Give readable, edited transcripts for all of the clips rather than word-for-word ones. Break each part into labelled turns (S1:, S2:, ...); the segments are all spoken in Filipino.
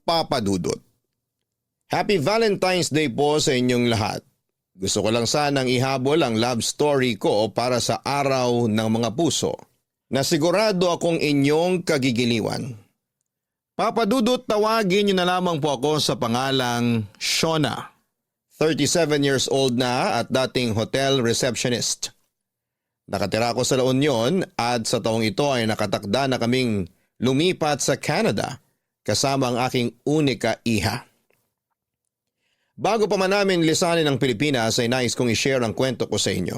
S1: Papa Dudut. Happy Valentine's Day po sa inyong lahat. Gusto ko lang sanang ihabol ang love story ko para sa araw ng mga puso na sigurado akong inyong kagigiliwan. Papa Dudut, tawagin niyo na lamang po ako sa pangalang Shona. 37 years old na at dating hotel receptionist. Nakatira ako sa La Union at sa taong ito ay nakatakda na kaming lumipat sa Canada kasama ang aking unika iha. Bago pa man namin lisanin ang Pilipinas ay nais kong i-share ang kwento ko sa inyo.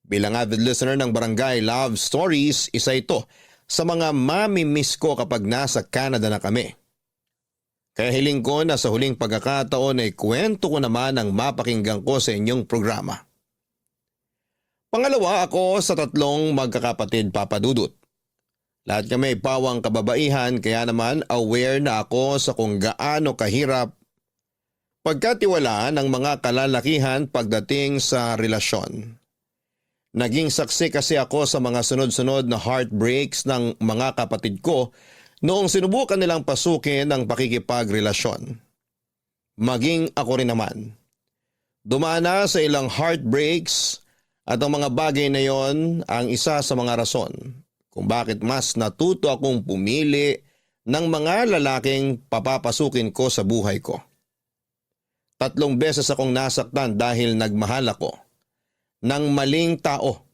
S1: Bilang avid listener ng Barangay Love Stories, isa ito sa mga mami-miss ko kapag nasa Canada na kami. Kaya hiling ko na sa huling pagkakataon ay kwento ko naman ang mapakinggan ko sa inyong programa. Pangalawa ako sa 3 magkakapatid, Papa Dudut. Lahat kami ay pawang kababaihan kaya naman aware na ako sa kung gaano kahirap pagkatiwalaan ng mga kalalakihan pagdating sa relasyon. Naging saksi kasi ako sa mga sunod-sunod na heartbreaks ng mga kapatid ko noong sinubukan nilang pasukin ang pakikipagrelasyon. Maging ako rin naman. Dumaan na sa ilang heartbreaks at ang mga bagay na yon ang isa sa mga rason kung bakit mas natuto akong pumili ng mga lalaking papapasukin ko sa buhay ko. 3 beses akong nasaktan dahil nagmahal ako ng maling tao.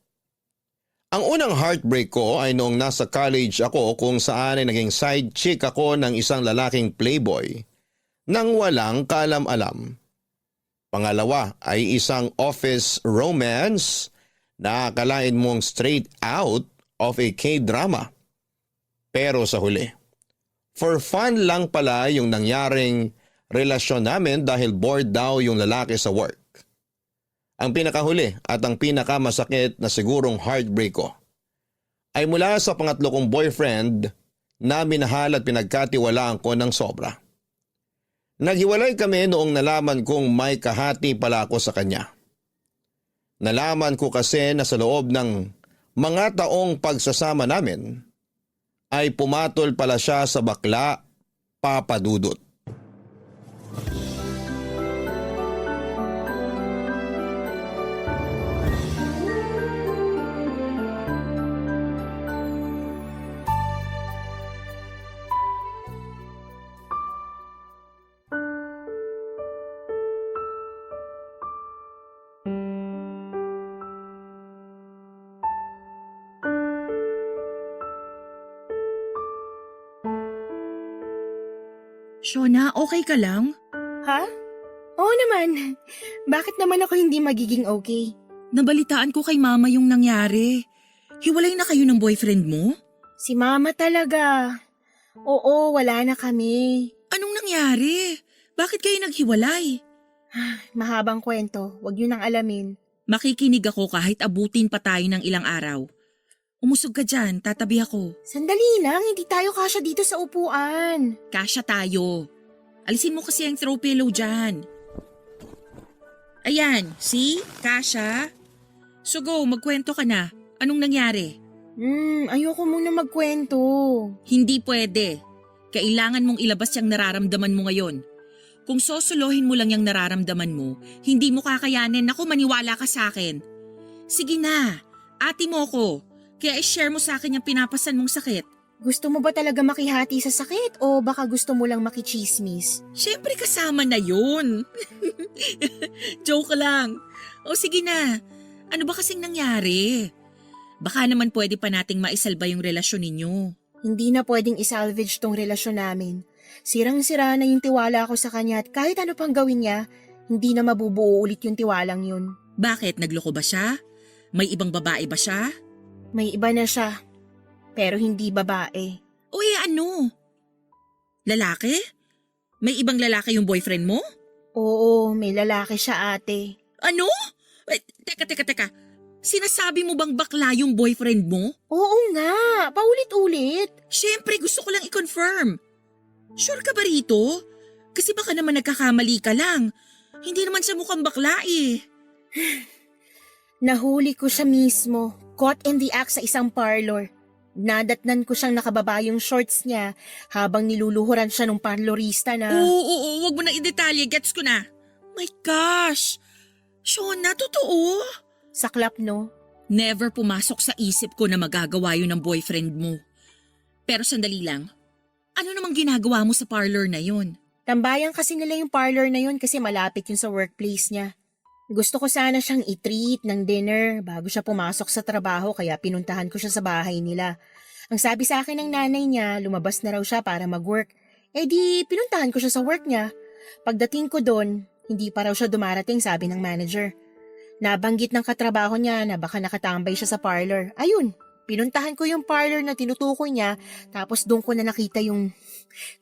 S1: Ang unang heartbreak ko ay noong nasa college ako kung saan ay naging side chick ako ng isang lalaking playboy nang walang kaalam-alam. Pangalawa ay isang office romance na akalain mong straight out of a K-drama. Pero sa huli, for fun lang pala yung nangyaring relasyon namin dahil bored daw yung lalaki sa work. Ang pinakahuli at ang pinakamasakit na sigurong heartbreak ko ay mula sa pangatlo kong boyfriend na minahal at pinagkatiwalaan ko ng sobra. Naghiwalay kami noong nalaman kong may kahati pala ako sa kanya. Nalaman ko kasi na sa loob ng mga taong pagsasama namin ay pumatol pala siya sa bakla, Papa Dudut.
S2: Shona, okay ka lang?
S3: Ha? Oo naman. Bakit naman ako hindi magiging okay?
S2: Nabalitaan ko kay mama yung nangyari. Hiwalay na kayo ng boyfriend mo?
S3: Si mama talaga. Oo, wala na kami.
S2: Anong nangyari? Bakit kayo naghiwalay?
S3: Mahabang kwento, wag yun ang alamin.
S2: Makikinig ako kahit abutin pa tayo ng ilang araw. Umusog ka dyan, tatabi ako.
S3: Sandali lang, hindi tayo kasya dito sa upuan.
S2: Kasya tayo. Alisin mo kasi ang throw pillow dyan. Ayan, see? Kasya. So go, magkwento ka na. Anong nangyari?
S3: Ayoko muna magkwento.
S2: Hindi pwede. Kailangan mong ilabas yung nararamdaman mo ngayon. Kung sosolohin mo lang yung nararamdaman mo, hindi mo kakayanin. Naku, maniwala ka sa akin. Sige na, ate mo ko. Kaya i-share mo sa akin yung pinapasan mong sakit.
S3: Gusto mo ba talaga makihati sa sakit o baka gusto mo lang makichismis?
S2: Siyempre kasama na yun. Joke lang. O sige na, ano ba kasing nangyari? Baka naman pwede pa nating maisalba yung relasyon ninyo.
S3: Hindi na pwedeng isalvage tong relasyon namin. Sirang-sira na yung tiwala ko sa kanya at kahit ano pang gawin niya, hindi na mabubuo ulit yung tiwalang yun.
S2: Bakit? Nagloko ba siya? May ibang babae ba siya?
S3: May iba na siya, pero hindi babae.
S2: O ano? Lalaki? May ibang lalaki yung boyfriend mo?
S3: Oo, may lalaki siya ate.
S2: Ano? Teka. Sinasabi mo bang bakla yung boyfriend mo?
S3: Oo nga, paulit-ulit.
S2: Siyempre, gusto ko lang i-confirm. Sure ka ba rito? Kasi baka naman nagkakamali ka lang. Hindi naman siya mukhang bakla eh.
S3: Nahuli ko siya mismo, caught in the act sa isang parlor. Nadatnan ko siyang nakababa yung shorts niya habang niluluhuran siya ng parlorista na...
S2: Oo, wag mo na i-detalye. Gets ko na. My gosh! Shona, totoo?
S3: Saklap, no?
S2: Never pumasok sa isip ko na magagawa yun ng boyfriend mo. Pero sandali lang. Ano namang ginagawa mo sa parlor na yun?
S3: Tambayan kasi nila yung parlor na yun kasi malapit yun sa workplace niya. Gusto ko sana siyang i-treat ng dinner bago siya pumasok sa trabaho kaya pinuntahan ko siya sa bahay nila. Ang sabi sa akin ng nanay niya, lumabas na raw siya para mag-work. Eh di, pinuntahan ko siya sa work niya. Pagdating ko doon, hindi pa raw siya dumarating, sabi ng manager. Nabanggit ng katrabaho niya na baka nakatambay siya sa parlor. Ayun, pinuntahan ko yung parlor na tinutukoy niya tapos doon ko na nakita yung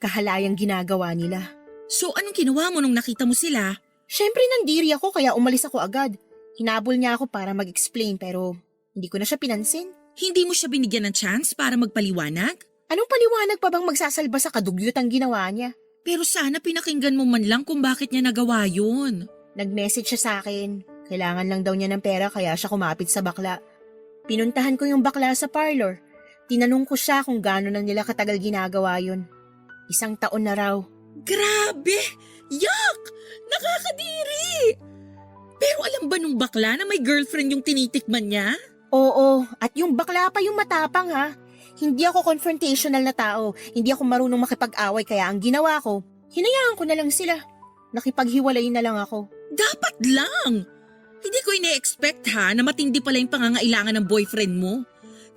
S3: kahalayang ginagawa nila.
S2: So anong ginawa mo nung nakita mo sila?
S3: Siyempre nandiri ako kaya umalis ako agad. Hinabol niya ako para mag-explain pero hindi ko na siya pinansin.
S2: Hindi mo siya binigyan ng chance para magpaliwanag?
S3: Anong paliwanag pa bang magsasalba sa kadugyot ang ginawa niya?
S2: Pero sana pinakinggan mo man lang kung bakit niya nagawa yun.
S3: Nag-message siya sa akin. Kailangan lang daw niya ng pera kaya siya kumapit sa bakla. Pinuntahan ko yung bakla sa parlor. Tinanong ko siya kung gaano na nila katagal ginagawa yun. 1 taon na raw.
S2: Grabe! Yak! Nakakadiri! Pero alam ba nung bakla na may girlfriend yung tinitikman niya?
S3: Oo, at yung bakla pa yung matapang ha. Hindi ako confrontational na tao. Hindi ako marunong makipag-away kaya ang ginawa ko, hinayaan ko na lang sila. Nakipaghiwalay na lang ako.
S2: Dapat lang! Hindi ko ine-expect ha na matindi pala yung pangangailangan ng boyfriend mo.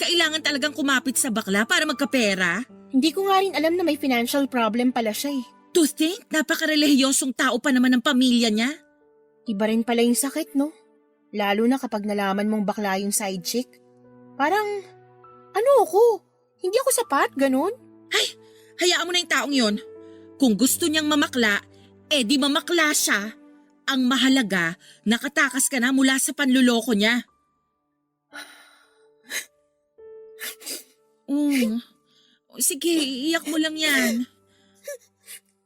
S2: Kailangan talagang kumapit sa bakla para magkapera.
S3: Hindi ko nga rin alam na may financial problem pala siya eh.
S2: To think, napakarelihiyosong tao pa naman ng pamilya niya.
S3: Iba rin pala yung sakit, no? Lalo na kapag nalaman mong bakla yung side chick. Parang, ano ako? Hindi ako sapat, ganun?
S2: Ay, hayaan mo na yung taong yon. Kung gusto niyang mamakla, di mamakla siya. Ang mahalaga, nakatakas ka na mula sa panluloko niya. Sige, iyak mo lang yan.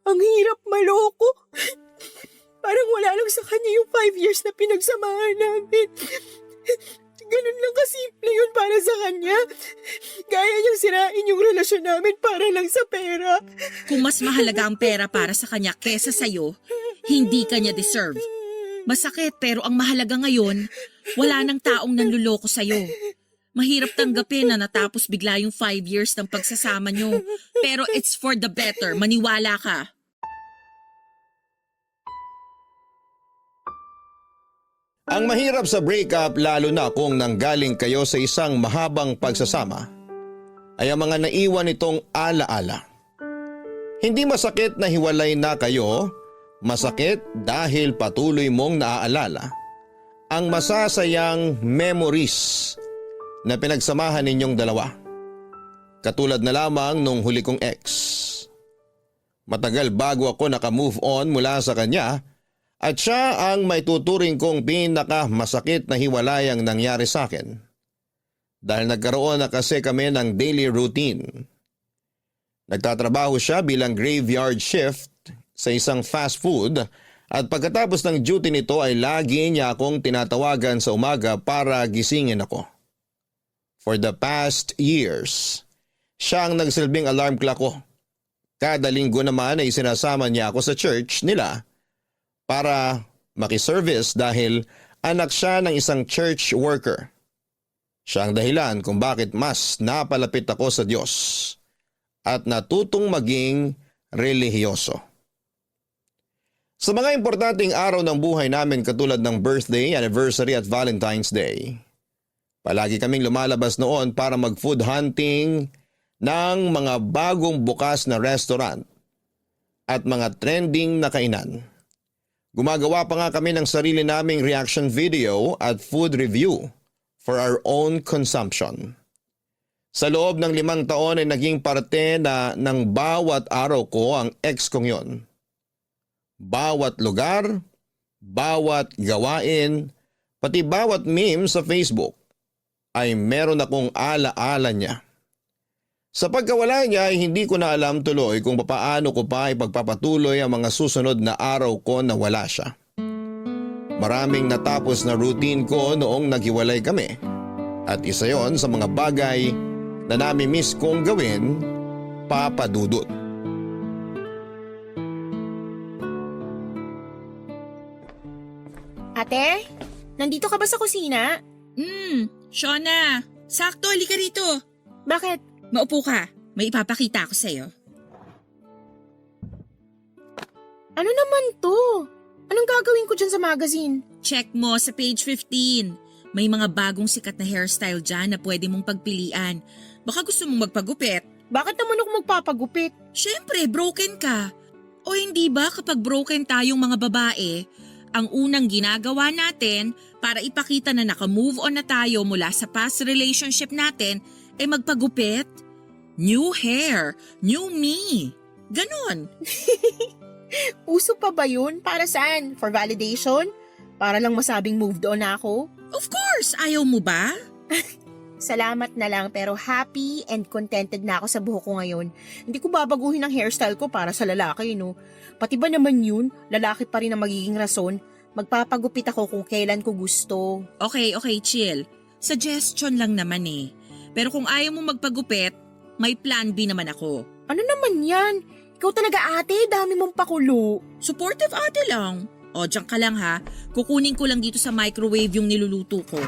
S3: Ang hirap maloko. Parang wala lang sa kanya yung 5 years na pinagsamahan namin. Ganun lang kasimple yun para sa kanya. Gaya niyang sirain yung relasyon namin para lang sa pera.
S2: Kung mas mahalaga ang pera para sa kanya kesa sa'yo, hindi kanya deserve. Masakit pero ang mahalaga ngayon, wala nang taong nanluloko sa'yo. Mahirap tanggapin na natapos bigla yung 5 years ng pagsasama nyo. Pero it's for the better, maniwala ka.
S1: Ang mahirap sa breakup lalo na kung nanggaling kayo sa isang mahabang pagsasama ay ang mga naiwan nitong alaala. Hindi masakit na hiwalay na kayo, masakit dahil patuloy mong naaalala ang masasayang memories na pinagsamahan ninyong dalawa. Katulad na lamang nung huli kong ex. Matagal bago ako naka-move on mula sa kanya at siya ang may tuturing kong pinakamasakit na hiwalay ang nangyari sa akin. Dahil nagkaroon na kasi kami ng daily routine. Nagtatrabaho siya bilang graveyard shift sa isang fast food at pagkatapos ng duty nito ay lagi niya akong tinatawagan sa umaga para gisingin ako. For the past years, siya ang nagsilbing alarm clock ko. Kada linggo naman ay sinasama niya ako sa church nila para makiservice dahil anak siya ng isang church worker. Siya ang dahilan kung bakit mas napalapit ako sa Diyos at natutong maging relihiyoso. Sa mga importanteng araw ng buhay namin katulad ng birthday, anniversary at Valentine's Day, palagi kaming lumalabas noon para mag-food hunting ng mga bagong bukas na restaurant at mga trending na kainan. Gumagawa pa nga kami ng sarili naming reaction video at food review for our own consumption. Sa loob ng 5 taon ay naging parte na ng bawat araw ko ang ex kong yon. Bawat lugar, bawat gawain, pati bawat meme sa Facebook ay meron akong ala-ala niya. Sa pagkawala niya ay hindi ko na alam tuloy kung papaano ko pa ipagpapatuloy ang mga susunod na araw ko na wala siya. Maraming natapos na routine ko noong naghiwalay kami at isa yon sa mga bagay na nami-miss kong gawin, Papa Dudut.
S3: Ate, nandito ka ba sa kusina?
S2: Shona, sakto, halika rito.
S3: Bakit?
S2: Maupo ka, may ipapakita ako sa'yo.
S3: Ano naman to? Anong gagawin ko dyan sa magazine?
S2: Check mo sa page 15. May mga bagong sikat na hairstyle dyan na pwede mong pagpilian. Baka gusto mong magpagupit.
S3: Bakit naman ako magpapagupit?
S2: Siyempre, broken ka. O hindi ba kapag broken tayong mga babae, ang unang ginagawa natin para ipakita na naka-move on na tayo mula sa past relationship natin ay magpagupit? New hair, new me. Ganon.
S3: Uso pa ba yun? Para saan? For validation? Para lang masabing moved on na ako?
S2: Of course, ayaw mo ba?
S3: Salamat na lang pero happy and contented na ako sa buhok ko ngayon. Hindi ko babaguhin ang hairstyle ko para sa lalaki, no? Pati ba naman yun, lalaki pa rin ang magiging rason? Magpapagupit ako kung kailan ko gusto.
S2: Okay, chill. Suggestion lang naman eh. Pero kung ayaw mo magpagupit, may plan B naman ako.
S3: Ano naman yan? Ikaw talaga ate, dami mong pakulo.
S2: Supportive ate lang. O, diyan ka lang ha. Kukunin ko lang dito sa microwave yung niluluto ko.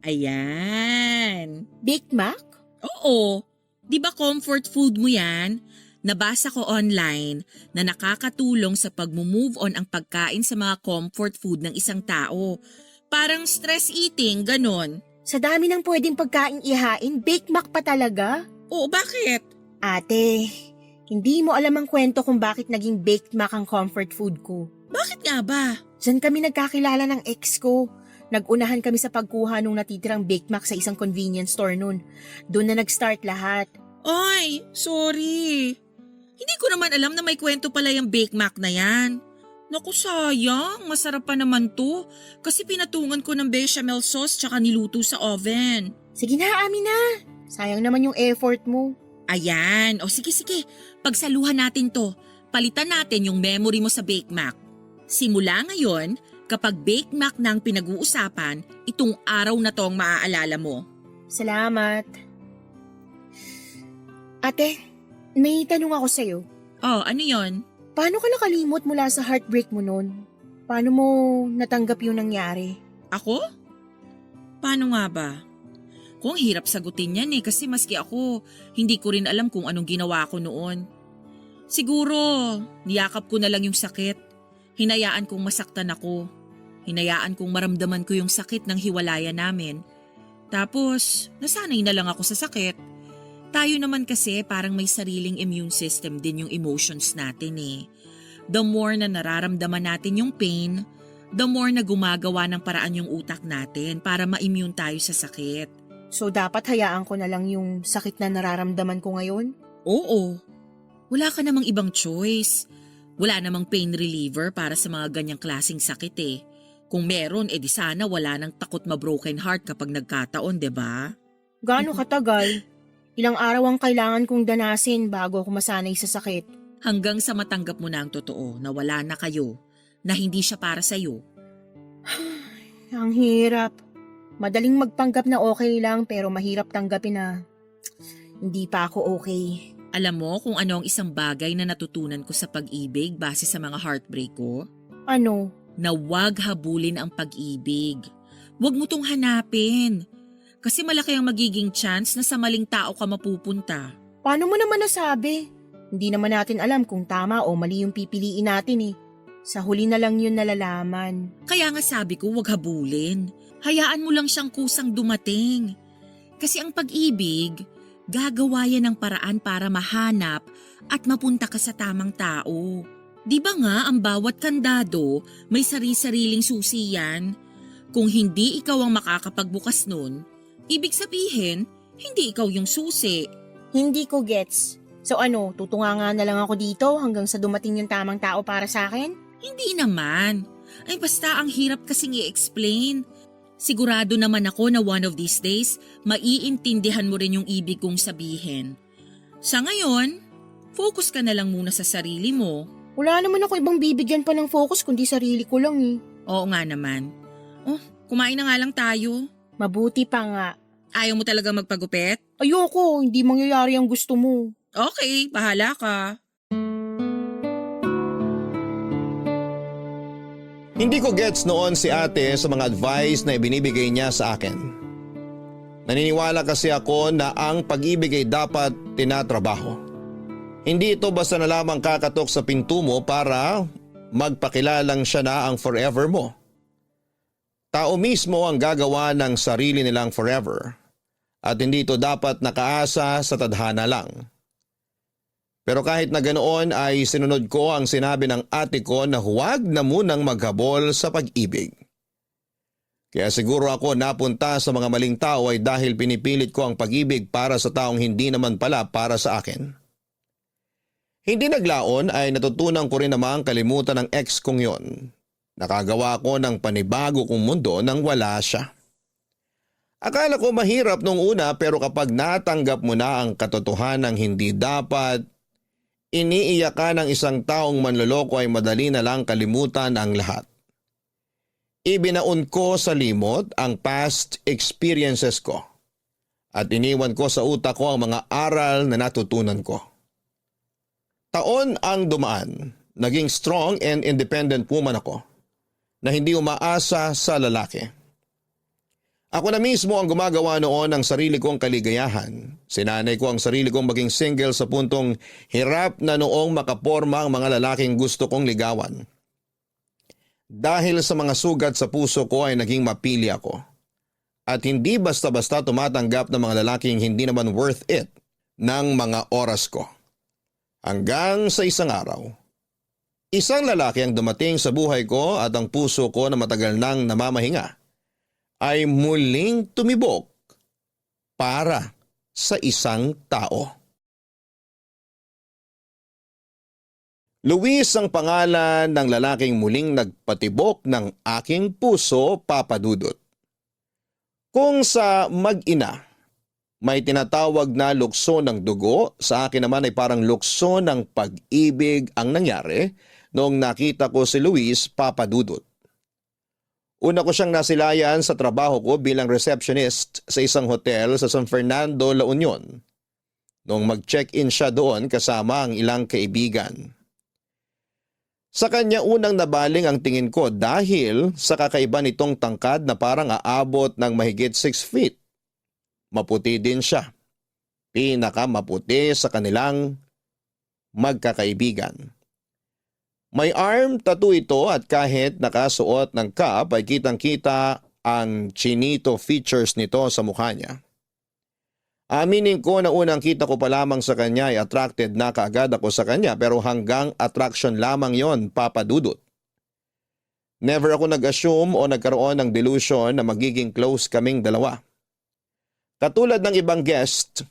S2: Ayan.
S3: Big Mac?
S2: Oo. Di ba comfort food mo yan? Nabasa ko online na nakakatulong sa pag-move on ang pagkain sa mga comfort food ng isang tao. Parang stress eating, ganon.
S3: Sa dami ng pwedeng pagkain ihain, Big Mac pa talaga?
S2: Oo, bakit?
S3: Ate, hindi mo alam ang kwento kung bakit naging baked mac ang comfort food ko.
S2: Bakit nga ba?
S3: Diyan kami nagkakilala ng ex ko. Nagunahan kami sa pagkuha nung natitirang baked mac sa isang convenience store nun. Doon na nag-start lahat.
S2: Ay, sorry. Hindi ko naman alam na may kwento pala yung Bake Mac na yan. Naku sayang, masarap pa naman to. Kasi pinatungan ko ng bechamel sauce tsaka niluto sa oven.
S3: Sige na, amin na. Sayang naman yung effort mo.
S2: Ayan, o sige. Pagsaluhan natin to. Palitan natin yung memory mo sa Bake Mac. Simula ngayon, kapag Bake Mac na ang pinag-uusapan, itong araw na to ang maaalala mo.
S3: Salamat. Ate, may tanong ako sa'yo.
S2: Oh, ano yon?
S3: Paano ka nakalimot mula sa heartbreak mo nun? Paano mo natanggap yung nangyari?
S2: Ako? Paano nga ba? Kung hirap sagutin yan kasi maski ako, hindi ko rin alam kung anong ginawa ko noon. Siguro, niyakap ko na lang yung sakit. Hinayaan kong masaktan ako. Hinayaan kong maramdaman ko yung sakit ng hiwalayan namin. Tapos, nasanay na lang ako sa sakit. Tayo naman kasi parang may sariling immune system din yung emotions natin eh. The more na nararamdaman natin yung pain, the more na gumagawa ng paraan yung utak natin para ma-immune tayo sa sakit.
S3: So dapat hayaan ko na lang yung sakit na nararamdaman ko ngayon?
S2: Oo. Wala ka namang ibang choice. Wala namang pain reliever para sa mga ganyang klaseng sakit eh. Kung meron, edi sana wala nang takot ma-broken heart kapag nagkataon, 'di ba?
S3: Gaano katagal? Ilang araw ang kailangan kong danasin bago ako masanay sa sakit.
S2: Hanggang sa matanggap mo na ang totoo na wala na kayo, na hindi siya para sa'yo.
S3: Ang hirap. Madaling magpanggap na okay lang pero mahirap tanggapin na hindi pa ako okay.
S2: Alam mo kung ano ang isang bagay na natutunan ko sa pag-ibig base sa mga heartbreak ko?
S3: Ano?
S2: Na huwag habulin ang pag-ibig. Huwag mo tong hanapin. Kasi malaki ang magiging chance na sa maling tao ka mapupunta.
S3: Paano mo naman nasabi? Hindi naman natin alam kung tama o mali yung pipiliin natin eh. Sa huli na lang yun nalalaman.
S2: Kaya nga sabi ko huwag habulin. Hayaan mo lang siyang kusang dumating. Kasi ang pag-ibig, gagawa yan ng paraan para mahanap at mapunta ka sa tamang tao. Di ba nga ang bawat kandado may sari-sariling susi yan? Kung hindi ikaw ang makakapagbukas nun, ibig sabihin, hindi ikaw yung susi.
S3: Hindi ko gets. So ano, tutunga na lang ako dito hanggang sa dumating yung tamang tao para sa akin?
S2: Hindi naman. Ay basta ang hirap kasing i-explain. Sigurado naman ako na one of these days, maiintindihan mo rin yung ibig kong sabihin. Sa ngayon, focus ka na lang muna sa sarili mo.
S3: Wala naman ako ibang bibigyan pa ng focus kundi sarili ko lang eh.
S2: Oo nga naman. Oh, kumain na nga lang tayo.
S3: Mabuti pa nga.
S2: Ayaw mo talaga magpagupit?
S3: Ayoko, hindi mangyayari ang gusto mo.
S2: Okay, bahala ka.
S1: Hindi ko gets noon si ate sa mga advice na ibinibigay niya sa akin. Naniniwala kasi ako na ang pag-ibig ay dapat tinatrabaho. Hindi ito basta na lamang kakatok sa pinto mo para magpakilalang siya na ang forever mo. Tao mismo ang gagawa ng sarili nilang forever at hindi ito dapat nakaasa sa tadhana lang. Pero kahit na ganoon ay sinunod ko ang sinabi ng ate ko na huwag na munang maghabol sa pag-ibig. Kaya siguro ako napunta sa mga maling tao ay dahil pinipilit ko ang pag-ibig para sa taong hindi naman pala para sa akin. Hindi naglaon ay natutunan ko rin namang kalimutan ng ex kong yon. Nakagawa ko ng panibago kong mundo nang wala siya. Akala ko mahirap nung una pero kapag natanggap mo na ang katotohanan ng hindi dapat, iniiyak ka ng isang taong manloloko ay madali na lang kalimutan ang lahat. Ibinaon ko sa limot ang past experiences ko at iniwan ko sa utak ko ang mga aral na natutunan ko. Taon ang dumaan, naging strong and independent woman ako na hindi umaasa sa lalaki. Ako na mismo ang gumagawa noon ng sarili kong kaligayahan. Sinanay ko ang sarili kong maging single sa puntong hirap na noong makaporma ang mga lalaking gusto kong ligawan. Dahil sa mga sugat sa puso ko ay naging mapili ako. At hindi basta-basta tumatanggap ng mga lalaking hindi naman worth it ng mga oras ko. Hanggang sa isang araw, isang lalaki ang dumating sa buhay ko at ang puso ko na matagal nang namamahinga ay muling tumibok para sa isang tao. Luis ang pangalan ng lalaking muling nagpatibok ng aking puso, Papa Dudut. Kung sa mag-ina, may tinatawag na lukso ng dugo, sa akin naman ay parang lukso ng pag-ibig ang nangyari noong nakita ko si Luis, Papa Dudut. Una ko siyang nasilayan sa trabaho ko bilang receptionist sa isang hotel sa San Fernando, La Union. Noong mag-check-in siya doon kasama ang ilang kaibigan. Sa kanya unang nabaling ang tingin ko dahil sa kakaiba nitong tangkad na parang aabot ng mahigit 6 feet. Maputi din siya. Pinakamaputi sa kanilang magkakaibigan. May arm tattoo ito at kahit nakasuot ng cap ay kitang-kita ang chinito features nito sa mukha niya. Aminin ko na unang kita ko pa lamang sa kanya ay attracted na kaagad ako sa kanya pero hanggang attraction lamang yon, Papa Dudut. Never ako nag-assume o nagkaroon ng delusion na magiging close kaming dalawa. Katulad ng ibang guest,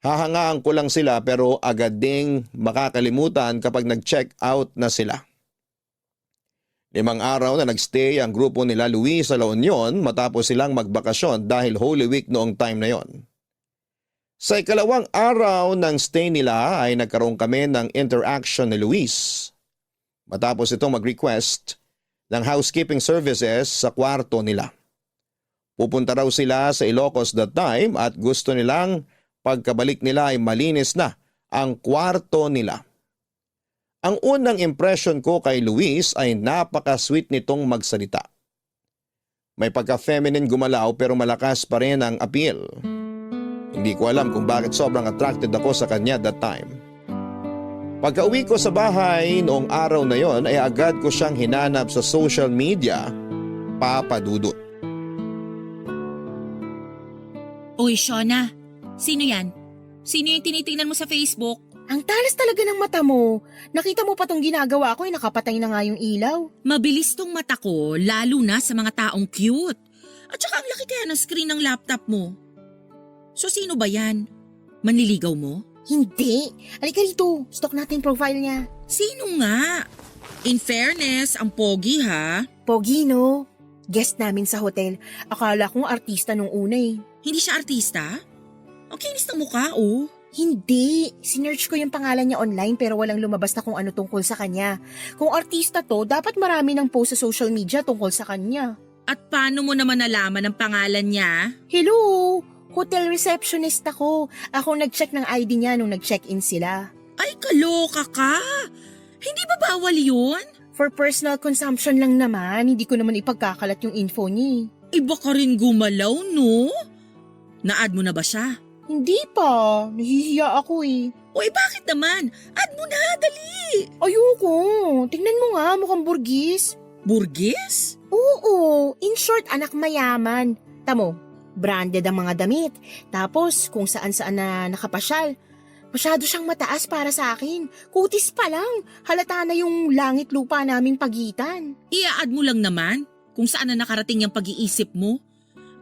S1: hahangaan ko lang sila pero agad ding makakalimutan kapag nag-check out na sila. 5 araw na nagstay ang grupo nila Luis sa La Union matapos silang magbakasyon dahil Holy Week noong time na yon. Sa ikalawang araw ng stay nila ay nagkaroon kami ng interaction ni Luis. Matapos itong mag-request ng housekeeping services sa kwarto nila. Pupunta raw sila sa Ilocos that time at gusto nilang pagkabalik nila ay malinis na ang kwarto nila. Ang unang impression ko kay Luis ay napaka-sweet nitong magsalita. May pagka-feminine gumalaw pero malakas pa rin ang appeal. Hindi ko alam kung bakit sobrang attracted ako sa kanya that time. Pagka-uwi ko sa bahay noong araw na yon ay agad ko siyang hinanap sa social media, Papa Dudut.
S2: Uy, Shona. Sino yan? Sino yung tinitingnan mo sa Facebook?
S3: Ang talas talaga ng mata mo. Nakita mo pa tong ginagawa ko ay nakapatay na nga yung ilaw.
S2: Mabilis tong mata ko, lalo na sa mga taong cute. At saka ang laki kaya ng screen ng laptop mo. So sino ba yan? Manliligaw mo?
S3: Hindi. Halika rito. Stalk natin profile niya.
S2: Sino nga? In fairness, ang pogi ha.
S3: Pogi, no? Guest namin sa hotel. Akala kong artista nung una eh.
S2: Hindi siya artista? Ang kinis ng mukha oh.
S3: Hindi. Sinearch ko yung pangalan niya online pero walang lumabas na kung ano tungkol sa kanya. Kung artista to, dapat marami ng post sa social media tungkol sa kanya.
S2: At paano mo naman nalaman ang pangalan niya?
S3: Hello! Hotel receptionist ako. Ako nag-check ng ID niya nung nag-check-in sila.
S2: Ay, kaloka ka! Hindi ba bawal yun?
S3: For personal consumption lang naman, hindi ko naman ipagkakalat yung info niya.
S2: Iba ka rin gumalaw, no? Na-add mo na ba siya?
S3: Hindi pa. Nahihiya ako eh.
S2: Uy, bakit naman? Add mo na, dali!
S3: Ayoko. Tingnan mo nga, mukhang burgis.
S2: Burgis?
S3: Oo. In short, anak mayaman. Tamo, branded ang mga damit. Tapos, kung saan-saan na nakapasyal. Masyado siyang mataas para sa akin. Kutis pa lang. Halata na yung langit lupa naming pagitan.
S2: Ia-add mo lang naman kung saan na nakarating yung pag-iisip mo.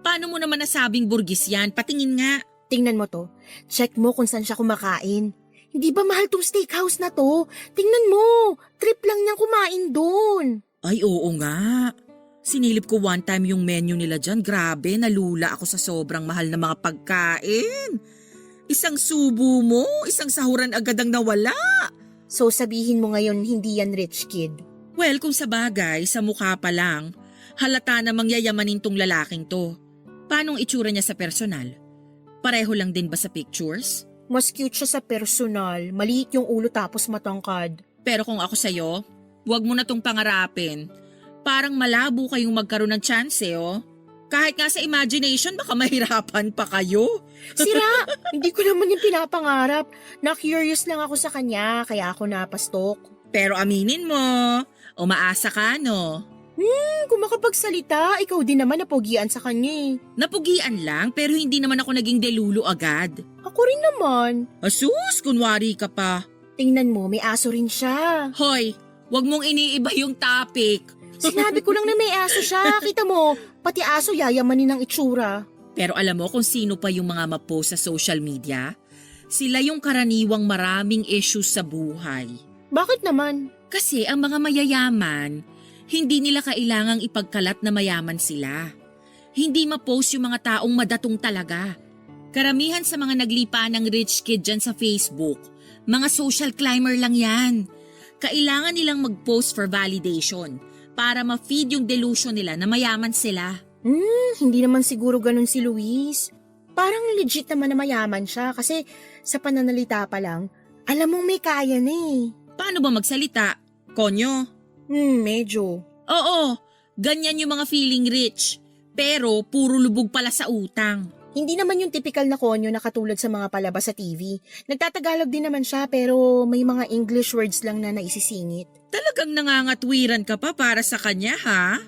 S2: Paano mo naman nasabing burgis yan? Patingin nga.
S3: Tingnan mo to. Check mo kung saan siya kumakain. Hindi ba mahal tong steakhouse na to? Tingnan mo. Trip lang niyang kumain doon.
S2: Ay, oo nga. Sinilip ko one time yung menu nila dyan. Grabe, nalula ako sa sobrang mahal na mga pagkain. Isang subo mo, isang sahuran agad ang nawala.
S3: So sabihin mo ngayon hindi yan rich kid.
S2: Well, kung sa bagay, sa mukha pa lang, halata namang yayamanin tong lalaking to. Paanong itsura niya sa personal? Pareho lang din ba sa pictures?
S3: Mas cute siya sa personal. Maliit yung ulo tapos matangkad.
S2: Pero kung ako sa'yo, huwag mo na tong pangarapin. Parang malabo kayong magkaroon ng chance oh. Kahit nga sa imagination, baka mahirapan pa kayo.
S3: Sira! Hindi ko naman yung pinapangarap. Na-curious lang ako sa kanya, kaya ako napastok.
S2: Pero aminin mo, umaasa ka no?
S3: Kung makapagsalita, ikaw din naman napogian sa kanya eh.
S2: Napugian lang pero hindi naman ako naging delulo agad.
S3: Ako rin naman.
S2: Asus, kunwari ka pa.
S3: Tingnan mo, may aso rin siya.
S2: Hoy, wag mong iniiba yung topic.
S3: Sinabi ko lang na may aso siya. Kita mo, pati aso yayamanin ng itsura.
S2: Pero alam mo kung sino pa yung mga mapost sa social media? Sila yung karaniwang maraming issues sa buhay.
S3: Bakit naman?
S2: Kasi ang mga mayayaman, hindi nila kailangang ipagkalat na mayaman sila. Hindi mapost yung mga taong madatong talaga. Karamihan sa mga naglipa ng rich kid dyan sa Facebook, mga social climber lang yan. Kailangan nilang mag-post for validation para ma-feed yung delusion nila na mayaman sila.
S3: Hindi naman siguro ganun si Luis. Parang legit naman na mayaman siya kasi sa pananalita pa lang, alam mong may kaya na eh.
S2: Paano ba magsalita? Konyo?
S3: Medyo.
S2: Oo, ganyan yung mga feeling rich. Pero puro lubog pala sa utang.
S3: Hindi naman yung typical na konyo na katulad sa mga palabas sa TV. Nagtatagalog din naman siya pero may mga English words lang na naisisingit.
S2: Talagang nangangatwiran ka pa para sa kanya ha?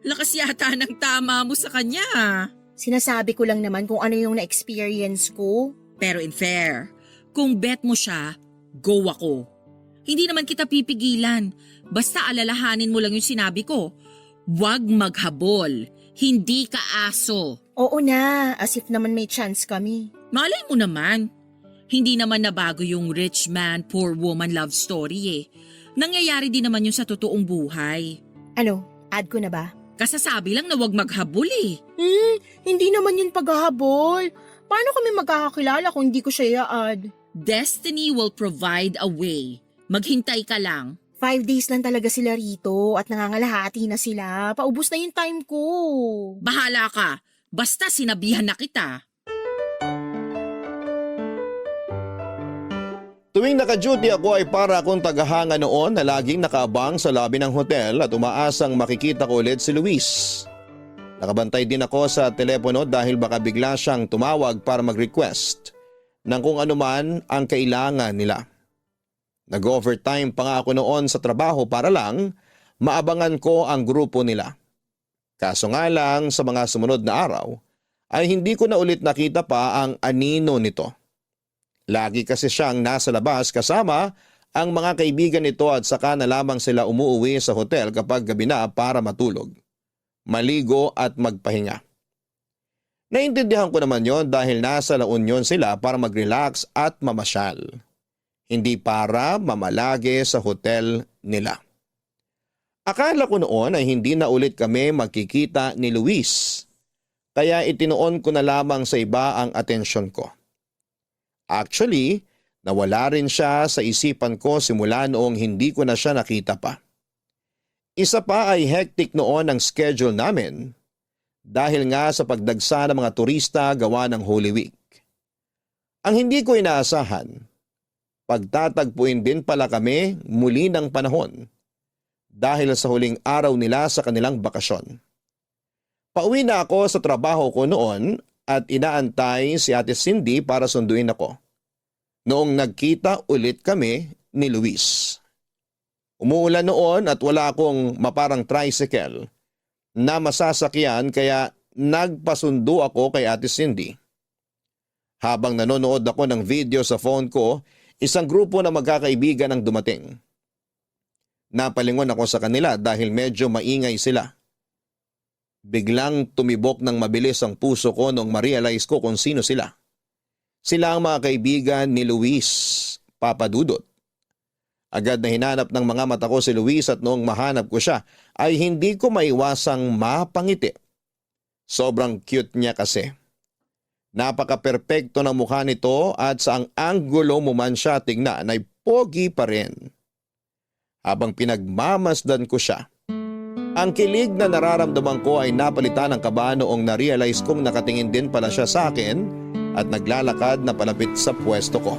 S2: Lakas yata ng tama mo sa kanya ha?
S3: Sinasabi ko lang naman kung ano yung na-experience ko.
S2: Pero in fair, kung bet mo siya, go ako. Hindi naman kita pipigilan. Basta alalahanin mo lang yung sinabi ko. Huwag maghabol. Hindi ka aso.
S3: Oo na, as if naman may chance kami.
S2: Malay mo naman. Hindi naman nabago yung rich man, poor woman love story eh. Nangyayari din naman yun sa totoong buhay.
S3: Ano, add ko na ba?
S2: Kasasabi lang na huwag maghabol eh.
S3: Hindi naman yun paghahabol. Paano kami magkakakilala kung hindi ko siya i-add?
S2: Destiny will provide a way. Maghintay ka lang.
S3: 5 days lang talaga sila rito at nangangalahati na sila. Paubos na yung time ko.
S2: Bahala ka. Basta sinabihan na kita.
S1: Tuwing naka-duty ako ay para akong tagahanga noon na laging nakaabang sa lobby ng hotel at umaasang makikita ko ulit si Luis. Nakabantay din ako sa telepono dahil baka bigla siyang tumawag para mag-request ng kung anuman ang kailangan nila. Nag-overtime pa nga ako noon sa trabaho para lang maabangan ko ang grupo nila. Kaso nga lang sa mga sumunod na araw ay hindi ko na ulit nakita pa ang anino nito. Lagi kasi siyang nasa labas kasama ang mga kaibigan nito at saka na lamang sila umuuwi sa hotel kapag gabi na para matulog, maligo at magpahinga. Naintindihan ko naman yon dahil nasa La Union sila para mag-relax at mamasyal. Hindi para mamalagi sa hotel nila. Akala ko noon ay hindi na ulit kami magkikita ni Luis, kaya itinoon ko na lamang sa iba ang atensyon ko. Actually, nawala rin siya sa isipan ko simula noong hindi ko na siya nakita pa. Isa pa ay hectic noon ang schedule namin dahil nga sa pagdagsa ng mga turista gawa ng Holy Week. Ang hindi ko inaasahan, pagtatagpuin din pala kami muli ng panahon dahil sa huling araw nila sa kanilang bakasyon. Pauwi na ako sa trabaho ko noon at inaantay si Ate Cindy para sunduin ako. Noong nagkita ulit kami ni Luis. Umuulan noon at wala akong maparang tricycle na masasakyan kaya nagpasundo ako kay Ate Cindy. Habang nanonood ako ng video sa phone ko, isang grupo na magkakaibigan ang dumating. Napalingon ako sa kanila dahil medyo maingay sila. Biglang tumibok ng mabilis ang puso ko nung ma-realize ko kung sino sila. Sila ang mga kaibigan ni Luis, Papa Dudut. Agad na hinanap ng mga mata ko si Luis at noong mahanap ko siya ay hindi ko maiwasang mapangiti. Sobrang cute niya kasi. Napaka-perpekto ng mukha nito at sa ang anggulo mo man siya tingnan ay pogi pa rin. Habang pinagmamasdan ko siya, ang kilig na nararamdaman ko ay napalitan ng kaba noong na-realize kong nakatingin din pala siya sa akin at naglalakad na palapit sa pwesto ko.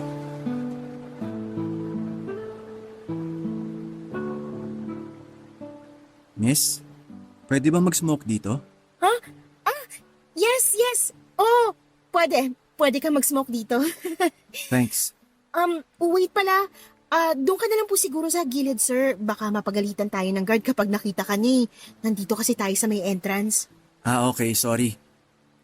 S4: Miss, pwede ba mag-smoke dito?
S3: Ha? Yes, yes. Oh, pwede. Pwede ka mag-smoke dito.
S4: Thanks.
S3: Wait pala. Doon ka na lang po siguro sa gilid, sir. Baka mapagalitan tayo ng guard kapag nakita ka ni. Nandito kasi tayo sa may entrance.
S4: Okay, sorry.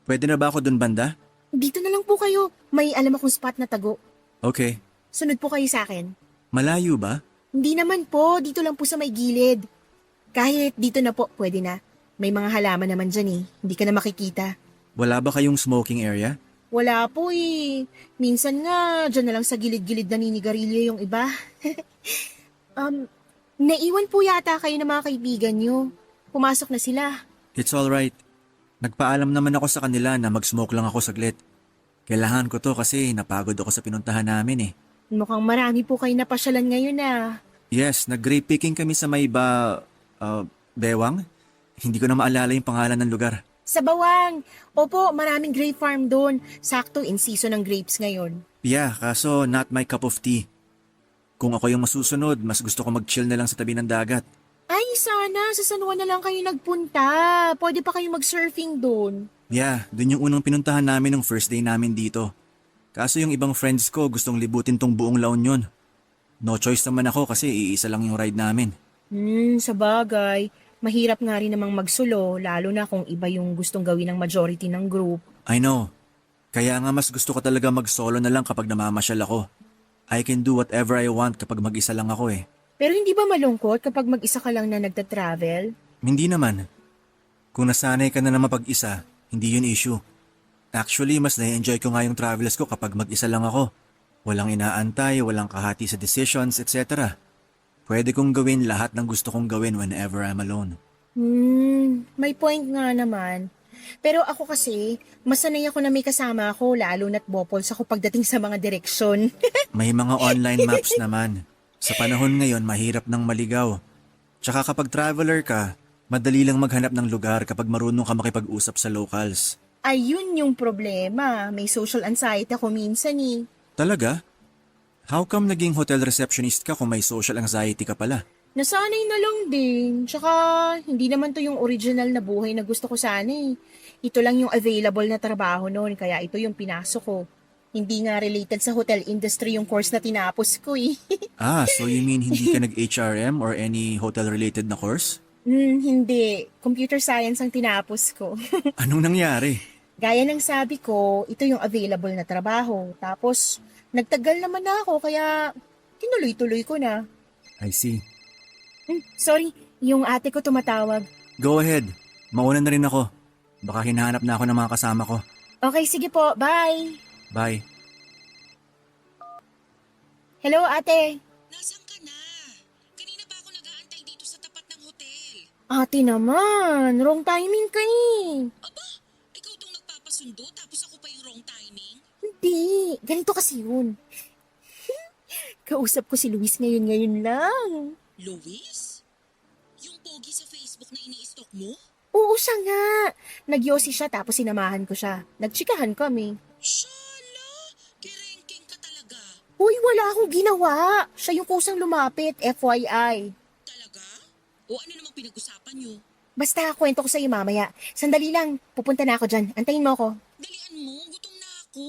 S4: Pwede na ba ako dun banda?
S3: Dito na lang po kayo. May alam akong spot na tago.
S4: Okay.
S3: Sunod po kayo sa akin.
S4: Malayo ba?
S3: Hindi naman po. Dito lang po sa may gilid. Kahit dito na po, pwede na. May mga halaman naman dyan eh. Hindi ka na makikita.
S4: Wala ba kayong smoking area?
S3: Wala po eh. Minsan nga, dyan na lang sa gilid-gilid naninigarilyo yung iba. Naiwan po yata kayo ng mga kaibigan nyo. Pumasok na sila.
S4: It's alright. Nagpaalam naman ako sa kanila na mag-smoke lang ako saglit. Kailangan ko to kasi napagod ako sa pinuntahan namin eh.
S3: Mukhang marami po kayo napasyalan ngayon ah.
S4: Yes, nag-grape picking kami sa may Bewang? Hindi ko na maalala yung pangalan ng lugar.
S3: Sa Bawang. Opo, maraming grape farm doon. Sakto in season ng grapes ngayon.
S4: Yeah, kaso not my cup of tea. Kung ako yung masusunod, mas gusto ko mag-chill na lang sa tabi ng dagat.
S3: Ay, sana. Sa San Juan na lang kayo nagpunta. Pwede pa kayo mag-surfing doon.
S4: Yeah, dun yung unang pinuntahan namin nung first day namin dito. Kaso yung ibang friends ko gustong libutin tong buong La Union. No choice naman ako kasi iisa lang yung ride namin.
S3: Sa bagay. Mahirap nga rin namang magsulo, lalo na kung iba yung gustong gawin ng majority ng group.
S4: I know. Kaya nga mas gusto ko talaga mag-solo na lang kapag namamasyal ako. I can do whatever I want kapag mag-isa lang ako eh.
S3: Pero hindi ba malungkot kapag mag-isa ka lang na nagta-travel?
S4: Hindi naman. Kung nasanay ka na mapag-isa, hindi yun issue. Actually, mas na-enjoy ko nga yung travels ko kapag mag-isa lang ako. Walang inaantay, walang kahati sa decisions, etc. Pwede kong gawin lahat ng gusto kong gawin whenever I'm alone.
S3: May point nga naman. Pero ako kasi, masanay ako na may kasama ako, lalo na't bopols ako pagdating sa mga direksyon.
S4: May mga online maps naman. Sa panahon ngayon, mahirap nang maligaw. Tsaka kapag traveler ka, madali lang maghanap ng lugar kapag marunong ka makipag-usap sa locals.
S3: Ayun yung problema. May social anxiety ako minsan eh.
S4: Talaga? How come naging hotel receptionist ka kung may social anxiety ka pala?
S3: Nasanay na lang din. Tsaka, hindi naman to yung original na buhay na gusto ko sana eh. Ito lang yung available na trabaho noon, kaya ito yung pinasok ko. Hindi nga related sa hotel industry yung course na tinapos ko eh.
S4: So you mean hindi ka nag-HRM or any hotel-related na course?
S3: Hindi. Computer science ang tinapos ko.
S4: Anong nangyari?
S3: Gaya ng sabi ko, ito yung available na trabaho. Tapos, nagtagal naman na ako, kaya tinuloy-tuloy ko na.
S4: I see.
S3: Sorry, yung ate ko tumatawag.
S4: Go ahead. Mauna na rin ako. Baka hinahanap na ako ng mga kasama ko.
S3: Okay, sige po. Bye!
S4: Bye.
S3: Hello, ate.
S2: Nasaan ka na? Kanina pa ako nag-aantay dito sa tapat ng hotel.
S3: Ate naman, wrong timing ka eh.
S2: Aba, ikaw tong nagpapasundo tapos ako pa yung wrong timing?
S3: Hindi, ganito kasi yun. Kausap ko si Luis ngayon lang.
S2: Luis? Yung pogi sa Facebook na ini-stalk mo?
S3: Oo, siya nga. Nagyosi siya tapos sinamahan ko siya. Nagtsikahan kami.
S2: Shala! Kirengking ka talaga.
S3: Uy, wala akong ginawa. Siya yung kusang lumapit, FYI.
S2: Talaga? O ano namang pinag-usapan nyo?
S3: Basta kwento ko sa'yo mamaya. Sandali lang, pupunta na ako dyan. Antayin mo ako.
S2: Dalian mo, gutom na ako.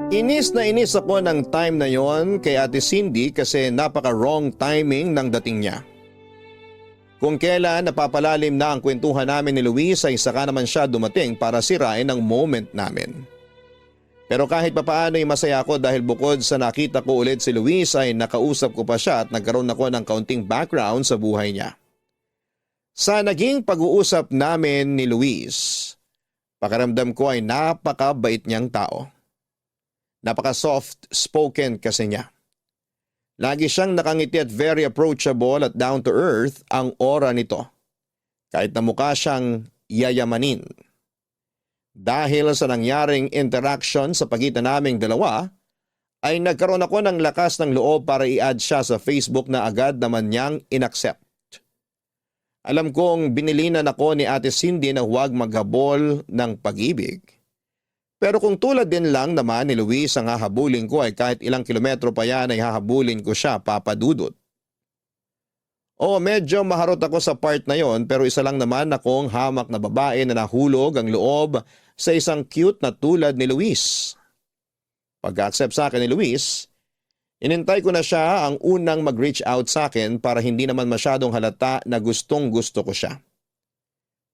S1: Inis na inis ako ng time na yon kay Ate Cindy kasi napaka-wrong timing ng dating niya. Kung kailan napapalalim na ang kwentuhan namin ni Luis ay saka naman siya dumating para sirain ang moment namin. Pero kahit papaano ay masaya ako dahil bukod sa nakita ko ulit si Luis ay nakausap ko pa siya at nagkaroon ako ng kaunting background sa buhay niya. Sa naging pag-uusap namin ni Luis, pakiramdam ko ay napakabait niyang tao. Napaka-soft spoken kasi niya. Lagi siyang nakangiti at very approachable at down to earth ang aura nito. Kahit na mukha siyang yayamanin. Dahil sa nangyaring interaction sa pagitan naming dalawa, ay nagkaroon ako ng lakas ng loob para i-add siya sa Facebook na agad naman niyang inaccept. Alam kong binilinan ako ni Ate Cindy na huwag maghabol ng pag-ibig. Pero kung tulad din lang naman ni Luis ang hahabulin ko ay kahit ilang kilometro pa yan ay hahabulin ko siya, Papa Dudut. Oo, medyo maharot ako sa part na yon pero isa lang naman akong hamak na babae na nahulog ang loob sa isang cute na tulad ni Luis. Pag-accept sa akin ni Luis, inintay ko na siya ang unang mag-reach out sa akin para hindi naman masyadong halata na gustong gusto ko siya.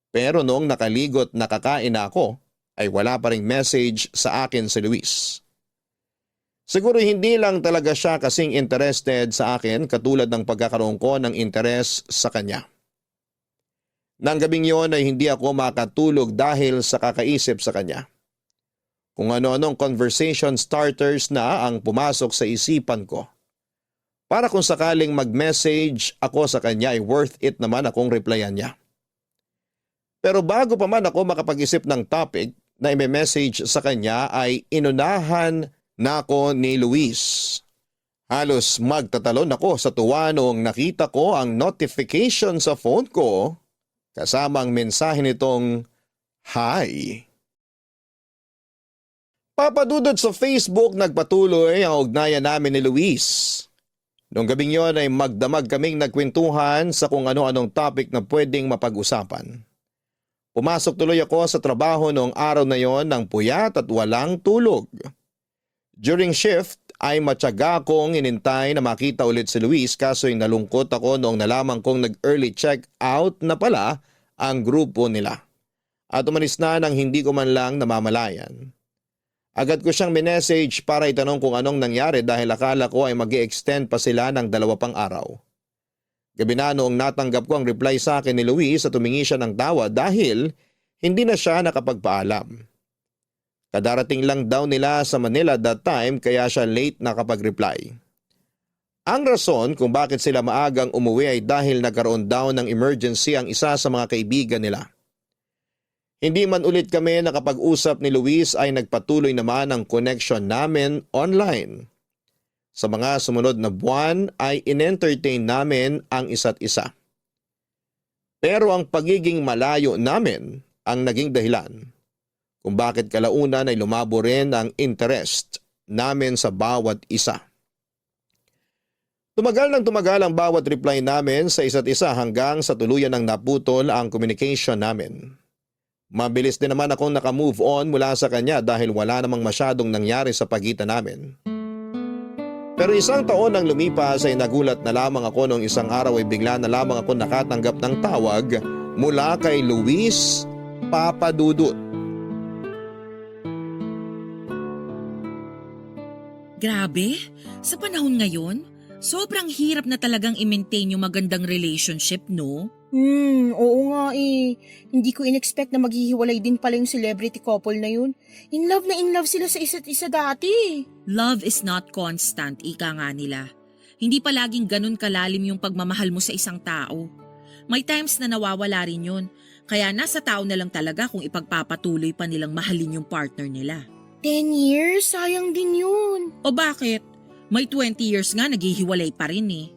S1: Pero noong nakaligot na kakain na ako, ay wala pa ring message sa akin si Luis. Siguro hindi lang talaga siya kasing interested sa akin katulad ng pagkakaroon ko ng interes sa kanya. Nang gabing yon ay hindi ako makatulog dahil sa kakaisip sa kanya. Kung ano-anong conversation starters na ang pumasok sa isipan ko. Para kung sakaling mag-message ako sa kanya ay worth it naman akong replyan niya. Pero bago pa man ako makapag-isip ng topic na i-message sa kanya ay inunahan na ako ni Luis. Halos magtatalon ako sa tuwa noong nakita ko ang notification sa phone ko kasama ang mensahe nitong hi. Papadudod sa Facebook nagpatuloy ang ugnayan namin ni Luis. Noong gabing yon ay magdamag kaming nagkwentuhan sa kung ano-anong topic na pwedeng mapag-usapan. Pumasok tuloy ako sa trabaho noong araw na yon ng puyat at walang tulog. During shift ay matyaga akong inintay na makita ulit si Luis kaso'y nalungkot ako noong nalaman kong nag-early check out na pala ang grupo nila. At umalis na nang hindi ko man lang namamalayan. Agad ko siyang minessage para itanong kung anong nangyari dahil akala ko ay mag-i-extend pa sila ng 2 pang araw. Gabi na noong natanggap ko ang reply sa akin ni Luis at tumingi siya ng tawa dahil hindi na siya nakapagpaalam. Kadarating lang daw nila sa Manila that time kaya siya late nakapag-reply. Ang rason kung bakit sila maagang umuwi ay dahil nagkaroon daw ng emergency ang isa sa mga kaibigan nila. Hindi man ulit kami nakapag-usap ni Luis ay nagpatuloy naman ang connection namin online. Sa mga sumunod na buwan ay in-entertain namin ang isa't isa. Pero ang pagiging malayo namin ang naging dahilan kung bakit kalaunan ay lumabo rin ang interest namin sa bawat isa. Tumagal ng tumagal ang bawat reply namin sa isa't isa hanggang sa tuluyan ng naputol ang communication namin. Mabilis din naman akong nakamove on mula sa kanya dahil wala namang masyadong nangyari sa pagitan namin. Pero isang taon nang lumipas ay nagulat na lamang ako noong isang araw ay bigla na lamang ako nakatanggap ng tawag mula kay Luis Papadudut.
S2: Grabe, sa panahon ngayon, sobrang hirap na talagang i-maintain yung magandang relationship, no?
S3: Oo nga eh. Hindi ko in-expect na maghihiwalay din pala yung celebrity couple na yun. In love sila sa isa't isa dati.
S2: Love is not constant, ika nga nila. Hindi palaging ganun kalalim yung pagmamahal mo sa isang tao. May times na nawawala rin yun. Kaya nasa tao na lang talaga kung ipagpapatuloy pa nilang mahalin yung partner nila.
S3: 10 years? Sayang din yun.
S2: O bakit? May 20 years nga naghihiwalay pa rin eh.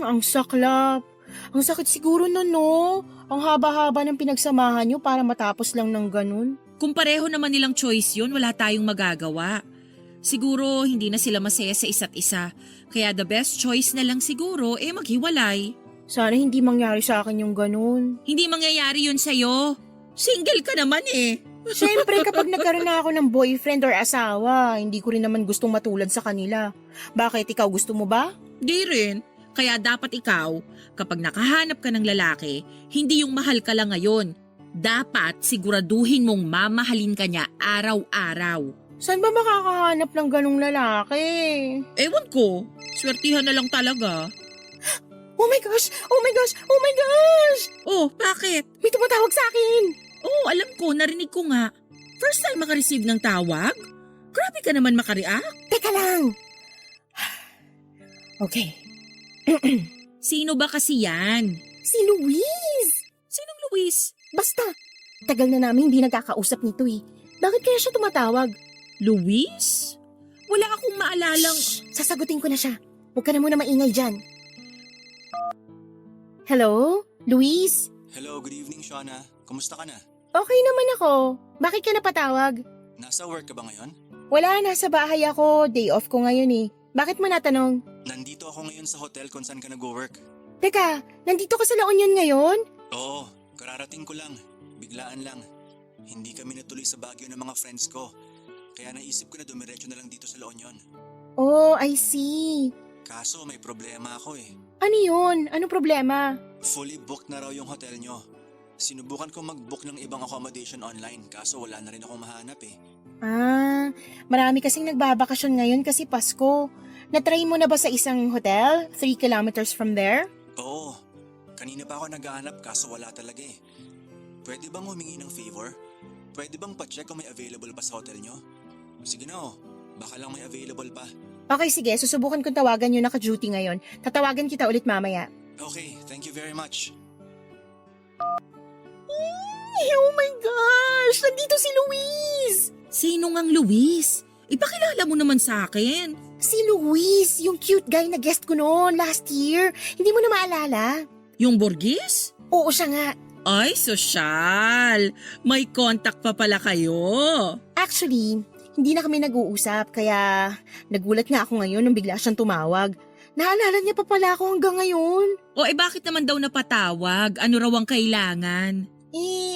S3: Ang saklap. Ang sakit siguro nun, no? Ang haba-haba ng pinagsamahan nyo para matapos lang ng ganun.
S2: Kung pareho naman nilang choice yun, wala tayong magagawa. Siguro hindi na sila masaya sa isa't isa. Kaya the best choice na lang siguro maghiwalay.
S3: Sana hindi mangyari sa akin yung ganun.
S2: Hindi mangyayari yun sa'yo. Single ka naman eh.
S3: Siyempre, kapag nagkaroon na ako ng boyfriend or asawa, hindi ko rin naman gustong matulad sa kanila. Bakit, ikaw gusto mo ba?
S2: Di rin. Kaya dapat ikaw, kapag nakahanap ka ng lalaki, hindi yung mahal ka lang ngayon. Dapat siguraduhin mong mamahalin ka niya araw-araw.
S3: Saan ba makakahanap ng ganong lalaki?
S2: Ewan ko, swertihan na lang talaga.
S3: Oh my gosh! Oh my gosh! Oh my gosh!
S2: Oh, bakit?
S3: May tumatawag sa akin!
S2: Oh, alam ko, narinig ko nga. First time makareceive ng tawag? Grabe ka naman makareact.
S3: Teka lang! Okay.
S2: Sino ba kasi yan?
S3: Si Luis!
S2: Sinong Luis?
S3: Basta, tagal na namin hindi nagkakausap nito eh. Bakit kaya siya tumatawag?
S2: Luis? Wala akong maalalang...
S3: Shh! Sasagutin ko na siya. Huwag ka na muna maingay dyan. Hello? Luis?
S4: Hello, good evening, Shauna. Kumusta ka na?
S3: Okay naman ako. Bakit ka napatawag?
S4: Nasa work ka ba ngayon?
S3: Wala, nasa bahay ako. Day off ko ngayon eh. Bakit mo natanong?
S4: Nandito ako ngayon sa hotel kung saan ka nag-work.
S3: Teka, nandito ka sa La Union ngayon?
S4: Oo, kararating ko lang. Biglaan lang. Hindi kami natuloy sa Baguio ng mga friends ko. Kaya naisip ko na dumiretso na lang dito sa La Union.
S3: Oh, I see.
S4: Kaso may problema ako eh.
S3: Ano yun? Anong problema?
S4: Fully booked na raw yung hotel nyo. Sinubukan ko mag-book ng ibang accommodation online kaso wala na rin akong mahanap eh.
S3: Marami kasing nagbabakasyon ngayon kasi Pasko. Natry mo na ba sa isang hotel? 3 kilometers from there?
S4: Oo, kanina pa ako naghahanap kaso wala talaga eh. Pwede bang humingi ng favor? Pwede bang pa-check kung may available pa sa hotel nyo? Sige na oh, baka lang may available pa.
S3: Okay, sige. Susubukan kong tawagan yung naka-duty ngayon. Tatawagan kita ulit mamaya.
S4: Okay, thank you very much.
S3: Oh my gosh! Nandito si Luis!
S2: Sino ngang Luis? Ipakilala mo naman sa akin.
S3: Si Luis, yung cute guy na guest ko noon last year. Hindi mo na maalala?
S2: Yung Borgis?
S3: Oo, siya nga.
S2: Ay, sosyal. May contact pa pala kayo.
S3: Actually, hindi na kami nag-uusap kaya nagulat nga ako ngayon nung bigla siyang tumawag. Naalala niya pa pala ako hanggang ngayon.
S2: O bakit naman daw napatawag? Ano raw ang kailangan?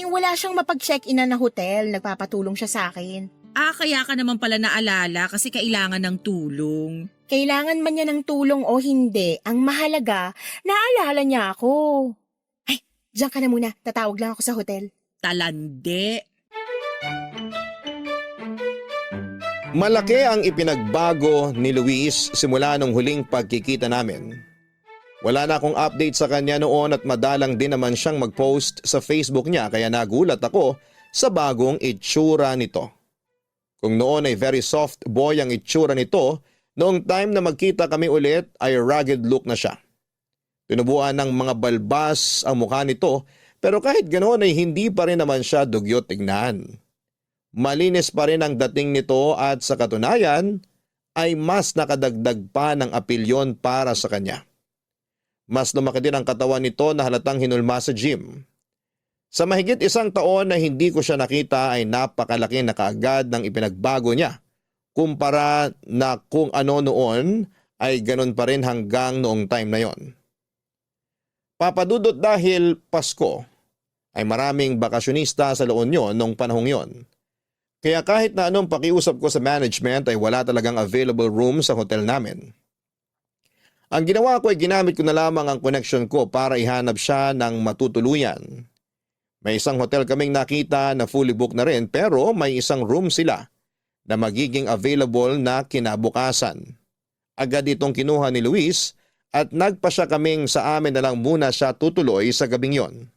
S3: Wala siyang mapag-check-in na hotel. Nagpapatulong siya sa akin.
S2: Kaya ka naman pala naalala kasi kailangan ng tulong.
S3: Kailangan man niya ng tulong o hindi, ang mahalaga, naalala niya ako. Ay, diyan ka na muna. Tatawag lang ako sa hotel.
S2: Talande.
S1: Malaki ang ipinagbago ni Luis simula nung huling pagkikita namin. Wala na akong update sa kanya noon at madalang din naman siyang mag-post sa Facebook niya kaya nagulat ako sa bagong itsura nito. Kung noon ay very soft boy ang itsura nito, noong time na magkita kami ulit ay rugged look na siya. Tinubuan ng mga balbas ang mukha nito pero kahit ganoon ay hindi pa rin naman siya dugyot tignan. Malinis pa rin ang dating nito at sa katunayan ay mas nakadagdag pa ng apelyon para sa kanya. Mas lumaki din ang katawan nito na halatang hinulma sa gym. Sa mahigit 1 taon na hindi ko siya nakita ay napakalaki na kaagad ng ipinagbago niya. Kumpara na kung ano noon ay ganun pa rin hanggang noong time na yon. Papadudot dahil Pasko ay maraming bakasyonista sa La Union noong panahong yon. Kaya kahit na anong pakiusap ko sa management ay wala talagang available room sa hotel namin. Ang ginawa ko ay ginamit ko na lamang ang connection ko para ihanap siya ng matutuluyan. May isang hotel kaming nakita na fully booked na rin pero may isang room sila na magiging available na kinabukasan. Agad itong kinuha ni Luis at nagpa siya kaming sa amin na lang muna siya tutuloy sa gabing yon.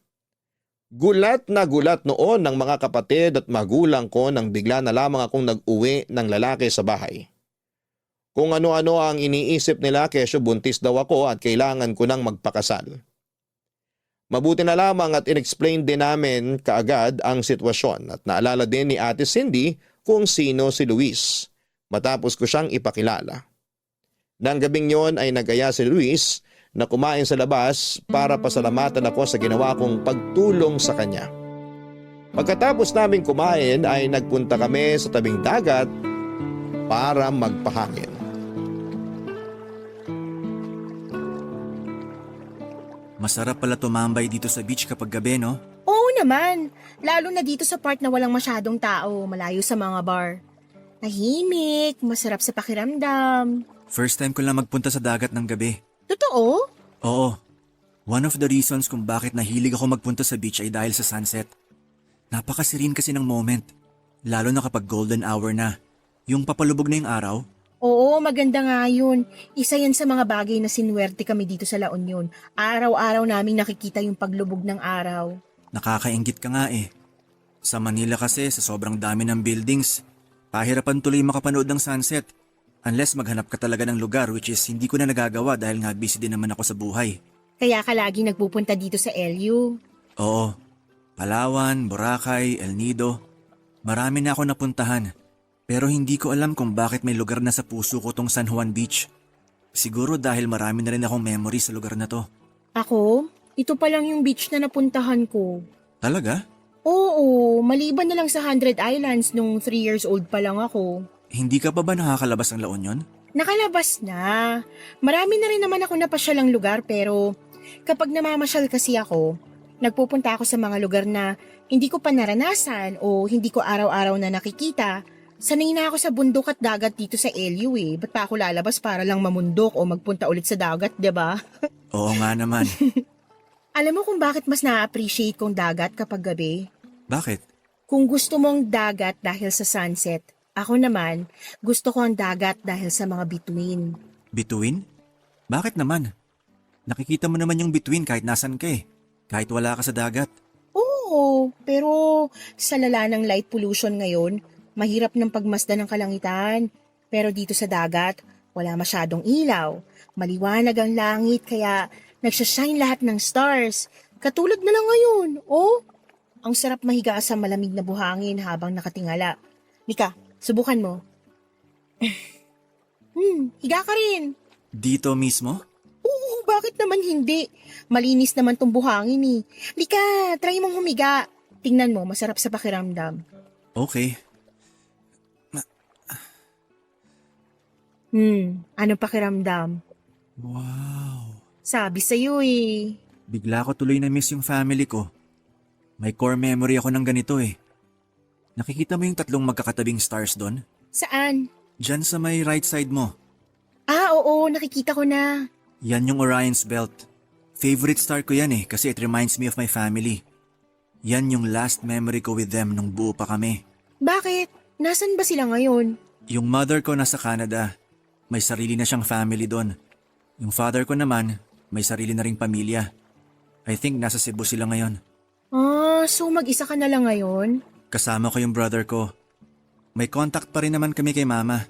S1: Gulat na gulat noon ng mga kapatid at magulang ko nang bigla na lamang akong nag-uwi ng lalaki sa bahay. Kung ano-ano ang iniisip nila kesyo buntis daw ako at kailangan ko nang magpakasal. Mabuti na lamang at inexplain din namin kaagad ang sitwasyon at naalala din ni Ate Cindy kung sino si Luis matapos ko siyang ipakilala. Nang gabing yon ay nagaya si Luis na kumain sa labas para pasalamatan ako sa ginawa kong pagtulong sa kanya. Pagkatapos namin kumain ay nagpunta kami sa tabing dagat para magpahangin.
S4: Masarap pala tumambay dito sa beach kapag gabi, no?
S3: Oo naman, lalo na dito sa part na walang masyadong tao, malayo sa mga bar. Tahimik, masarap sa pakiramdam.
S4: First time ko lang magpunta sa dagat ng gabi.
S3: Totoo?
S4: Oo. One of the reasons kung bakit nahilig ako magpunta sa beach ay dahil sa sunset. Napakasirin kasi ng moment. Lalo na kapag golden hour na. Yung papalubog na yung araw.
S3: Oo, maganda nga yun. Isa yan sa mga bagay na sinuwerte kami dito sa La Union. Araw-araw naming nakikita yung paglubog ng araw.
S4: Nakakainggit ka nga eh. Sa Manila kasi sa sobrang dami ng buildings, pahirapan tuloy makapanood ng sunset. Unless maghanap ka talaga ng lugar which is hindi ko na nagagawa dahil nga busy din naman ako sa buhay.
S3: Kaya ka lagi nagpupunta dito sa LU.
S4: Oo. Palawan, Boracay, El Nido. Marami na ako napuntahan. Pero hindi ko alam kung bakit may lugar na sa puso ko tong San Juan Beach. Siguro dahil marami na rin akong memory sa lugar na to.
S3: Ako? Ito pa lang yung beach na napuntahan ko.
S4: Talaga?
S3: Oo, maliban na lang sa 100 Islands nung 3 years old pa lang ako.
S4: Hindi ka pa ba nakakalabas ng La Union?
S3: Nakalabas na. Marami na rin naman ako napasyalang lugar pero kapag namamasyal kasi ako, nagpupunta ako sa mga lugar na hindi ko pa naranasan o hindi ko araw-araw na nakikita. Sanay na ako sa bundok at dagat dito sa LU eh. Ba't pa ako lalabas para lang mamundok o magpunta ulit sa dagat, 'di ba?
S4: Oo nga naman.
S3: Alam mo kung bakit mas na-appreciate kong dagat kapag gabi?
S4: Bakit?
S3: Kung gusto mong dagat dahil sa sunset, ako naman, gusto ko ang dagat dahil sa mga bituin.
S4: Bituin? Bakit naman? Nakikita mo naman yung bituin kahit nasan ka eh. Kahit wala ka sa dagat.
S3: Oo, pero sa lala ng light pollution ngayon, mahirap ng pagmasdan ng kalangitan. Pero dito sa dagat, wala masyadong ilaw. Maliwanag ang langit kaya nagsashine lahat ng stars. Katulad na lang ngayon, oh. Ang sarap mahiga sa malamig na buhangin habang nakatingala. Mika, subukan mo. Higa ka rin.
S4: Dito mismo?
S3: Oo, bakit naman hindi? Malinis naman tong buhangin eh. Lika, try mong humiga. Tingnan mo, masarap sa pakiramdam.
S4: Okay.
S3: Anong pakiramdam?
S4: Wow.
S3: Sabi sa'yo eh.
S4: Bigla ko tuloy na miss yung family ko. May core memory ako ng ganito eh. Nakikita mo yung 3 magkakatabing stars doon?
S3: Saan?
S4: Diyan sa may right side mo.
S3: Ah, oo, nakikita ko na.
S4: Yan yung Orion's Belt. Favorite star ko yan eh kasi it reminds me of my family. Yan yung last memory ko with them nung buo pa kami.
S3: Bakit? Nasaan ba sila ngayon?
S4: Yung mother ko nasa Canada. May sarili na siyang family doon. Yung father ko naman, may sarili na ring pamilya. I think nasa Cebu sila ngayon.
S3: Ah, so mag-isa ka na lang ngayon?
S4: Kasama ko yung brother ko. May contact pa rin naman kami kay mama.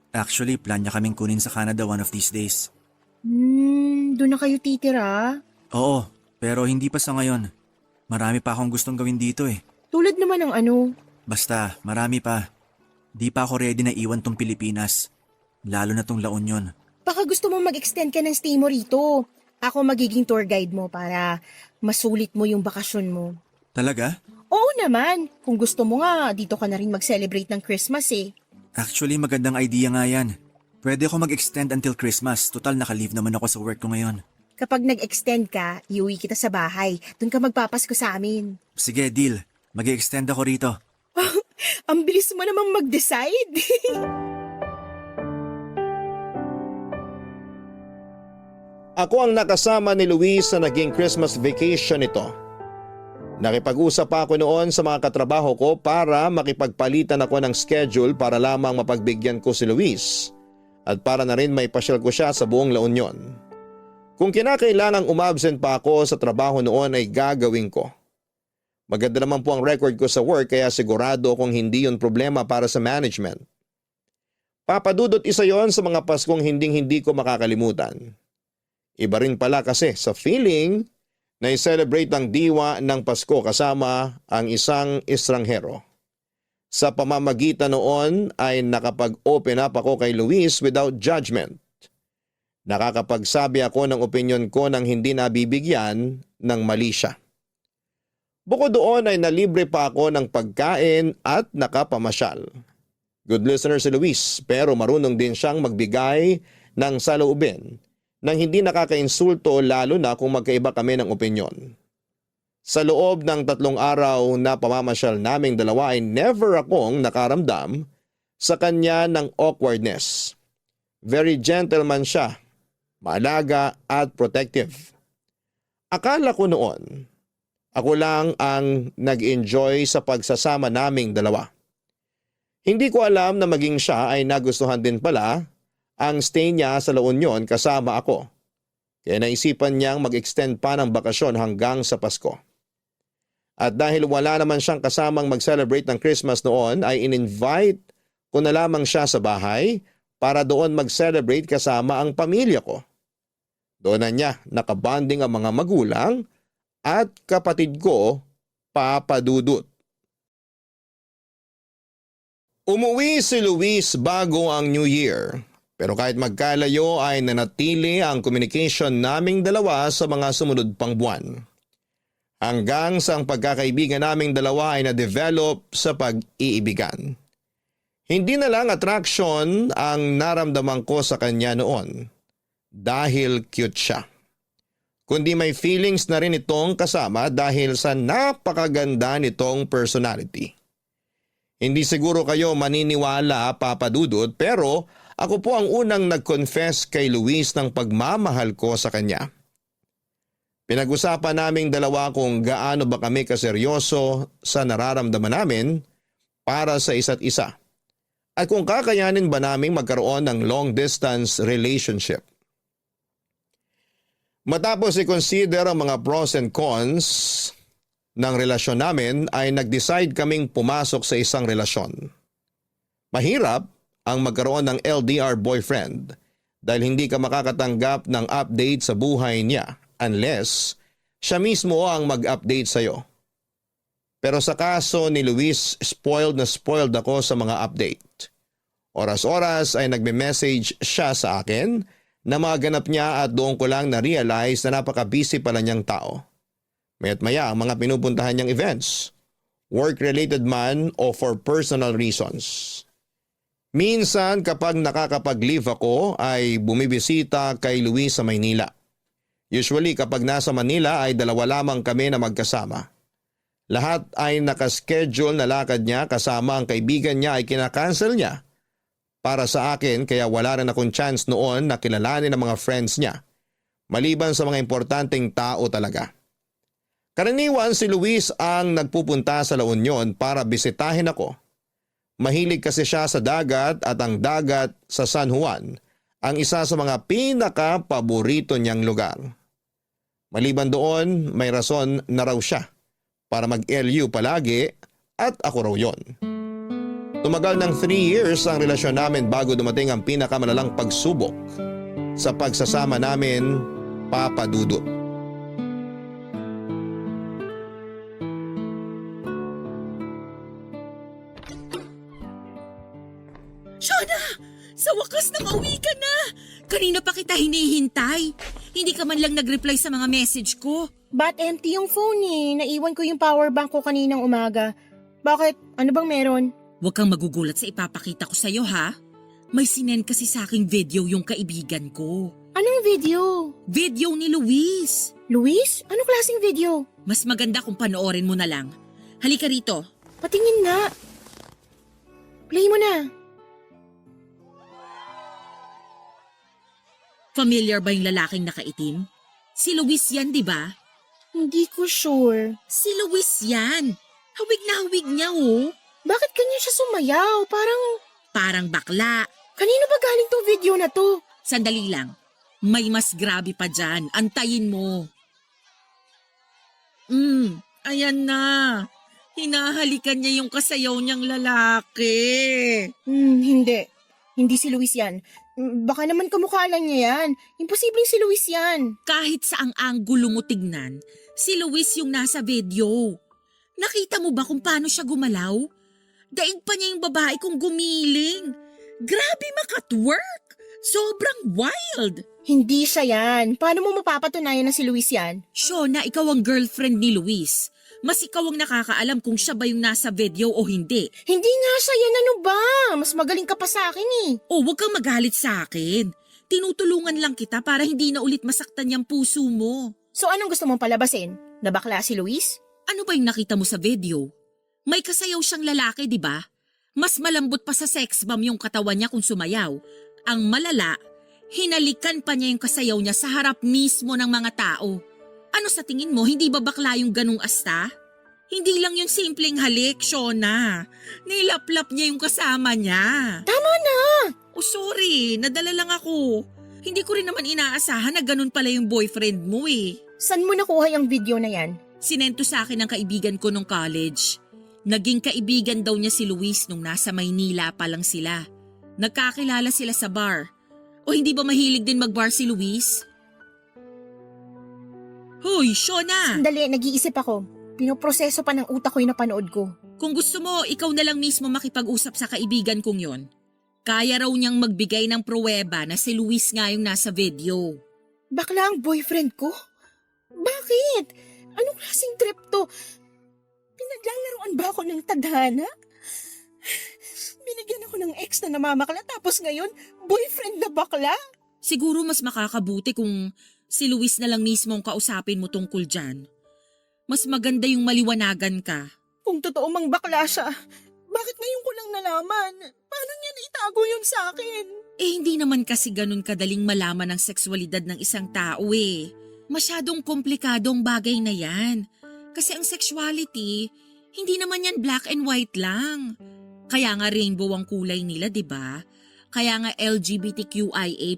S4: Actually, plan niya kaming kunin sa Canada one of these days.
S3: Doon na kayo titira?
S4: Oo, pero hindi pa sa ngayon. Marami pa akong gustong gawin dito eh.
S3: Tulad naman ng ano?
S4: Basta, marami pa. Di pa ako ready na iwan tong Pilipinas. Lalo na tong La Union.
S3: Baka gusto mo mag-extend ka ng stay mo rito. Ako magiging tour guide mo para masulit mo yung bakasyon mo.
S4: Talaga?
S3: Oo naman. Kung gusto mo nga, dito ka na rin mag-celebrate ng Christmas eh.
S4: Actually, magandang idea nga yan. Pwede ako mag-extend until Christmas. Total, naka-leave naman ako sa work ko ngayon.
S3: Kapag nag-extend ka, iuwi kita sa bahay. Doon ka magpapasko sa amin.
S4: Sige, deal. Mag-extend ako rito.
S3: Ang bilis mo namang mag-decide.
S1: Ako ang nakasama ni Luis sa naging Christmas vacation nito. Nakipag-usap pa ako noon sa mga katrabaho ko para makipagpalitan ako ng schedule para lamang mapagbigyan ko si Luis at para na rin may pasyal ko siya sa buong La Union. Kung kinakailangang umabsent pa ako sa trabaho noon ay gagawin ko. Maganda naman po ang record ko sa work kaya sigurado kung hindi yon problema para sa management. Papadudot isa yon sa mga Paskong hindi ko makakalimutan. Iba rin pala kasi sa feeling na i-celebrate ang diwa ng Pasko kasama ang isang estranghero. Sa pamamagitan noon ay nakapag-open up ako kay Luis without judgment. Nakakapagsabi ako ng opinyon ko nang hindi nabibigyan ng mali siya. Bukod doon ay nalibre pa ako ng pagkain at nakapamasyal. Good listener si Luis pero marunong din siyang magbigay ng saloobin nang hindi nakakainsulto lalo na kung magkaiba kami ng opinyon. Sa loob ng 3 araw na pamamasyal naming dalawa ay never akong nakaramdam sa kanya ng awkwardness. Very gentleman siya, maalaga at protective. Akala ko noon, ako lang ang nag-enjoy sa pagsasama naming dalawa. Hindi ko alam na maging siya ay nagustuhan din pala ang stay niya sa La Union kasama ako. Kaya naisipan niyang mag-extend pa ng bakasyon hanggang sa Pasko. At dahil wala naman siyang kasamang mag-celebrate ng Christmas noon ay in-invite ko na lamang siya sa bahay para doon mag-celebrate kasama ang pamilya ko. Doon na niya nakabanding ang mga magulang at kapatid ko, Papa Dudut. Umuwi si Luis bago ang New Year. Pero kahit magkalayo ay nanatili ang communication naming dalawa sa mga sumunod pang buwan. Hanggang sa ang pagkakaibigan naming dalawa ay na-develop sa pag-iibigan. Hindi na lang attraction ang naramdaman ko sa kanya noon dahil cute siya. Kundi may feelings na rin itong kasama dahil sa napakaganda nitong personality. Hindi siguro kayo maniniwala, Papa Dudut, pero ako po ang unang nag-confess kay Luis ng pagmamahal ko sa kanya. Pinag-usapan naming dalawa kung gaano ba kami kaseryoso sa nararamdaman namin para sa isa't isa. At kung kakayanin ba naming magkaroon ng long-distance relationship. Matapos i-consider ang mga pros and cons ng relasyon namin ay nag-decide kaming pumasok sa isang relasyon. Mahirap ang magkaroon ng LDR boyfriend dahil hindi ka makakatanggap ng update sa buhay niya unless siya mismo ang mag-update sa'yo. Pero sa kaso ni Luis, spoiled na spoiled ako sa mga update. Oras-oras ay nagme-message siya sa akin na mga ganap niya at doon ko lang na-realize na napaka-busy pala niyang tao. Maya't maya ang mga pinupuntahan niyang events, work-related man o for personal reasons. Minsan kapag nakakapag-leave ako ay bumibisita kay Luis sa Maynila. Usually kapag nasa Manila ay 2 lamang kami na magkasama. Lahat ay nakaschedule na lakad niya kasama ang kaibigan niya ay kinakancel niya. Para sa akin kaya wala rin akong chance noon na kilalanin ang mga friends niya. Maliban sa mga importanteng tao talaga. Karaniwan si Luis ang nagpupunta sa La Union para bisitahin ako. Mahilig kasi siya sa dagat at ang dagat sa San Juan ang isa sa mga pinaka-paborito niyang lugar. Maliban doon, may rason na raw siya para mag-LU palagi at ako raw yon. Tumagal ng 3 years ang relasyon namin bago dumating ang pinakamalalang pagsubok sa pagsasama namin, Papa Dudut.
S2: Shona! Sa wakas nakauwi ka na! Kanina pa kita hinihintay. Hindi ka man lang nag-reply sa mga message ko.
S3: But empty yung phone eh. Naiwan ko yung power bank ko kaninang umaga. Bakit? Ano bang meron?
S2: Huwag kang magugulat sa ipapakita ko sa'yo ha. May sinend kasi sa aking video yung kaibigan ko.
S3: Anong video?
S2: Video ni Luis.
S3: Luis? Anong klaseng video?
S2: Mas maganda kung panoorin mo na lang. Halika rito.
S3: Patingin nga. Play mo na.
S2: Familiar ba yung lalaking nakaitim? Si Luis yan, di ba?
S3: Hindi ko sure.
S2: Si Luis yan. Hawig na hawig niya oh.
S3: Bakit kanya siya sumayaw?
S2: Parang bakla.
S3: Kanino ba galing tong video na to?
S2: Sandali lang. May mas grabe pa dyan. Antayin mo. Ayan na. Hinahalikan niya yung kasayaw niyang lalaki.
S3: Hindi. Hindi si Luis yan. Baka naman kamukha lang niya yan. Imposibleng si Luis yan.
S2: Kahit saang anggulo mo tignan, si Luis yung nasa video. Nakita mo ba kung paano siya gumalaw? Daig pa niya yung babae kung gumiling. Grabe makatwork! Sobrang wild!
S3: Hindi siya yan. Paano mo mapapatunayan na si Luis yan?
S2: Shona, ikaw ang girlfriend ni Luis. Mas ikaw ang nakakaalam kung siya ba yung nasa video o hindi.
S3: Hindi nga siya yan, ano ba? Mas magaling ka pa sa akin eh.
S2: O huwag kang magalit sa akin. Tinutulungan lang kita para hindi na ulit masaktan yung puso mo.
S3: So anong gusto mong palabasin? Na bakla si Luis?
S2: Ano ba yung nakita mo sa video? May kasayaw siyang lalaki, di ba? Mas malambot pa sa sex bomb yung katawan niya kung sumayaw. Ang malala, hinalikan pa niya yung kasayaw niya sa harap mismo ng mga tao. Ano sa tingin mo, hindi ba bakla yung ganung asta? Hindi lang yung simpleng halik, Shona. Nilaplap niya yung kasama niya.
S3: Tama na!
S2: Oh sorry, nadala lang ako. Hindi ko rin naman inaasahan na ganun pala yung boyfriend mo eh.
S3: Saan mo nakuha yung video na yan?
S2: Sinento sa akin ng kaibigan ko nung college. Naging kaibigan daw niya si Luis nung nasa Maynila pa lang sila. Nagkakilala sila sa bar. O hindi ba mahilig din mag-bar si Luis? Hoy, Shona!
S3: Sandali, nag-iisip ako. Pinoproseso pa ng utak ko yung napanood ko.
S2: Kung gusto mo, ikaw na lang mismo makipag-usap sa kaibigan kong yon. Kaya raw niyang magbigay ng pruweba na si Luis nga yung nasa video.
S3: Bakla ang boyfriend ko? Bakit? Anong klaseng trip to? Pinaglalaroan ba ako ng tadhana? Binigyan ako ng ex na namamakla tapos ngayon, boyfriend na bakla?
S2: Siguro mas makakabuti kung si Luis na lang mismo ang kausapin mo tungkol dyan. Mas maganda yung maliwanagan ka.
S3: Kung totoo mang bakla siya, bakit ngayon ko lang nalaman? Paano niya naitago yun sa akin?
S2: Eh hindi naman kasi ganun kadaling malaman ang sexualidad ng isang tao eh. Masyadong komplikadong bagay na yan. Kasi ang sexuality, hindi naman yan black and white lang. Kaya nga rainbow ang kulay nila, di ba? Kaya nga LGBTQIA+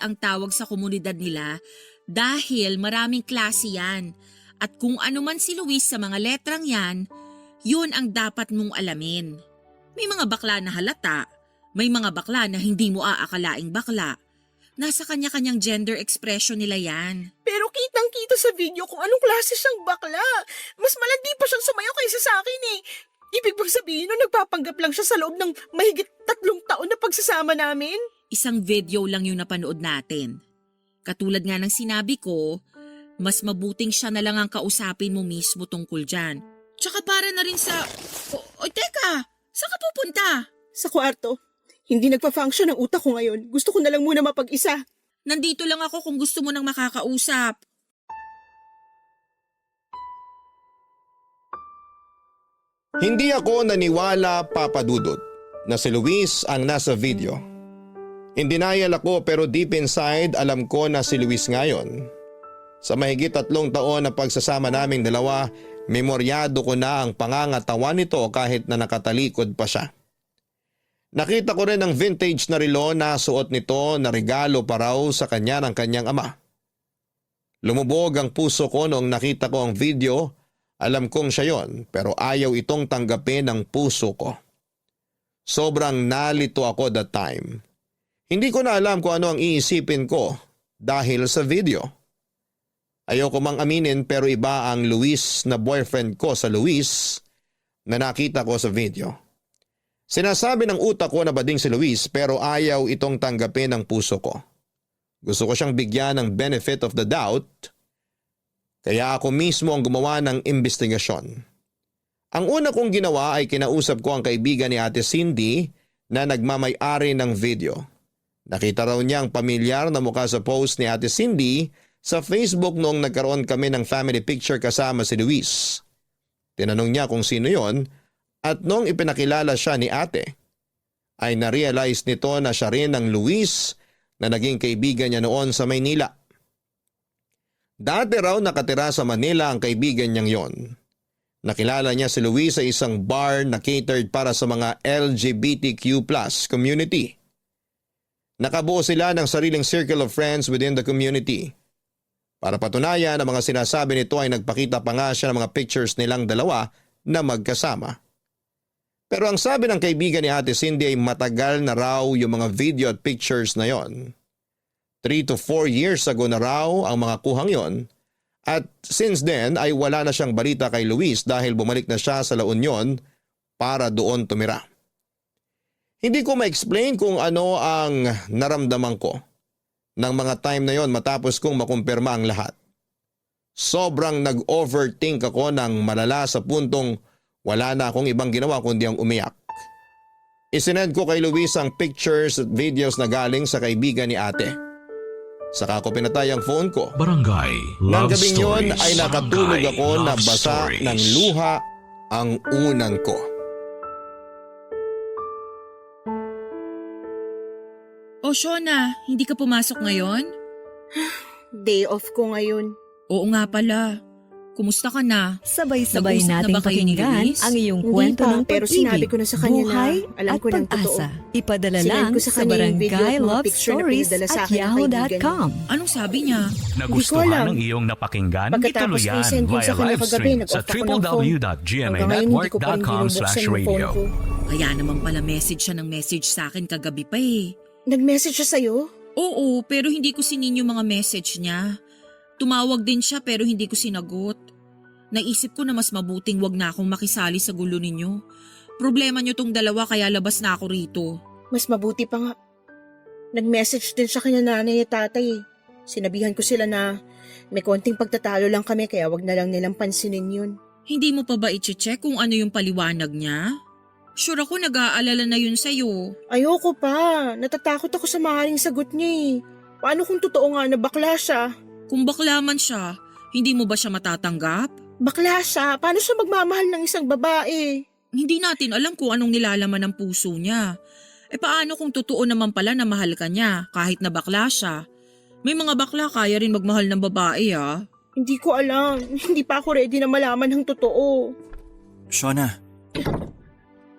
S2: ang tawag sa komunidad nila dahil maraming klase yan. At kung ano man si Luis sa mga letrang yan, yun ang dapat mong alamin. May mga bakla na halata, may mga bakla na hindi mo aakalaing bakla. Nasa kanya-kanyang gender expression nila yan.
S3: Pero kitang-kita sa video kung anong klase siyang bakla. Mas malandi pa siyang sumayaw kaysa sa akin eh. Ibig bang sabihin no, nagpapanggap lang siya sa loob ng mahigit 3 taon na pagsasama namin?
S2: Isang video lang yung napanood natin. Katulad nga ng sinabi ko, mas mabuting siya na lang ang kausapin mo mismo tungkol dyan. Tsaka para na rin sa... O teka, saan ka pupunta?
S3: Sa kwarto. Hindi nagpa-function ang utak ko ngayon. Gusto ko na lang muna mapag-isa.
S2: Nandito lang ako kung gusto mo nang makakausap.
S1: Hindi ako naniwala, Papa Dudut, na si Luis ang nasa video. In denial ako pero deep inside alam ko na si Luis ngayon. Sa mahigit 3 taon na pagsasama naming dalawa, memoryado ko na ang pangangatawan nito kahit na nakatalikod pa siya. Nakita ko rin ang vintage na relo na suot nito na regalo pa raw sa kanya ng kanyang ama. Lumubog ang puso ko noong nakita ko ang video. Alam kong siya yon pero ayaw itong tanggapin ng puso ko. Sobrang nalito ako that time. Hindi ko na alam kung ano ang iisipin ko dahil sa video. Ayoko mang aminin pero iba ang Luis na boyfriend ko sa Luis na nakita ko sa video. Sinasabi ng utak ko na bading si Luis pero ayaw itong tanggapin ng puso ko. Gusto ko siyang bigyan ng benefit of the doubt. Kaya ako mismo ang gumawa ng investigasyon. Ang una kong ginawa ay kinausap ko ang kaibigan ni Ate Cindy na nagmamay-ari ng video. Nakita raw niya ang pamilyar na mukha sa post ni Ate Cindy sa Facebook noong nagkaroon kami ng family picture kasama si Luis. Tinanong niya kung sino yon at noong ipinakilala siya ni ate, ay na-realize nito na siya rin ang Luis na naging kaibigan niya noon sa Maynila. Dati raw nakatira sa Manila ang kaibigan niyang yon. Nakilala niya si Luis sa isang bar na catered para sa mga LGBTQ+ community. Nakabuo sila ng sariling circle of friends within the community. Para patunayan ang mga sinasabi nito ay nagpakita pa nga siya ng mga pictures nilang dalawa na magkasama. Pero ang sabi ng kaibigan ni Ate Cindy ay matagal na raw yung mga video at pictures na yon. 3 to 4 years ago na raw ang mga kuhang yon. At since then ay wala na siyang balita kay Luis dahil bumalik na siya sa La Union para doon tumira. Hindi ko ma-explain kung ano ang naramdaman ko ng mga time na yon matapos kong makumpirma ang lahat. Sobrang nag-overthink ako ng malala sa puntong wala na akong ibang ginawa kundi ang umiyak. Isinend ko kay Luis ang pictures at videos na galing sa kaibigan ni ate. Saka ko pinatay ang phone ko.
S5: Barangay
S1: Nang
S5: Love
S1: gabing yun
S5: Stories.
S1: ay nakatulog
S5: Barangay
S1: ako na
S5: Love
S1: basa
S5: Stories.
S1: ng luha ang unan ko.
S2: O Shona, hindi ka pumasok ngayon?
S3: Day off ko ngayon.
S2: Oo nga pala. Kumusta ka na?
S6: Sabay-sabay
S2: Nag-usap na
S6: nating
S2: ba kayo ni
S6: pakinggan
S2: Luis?
S6: ang iyong
S3: Hindi
S6: kwento
S3: pa,
S6: ng
S3: pero
S6: pag-ibig,
S3: sinabi ko na sa kanya na
S6: buhay
S3: alam
S6: at
S3: ko ng
S6: pag-asa.
S3: totoo.
S6: Ipadala
S3: Sinend
S6: lang
S3: ko sa
S6: sa
S3: kanya yung video at
S6: barangay
S3: mga
S6: love
S3: picture na
S6: stories
S3: pinadala sa
S6: at
S3: akin ng
S6: yahoo.com.
S2: Anong sabi niya?
S5: Nagustuhan
S3: alam.
S5: ng iyong napakinggan?
S3: Pagkatapos
S5: Ituloy
S3: ko
S5: yan
S3: i-send yun sa
S5: via
S3: kanya
S5: live
S3: kagabi,
S5: stream sa
S3: nag-off ako ng phone. Hanggang ngayon hindi ko pa rin binubuksan yung
S5: www.gmail.com/radio.
S3: phone ko.
S2: Kaya naman pala message siya ng message sa akin kagabi pa eh.
S3: Nag-message siya sa'yo?
S2: Oo, pero hindi ko sinin yung mga message niya. Tumawag din siya pero hindi ko sinagot. Naisip ko na mas mabuting wag na akong makisali sa gulo ninyo. Problema niyo tong dalawa kaya labas na ako rito.
S3: Mas mabuti pa nga. Nag-message din siya kina nanay at tatay eh. Sinabihan ko sila na may konting pagtatalo lang kami kaya wag na lang nilang pansinin yun.
S2: Hindi mo pa ba i-check kung ano yung paliwanag niya? Sure ako nag-aalala na yun sa'yo.
S3: Ayoko pa. Natatakot ako sa maaaring sagot niya eh. Paano kung totoo nga na bakla siya?
S2: Kung bakla man siya, hindi mo ba siya matatanggap?
S3: Bakla siya? Paano siya magmamahal ng isang babae?
S2: Hindi natin alam kung anong nilalaman ng puso niya. E paano kung totoo naman pala na mahal ka niya kahit na bakla siya? May mga bakla kaya rin magmahal ng babae ah.
S3: Hindi ko alam. Hindi pa ako ready na malaman ng totoo.
S4: Shona,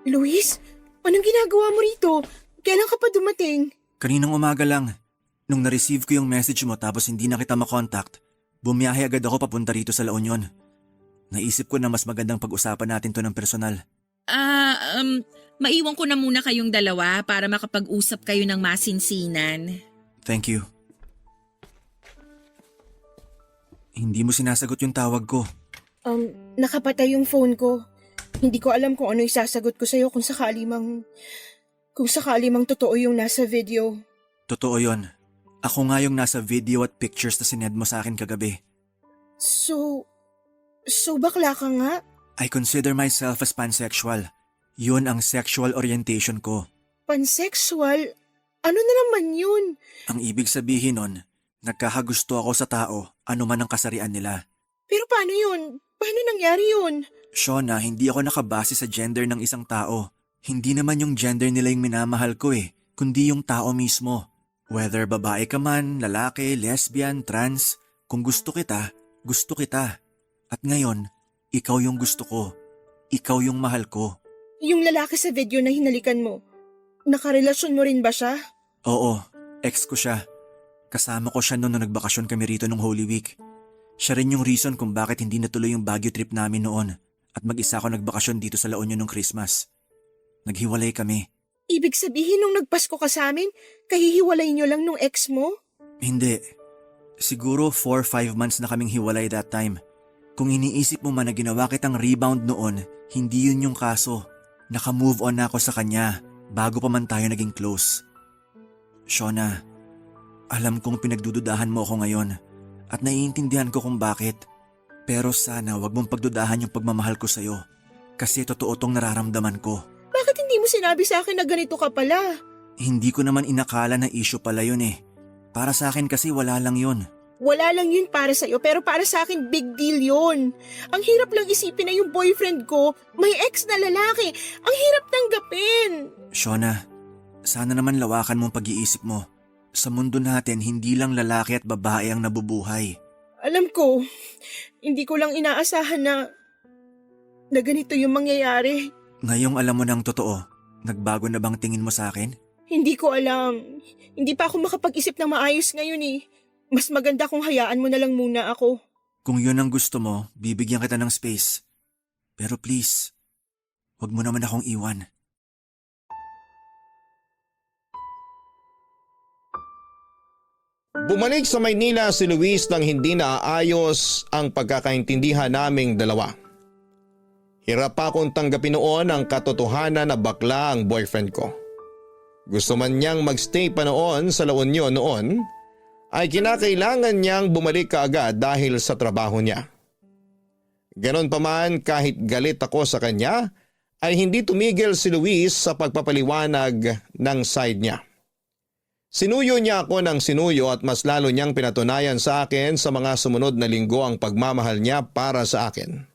S3: Luis, anong ginagawa mo rito? Kailan ka pa dumating?
S4: kaninang umaga lang, nung na-receive ko yung message mo tapos hindi na kita makontakt, bumiyahe agad ako papunta rito sa La Union. Naisip ko na mas magandang pag-usapan natin to ng personal.
S2: Maiwan ko na muna kayong dalawa para makapag-usap kayo ng masinsinan.
S4: Thank you. Hindi mo sinasagot yung tawag ko.
S3: Nakapatay yung phone ko. Hindi ko alam kung ano isasagot ko sa'yo kung sakali mang totoo yung nasa video.
S4: Totoo yon. Ako nga yung nasa video at pictures na sined mo sa akin kagabi.
S3: So bakla ka nga?
S4: I consider myself as pansexual. Yun ang sexual orientation ko.
S3: Pansexual? Ano na naman yun?
S4: Ang ibig sabihin nun, nagkakagusto ako sa tao, ano man ang kasarian nila.
S3: Pero paano yun? Paano nangyari yun?
S4: Shona, hindi ako nakabase sa gender ng isang tao. Hindi naman yung gender nila yung minamahal ko kundi yung tao mismo. Whether babae ka man, lalaki, lesbian, trans, kung gusto kita, gusto kita. At ngayon, ikaw yung gusto ko. Ikaw yung mahal ko.
S3: Yung lalaki sa video na hinalikan mo, nakarelasyon mo rin ba siya?
S4: Oo, ex ko siya. Kasama ko siya noon nung nagbakasyon kami rito nung Holy Week. Siya rin yung reason kung bakit hindi natuloy yung Baguio trip namin noon at mag-isa ako nagbakasyon dito sa La Union nung Christmas. Naghiwalay kami.
S3: Ibig sabihin nung nagpasko ka sa amin, kahihiwalay nyo lang nung ex mo?
S4: Hindi. Siguro 4-5 months na kaming hiwalay that time. Kung iniisip mo man na ginawa kitang rebound noon, hindi yun yung kaso. Naka-move on na ako sa kanya bago pa man tayo naging close. Shona, alam kong pinagdududahan mo ako ngayon at naiintindihan ko kung bakit. Pero sana wag mong pagdudahan yung pagmamahal ko sa'yo kasi totoo tong nararamdaman ko.
S3: Bakit hindi mo sinabi sa akin na ganito ka pala?
S4: Hindi ko naman inakala na issue pala yun Para sa akin kasi wala lang yun.
S3: Wala lang yun para sa'yo pero para sa akin big deal yun. Ang hirap lang isipin na yung boyfriend ko may ex na lalaki. Ang hirap tanggapin.
S4: Shona, sana naman lawakan mong pag-iisip mo. Sa mundo natin, hindi lang lalaki at babae ang nabubuhay.
S3: Alam ko, hindi ko lang inaasahan na ganito yung mangyayari.
S4: Ngayong alam mo ng totoo, nagbago na bang tingin mo sa akin?
S3: Hindi ko alam. Hindi pa ako makapag-isip ng maayos ngayon Mas maganda kung hayaan mo na lang muna ako.
S4: Kung yun ang gusto mo, bibigyan kita ng space. Pero please, Huwag mo naman akong iwan.
S1: Bumalik sa Maynila si Luis nang hindi naaayos ang pagkakaintindihan naming dalawa. Hirap pa akong tanggapin noon ang katotohanan na bakla ang boyfriend ko. Gusto man niyang magstay pa noon sa La Union noon, ay kinakailangan niyang bumalik kaagad dahil sa trabaho niya. Ganon pa man, kahit galit ako sa kanya, ay hindi tumigil si Luis sa pagpapaliwanag ng side niya. Sinuyo niya ako ng sinuyo at mas lalo niyang pinatunayan sa akin sa mga sumunod na linggo ang pagmamahal niya para sa akin.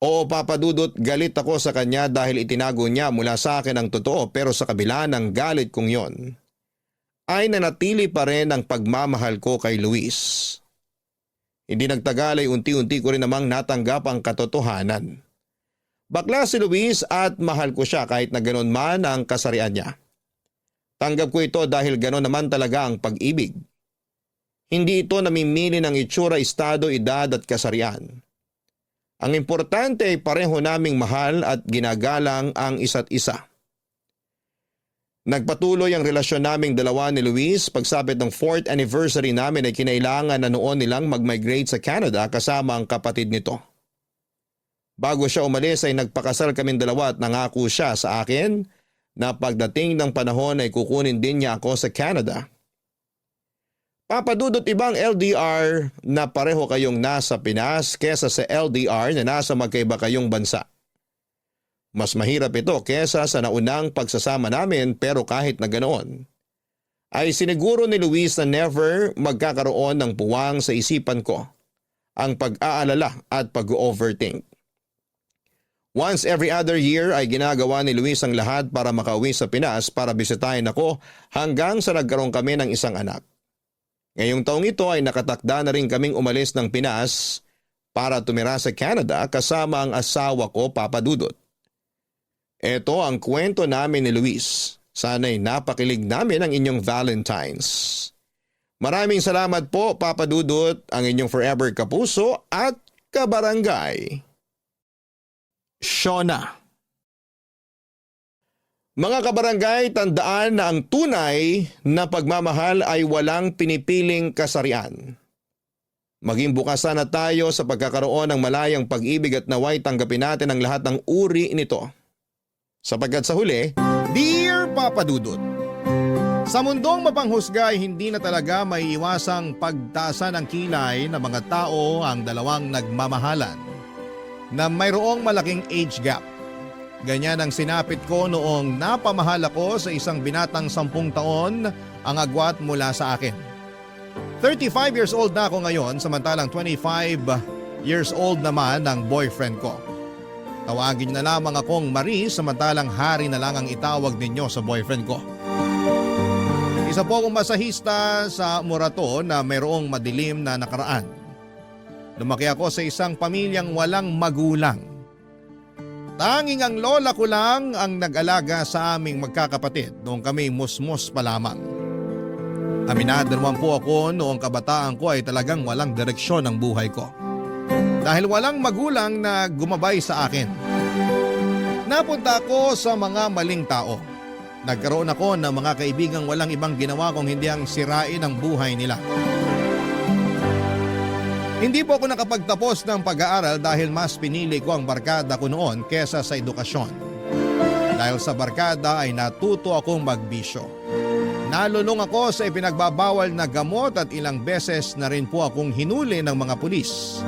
S1: Oo, Papa Dudut, galit ako sa kanya dahil itinago niya mula sa akin ang totoo, pero sa kabila ng galit kong yon, ay nanatili pa rin ang pagmamahal ko kay Luis. Hindi nagtagal ay unti-unti ko rin namang natanggap ang katotohanan. Bakla si Luis at mahal ko siya kahit na ganon man ang kasarian niya. Tanggap ko ito dahil ganon naman talaga ang pag-ibig. Hindi ito namimili ng itsura, estado, edad at kasarian. Ang importante ay pareho naming mahal at ginagalang ang isa't isa. Nagpatuloy ang relasyon naming dalawa ni Luis. Pagsapit ng 4th anniversary namin ay kinailangan na noon nilang mag-migrate sa Canada kasama ang kapatid nito. Bago siya umalis ay nagpakasal kaming dalawa at nangako siya sa akin na pagdating ng panahon ay kukunin din niya ako sa Canada. Papadudot, ibang LDR na pareho kayong nasa Pinas kesa sa LDR na nasa magkaiba kayong bansa. Mas mahirap ito kesa sa naunang pagsasama namin, pero kahit na ganoon, ay siniguro ni Luis na never magkakaroon ng puwang sa isipan ko ang pag-aalala at pag-overthink. Once every other year ay ginagawa ni Luis ang lahat para makauwi sa Pinas para bisitahin ako hanggang sa nagkaroon kami ng isang anak. Ngayong taong ito ay nakatakda na rin kaming umalis ng Pinas para tumira sa Canada kasama ang asawa ko, Papa Dudut. Ito ang kwento namin ni Luis. Sana'y napakilig namin ang inyong Valentines. Maraming salamat po, Papa Dudut, ang inyong forever kapuso at kabarangay. Shona. Mga kabarangay, tandaan na ang tunay na pagmamahal ay walang pinipiling kasarian. Maging bukas sana tayo sa pagkakaroon ng malayang pag-ibig at naway tanggapin natin ang lahat ng uri nito. Sapagkat sa huli, Dear Papa Dudut, sa mundong mapanghusga ay hindi na talaga maiiwasang pagtaasan ng kilay ng mga tao ang dalawang nagmamahalan na mayroong malaking age gap. Ganyan ang sinapit ko noong napamahal ako sa isang binatang 10 taon ang agwat mula sa akin. 35 years old na ako ngayon, samantalang 25 years old naman ang boyfriend ko. Tawagin na lamang akong Marie, samantalang Hari na lang ang itawag ninyo sa boyfriend ko. Isa po akong masahista sa Morato na mayroong madilim na nakaraan. Lumaki ako sa isang pamilyang walang magulang. Tanging ang lola ko lang ang nag-alaga sa aming magkakapatid noong kami musmos pa lamang. Aminado naman po ako noong kabataan ko ay talagang walang direksyon ang buhay ko. Dahil walang magulang na gumabay sa akin. Napunta ako sa mga maling tao. Nagkaroon ako ng mga kaibigang walang ibang ginawa kung hindi ang sirain ang buhay nila. Hindi po ako nakapagtapos ng pag-aaral dahil mas pinili ko ang barkada ko noon kesa sa edukasyon. Dahil sa barkada ay natuto akong magbisyo. Nalulong ako sa ipinagbabawal na gamot at ilang beses na rin po akong hinuli ng mga pulis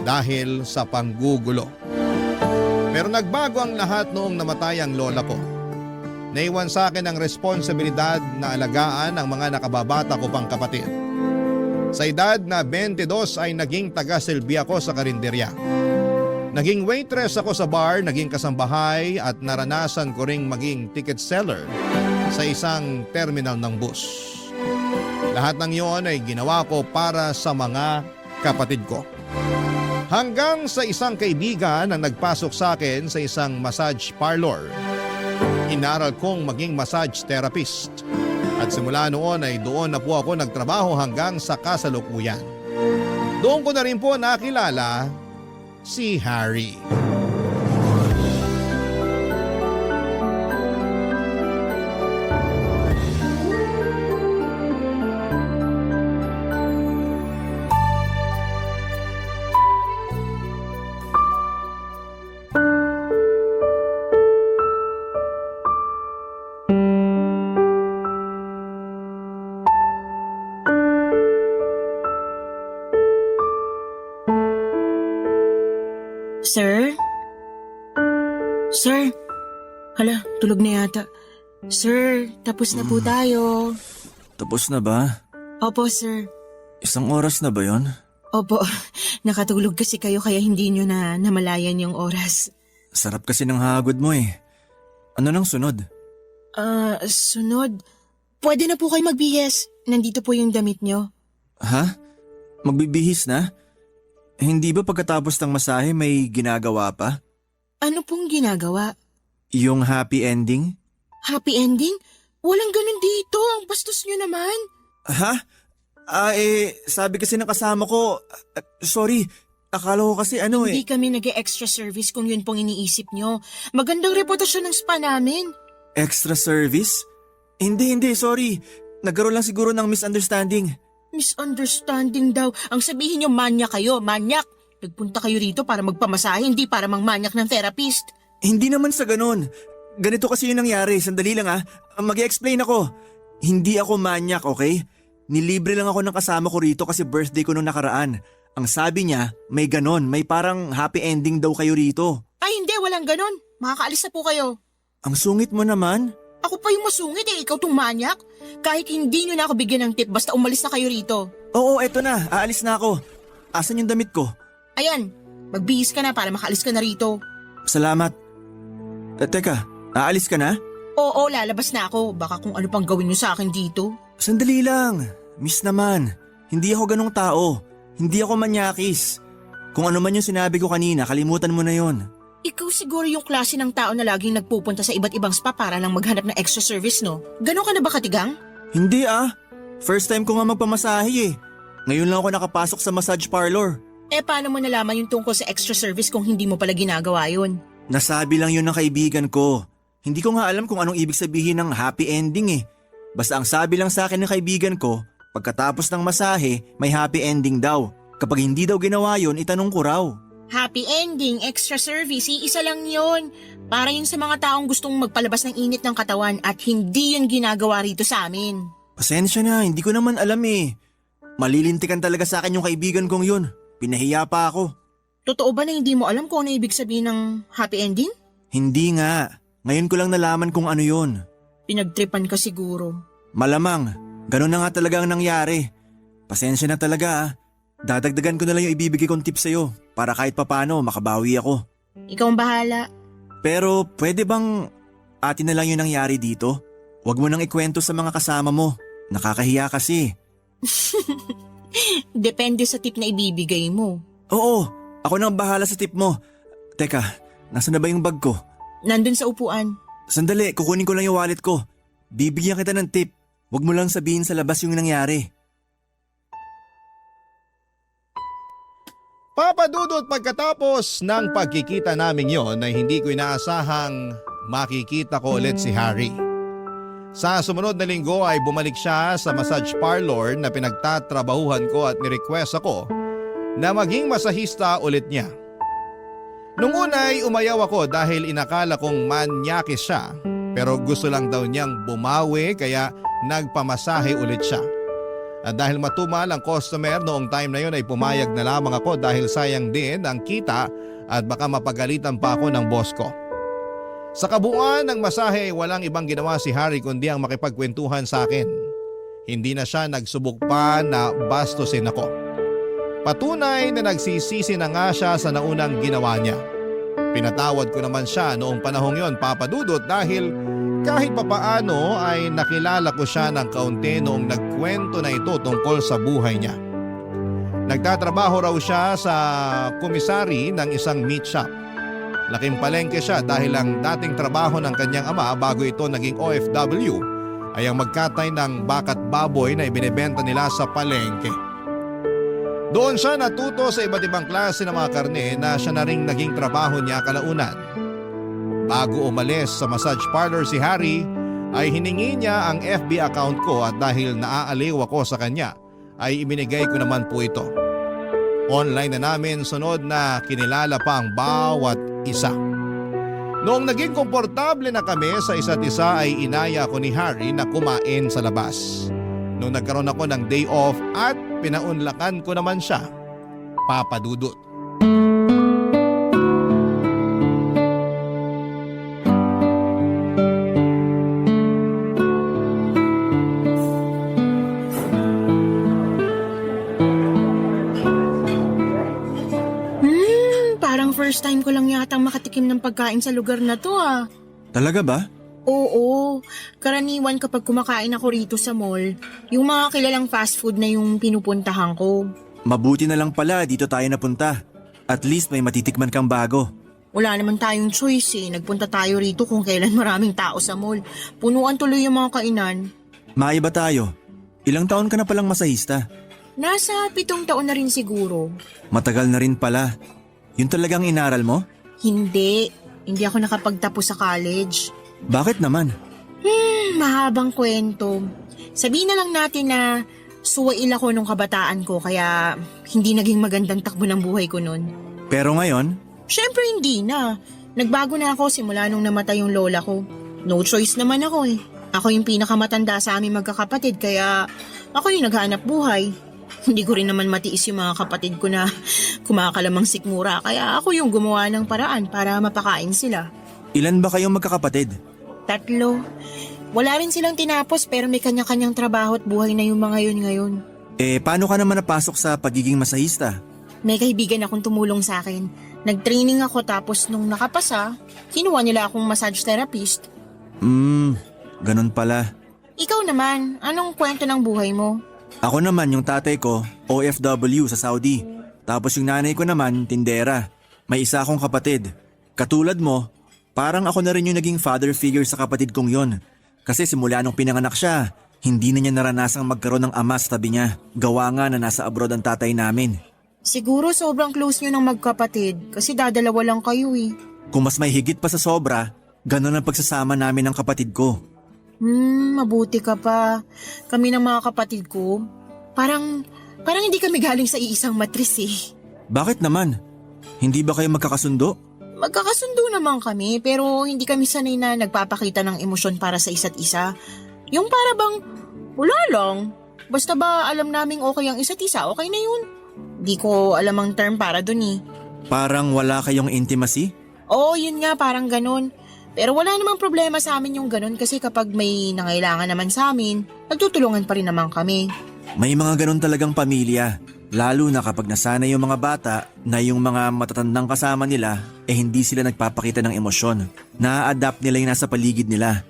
S1: dahil sa panggugulo. Pero nagbago ang lahat noong namatay ang lola ko. Naiwan sa akin ang responsibilidad na alagaan ang mga nakababata ko pang kapatid. Sa edad na 22 ay naging taga-silbi ako sa karinderya. Naging waitress ako sa bar, naging kasambahay at naranasan ko ring maging ticket seller sa isang terminal ng bus. Lahat ng iyon ay ginawa ko para sa mga kapatid ko. Hanggang sa isang kaibigan ang nagpasok sa akin sa isang massage parlor. Inaral kong maging massage therapist. At simula noon ay doon na po ako nagtrabaho hanggang sa kasalukuyan. Doon ko na rin po nakilala si Harry.
S3: Sir? Sir? Hala, tulog na yata. Sir, tapos na po tayo.
S4: Tapos na ba?
S3: Opo, sir.
S4: 1 oras na ba yon?
S3: Opo, nakatulog kasi kayo kaya hindi nyo na namalayan yung oras.
S4: Sarap kasi ng hagod mo eh. Ano nang sunod?
S3: Sunod. Pwede na po kayo magbihis. Nandito po yung damit nyo.
S4: Ha? Magbibihis na? Hindi ba pagkatapos ng masahe may ginagawa pa?
S3: Ano pong ginagawa?
S4: Yung happy ending?
S3: Happy ending? Walang ganun dito. Ang bastos nyo naman.
S4: Ha? Sabi kasi ng kasama ko, sorry, akala ko kasi
S3: Hindi kami nag-extra service kung yun pong iniisip nyo. Magandang reputasyon ng spa namin.
S4: Extra service? Hindi, sorry. Nagkaroon lang siguro ng misunderstanding.
S3: Misunderstanding daw. Ang sabihin nyo, manyak kayo, manyak. Nagpunta kayo rito para magpamasahe, hindi para mangmanyak ng therapist.
S4: Hindi naman sa ganun. Ganito kasi yung nangyari. Sandali lang Mag-i-explain ako. Hindi ako manyak, okay? Nilibre lang ako ng kasama ko rito kasi birthday ko nung nakaraan. Ang sabi niya, may ganon. May parang happy ending daw kayo rito.
S3: Ay hindi, walang ganon. Makakaalis na po kayo.
S4: Ang sungit mo naman.
S3: Ako pa yung masungit ikaw tong manyak. Kahit hindi nyo na ako bigyan ng tip, basta umalis na kayo rito.
S4: Oo, eto na. Aalis na ako. Asan yung damit ko?
S3: Ayan, magbihis ka na para makaalis ka na rito.
S4: Salamat. Teka, aalis ka na?
S3: Oo, lalabas na ako. Baka kung ano pang gawin nyo sa akin dito.
S4: Sandali lang. Miss naman. Hindi ako ganong tao. Hindi ako manyakis. Kung ano man yung sinabi ko kanina, kalimutan mo na yon.
S3: Ikaw siguro yung klase ng tao na laging nagpupunta sa iba't ibang spa para lang maghanap ng extra service, no? Ganon ka na ba katigang?
S4: Hindi First time ko nga magpamasahe eh. Ngayon lang ako nakapasok sa massage parlor.
S3: Paano mo nalaman yung tungkol sa extra service kung hindi mo pala ginagawa yun?
S4: Nasabi lang yun ng kaibigan ko. Hindi ko nga alam kung anong ibig sabihin ng happy ending eh. Basta ang sabi lang sa akin ng kaibigan ko, pagkatapos ng masahe, may happy ending daw. Kapag hindi daw ginawa yun, itanong ko raw.
S3: Happy ending, extra service, isa lang yon. Para yun sa mga taong gustong magpalabas ng init ng katawan at hindi yun ginagawa rito sa amin.
S4: Pasensya na, hindi ko naman alam eh. Malilintikan talaga sa akin yung kaibigan kong yun. Pinahiya pa ako.
S3: Totoo ba na hindi mo alam kung ano ibig sabihin ng happy ending?
S4: Hindi nga. Ngayon ko lang nalaman kung ano yun.
S3: Pinagtripan ka siguro.
S4: Malamang, ganun na nga talaga ang nangyari. Pasensya na talaga Dadagdagan ko na lang yung ibibigay kong tips sa'yo para kahit papano makabawi ako.
S3: Ikaw ang bahala.
S4: Pero pwede bang atin na lang yung nangyari dito? Huwag mo nang ikwento sa mga kasama mo. Nakakahiya kasi.
S3: Depende sa tip na ibibigay mo.
S4: Oo, ako nang bahala sa tip mo. Teka, nasa na ba yung bag ko?
S3: Nandun sa upuan.
S4: Sandali, kukunin ko lang yung wallet ko. Bibigyan kita ng tip. Huwag mo lang sabihin sa labas yung nangyari.
S1: Papadudot pagkatapos ng pagkikita namin yon ay hindi ko inaasahang makikita ko ulit si Harry. Sa sumunod na linggo ay bumalik siya sa massage parlor na pinagtatrabahuhan ko at nirequest ako na maging masahista ulit niya. Nung una ay umayaw ako dahil inakala kong manyakis siya pero gusto lang daw niyang bumawi kaya nagpamasahe ulit siya. At dahil matumal ang customer noong time na yon ay pumayag na lamang ako dahil sayang din ang kita at baka mapagalitan pa ako ng boss ko. Sa kabuuan ng masahe ay walang ibang ginawa si Harry kundi ang makipagkwentuhan sa akin. Hindi na siya nagsubok pa na bastusin ako. Patunay na nagsisisi na nga siya sa naunang ginawa niya. Pinatawad ko naman siya noong panahong yon, Papa Dudut, dahil kahit papaano ay nakilala ko siya ng kaunti noong nagkwento na ito tungkol sa buhay niya. Nagtatrabaho raw siya sa komisari ng isang meat shop. Laking palengke siya dahil ang dating trabaho ng kanyang ama bago ito naging OFW ay ang magkatay ng bakat baboy na ibinebenta nila sa palengke. Doon siya natuto sa iba't ibang klase ng mga karne na siya na ring naging trabaho niya kalaunan. Bago umalis sa massage parlor si Harry ay hiningi niya ang FB account ko at dahil naaaliw ako sa kanya ay ibinigay ko naman po ito. Online na namin sunod na kinilala pa ang bawat isa. Noong naging komportable na kami sa isa't isa ay inaya ko ni Harry na kumain sa labas. Noong nagkaroon ako ng day off at pinaunlakan ko naman siya, Papa Dudut.
S3: pagkain sa lugar na to ah.
S4: Talaga ba?
S3: Oo, karaniwan kapag kumakain ako rito sa mall, yung mga kilalang fast food na yung pinupuntahan ko.
S4: Mabuti na lang pala dito tayo napunta. At least may matitikman kang bago.
S3: Wala naman tayong choice eh. Nagpunta tayo rito kung kailan maraming tao sa mall. Punuan tuloy yung mga kainan.
S4: Maiba tayo. Ilang taon ka na palang masahista?
S3: Nasa 7 taon na rin siguro.
S4: Matagal na rin pala. Yun talagang inaral mo?
S3: Hindi ako nakapagtapos sa college.
S4: Bakit naman?
S3: Mahabang kwento. Sabihin na lang natin na suwail ako nung kabataan ko kaya hindi naging magandang takbo ng buhay ko nun.
S4: Pero ngayon,
S3: Syempre hindi na. Nagbago na ako simula nung namatay yung lola ko. No choice naman ako eh. Ako yung pinakamatanda sa aming magkakapatid kaya ako yung naghanap buhay. Hindi ko rin naman matiis yung mga kapatid ko na kumakalamang sikmura kaya ako yung gumawa ng paraan para mapakain sila.
S4: ilan ba kayong magkakapatid?
S3: 3. Wala rin silang tinapos pero may kanya-kanyang trabaho at buhay na yung mga yun ngayon.
S4: Paano ka naman napasok sa pagiging masahista?
S3: May kaibigan akong tumulong sa akin. Nag-training ako tapos nung nakapasa, kinuha nila akong massage therapist.
S4: Ganun pala.
S3: Ikaw naman, anong kwento ng buhay mo?
S4: Ako naman yung tatay ko, OFW sa Saudi. Tapos yung nanay ko naman, tindera. May isa akong kapatid. Katulad mo, parang ako na rin yung naging father figure sa kapatid kong yon. Kasi simula nung pinanganak siya, hindi na niya naranasang magkaroon ng ama sa tabi niya. Gawa nga na nasa abroad ang tatay namin.
S3: Siguro sobrang close nyo ng magkapatid kasi dadalawa lang kayo eh.
S4: Kung mas may higit pa sa sobra, ganun ang pagsasama namin ng kapatid ko.
S3: Mabuti ka pa. Kami ng mga kapatid ko, parang hindi kami galing sa iisang matris eh.
S4: Bakit naman? Hindi ba kayo magkakasundo?
S3: Magkakasundo naman kami pero hindi kami sanay na nagpapakita ng emosyon para sa isa't isa. Yung para bang, wala lang. Basta ba alam naming okay ang isa't isa, okay na yun. Di ko alam ang term para dun eh.
S4: Parang wala kayong intimacy?
S3: Oo, yun nga, parang ganun. Pero wala namang problema sa amin yung ganun kasi kapag may nangailangan naman sa amin, nagtutulungan pa rin naman kami.
S4: May mga ganun talagang pamilya. Lalo na kapag nasanay yung mga bata na yung mga matatandang kasama nila hindi sila nagpapakita ng emosyon. Na-adapt nila yung nasa paligid nila.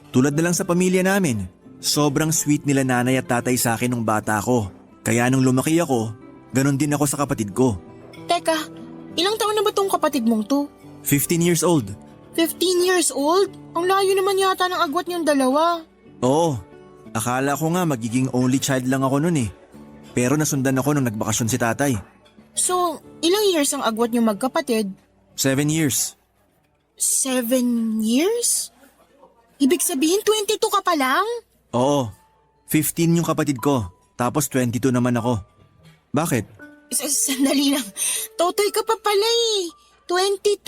S4: Tulad na lang sa pamilya namin. Sobrang sweet nila nanay at tatay sa akin nung bata ako. Kaya nung lumaki ako, ganun din ako sa kapatid ko.
S3: Teka, ilang taon na ba tong kapatid mong to?
S4: 15 years old.
S3: 15 years old? Ang layo naman yata ng agwat niyong dalawa.
S4: Oo, akala ko nga magiging only child lang ako nun eh. Pero nasundan ako nung nagbakasyon si tatay.
S3: So, ilang years ang agwat niyong magkapatid?
S4: 7 years.
S3: 7 years? Ibig sabihin 22 ka pa lang?
S4: Oo, 15 yung kapatid ko. Tapos 22 naman ako. Bakit?
S3: Sandali lang. Totoy ka pa pala eh. 22?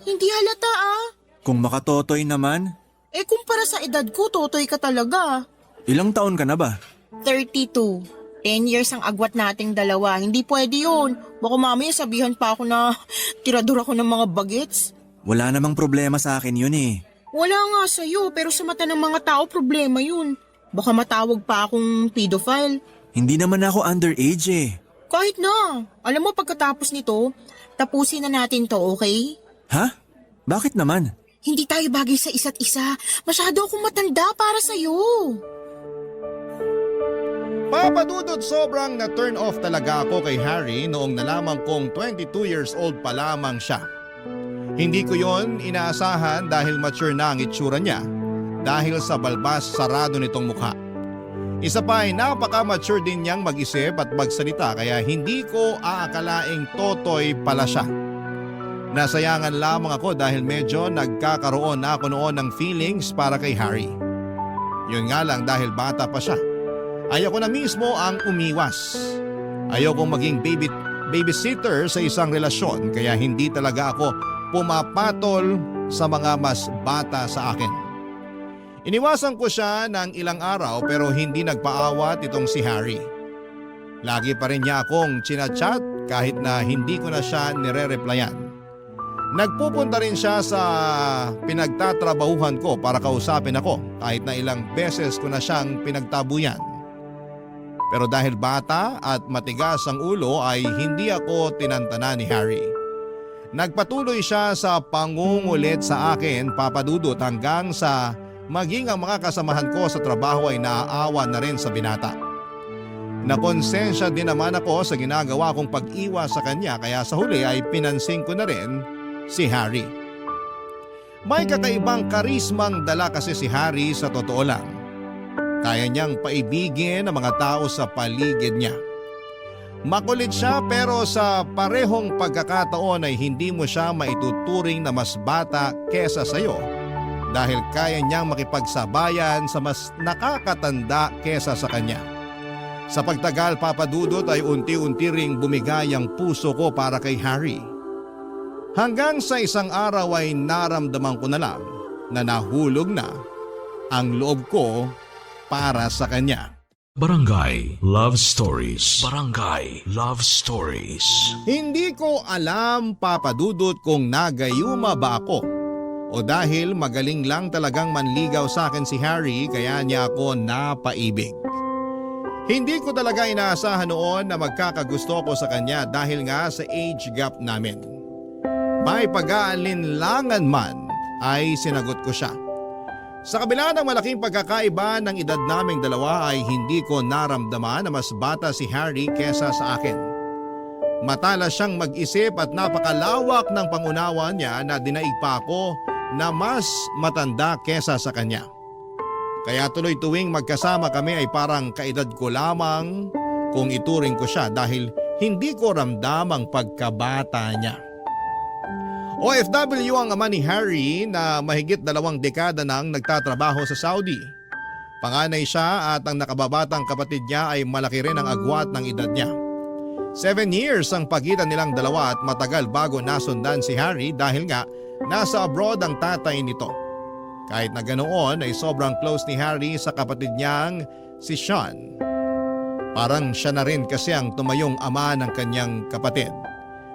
S3: Hindi halata ah.
S4: Kung makatotoy naman,
S3: Kumpara sa edad ko, totoy ka talaga.
S4: ilang taon ka na ba?
S3: 32. 10 years ang agwat nating dalawa. Hindi pwede yun. Baka mamaya sabihan pa ako na tirador ako ng mga bagets.
S4: Wala namang problema sa akin yun eh.
S3: Wala nga sa'yo, pero sa mata ng mga tao, problema yun. Baka matawag pa akong pedophile.
S4: Hindi naman ako underage eh.
S3: Kahit na. Alam mo, pagkatapos nito, tapusin na natin to, okay?
S4: Ha? Bakit naman?
S3: Hindi tayo bagay sa isa't isa. Masyado akong matanda para sa'yo.
S1: Papadudod, sobrang na-turn off talaga ako kay Harry noong nalaman kong 22 years old pa lamang siya. Hindi ko yon inaasahan dahil mature na ang itsura niya dahil sa balbas sarado nitong mukha. Isa pa ay napaka-mature din niyang mag-isip at magsalita kaya hindi ko aakalaing totoy pala siya. Nasayangan lamang ako dahil medyo nagkakaroon na ako noon ng feelings para kay Harry. Yun nga lang dahil bata pa siya. Ayoko na mismo ang umiwas. Ayokong maging babysitter sa isang relasyon kaya hindi talaga ako pumapatol sa mga mas bata sa akin. Iniwasan ko siya ng ilang araw pero hindi nagpaawat itong si Harry. Lagi pa rin niya akong chinachat kahit na hindi ko na siya nire-replyan. Nagpupunta rin siya sa pinagtatrabahuhan ko para kausapin ako kahit na ilang beses ko na siyang pinagtabuyan. Pero dahil bata at matigas ang ulo ay hindi ako tinantana ni Harry. Nagpatuloy siya sa pangungulit sa akin, Papa Dudut, hanggang sa maging ang mga kasamahan ko sa trabaho ay naaawa na rin sa binata. Nakonsensya din naman ako sa ginagawa kong pag-iwas sa kanya kaya sa huli ay pinansin ko na rin si Harry. May kakaibang karismang dala kasi si Harry sa totoo lang. Kaya niyang paibigin ang mga tao sa paligid niya. Makulit siya pero sa parehong pagkakataon ay hindi mo siya maituturing na mas bata kesa sayo dahil kaya niyang makipagsabayan sa mas nakakatanda kesa sa kanya. Sa pagtagal, Papa Dudut, ay unti-unti ring bumigay ang puso ko para kay Harry. Hanggang sa isang araw ay naramdaman ko na lang na nahulog na ang loob ko para sa kanya.
S6: Barangay Love Stories. Barangay Love Stories.
S1: Hindi ko alam, Papa Dudut, kung nagayuma ba ako o dahil magaling lang talagang manligaw sa akin si Harry kaya niya ako napaibig. Hindi ko talaga inaasahan noon na magkakagusto ko sa kanya dahil nga sa age gap namin. May pag-aalinlangan man ay sinagot ko siya. Sa kabila ng malaking pagkakaiba ng edad naming dalawa ay hindi ko naramdaman na mas bata si Harry kesa sa akin. Matalas siyang mag-isip at napakalawak ng pangunawa niya na dinaig pa ako na mas matanda kesa sa kanya. Kaya tuloy tuwing magkasama kami ay parang kaedad ko lamang kung ituring ko siya dahil hindi ko ramdam ang pagkabata niya. OFW ang ama ni Harry na mahigit 2 dekada nang nagtatrabaho sa Saudi. Panganay siya at ang nakababatang kapatid niya ay malaki rin ang agwat ng edad niya. 7 years ang pagitan nilang dalawa at matagal bago nasundan si Harry dahil nga nasa abroad ang tatay nito. Kahit na ganoon ay sobrang close ni Harry sa kapatid niyang si Sean. Parang siya na rin kasi ang tumayong ama ng kanyang kapatid.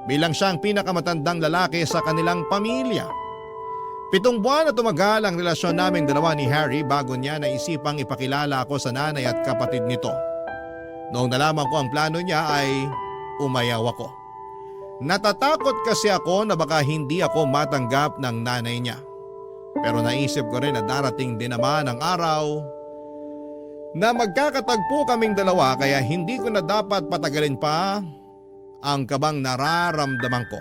S1: Bilang siya ang pinakamatandang lalaki sa kanilang pamilya. 7 buwan na tumagal ang relasyon naming dalawa ni Harry bago niya naisipang ipakilala ako sa nanay at kapatid nito. Noong nalaman ko ang plano niya ay umayaw ako. Natatakot kasi ako na baka hindi ako matanggap ng nanay niya. Pero naisip ko rin na darating din naman ang araw na magkakatagpo kaming dalawa kaya hindi ko na dapat patagalin pa ang kabang nararamdaman ko.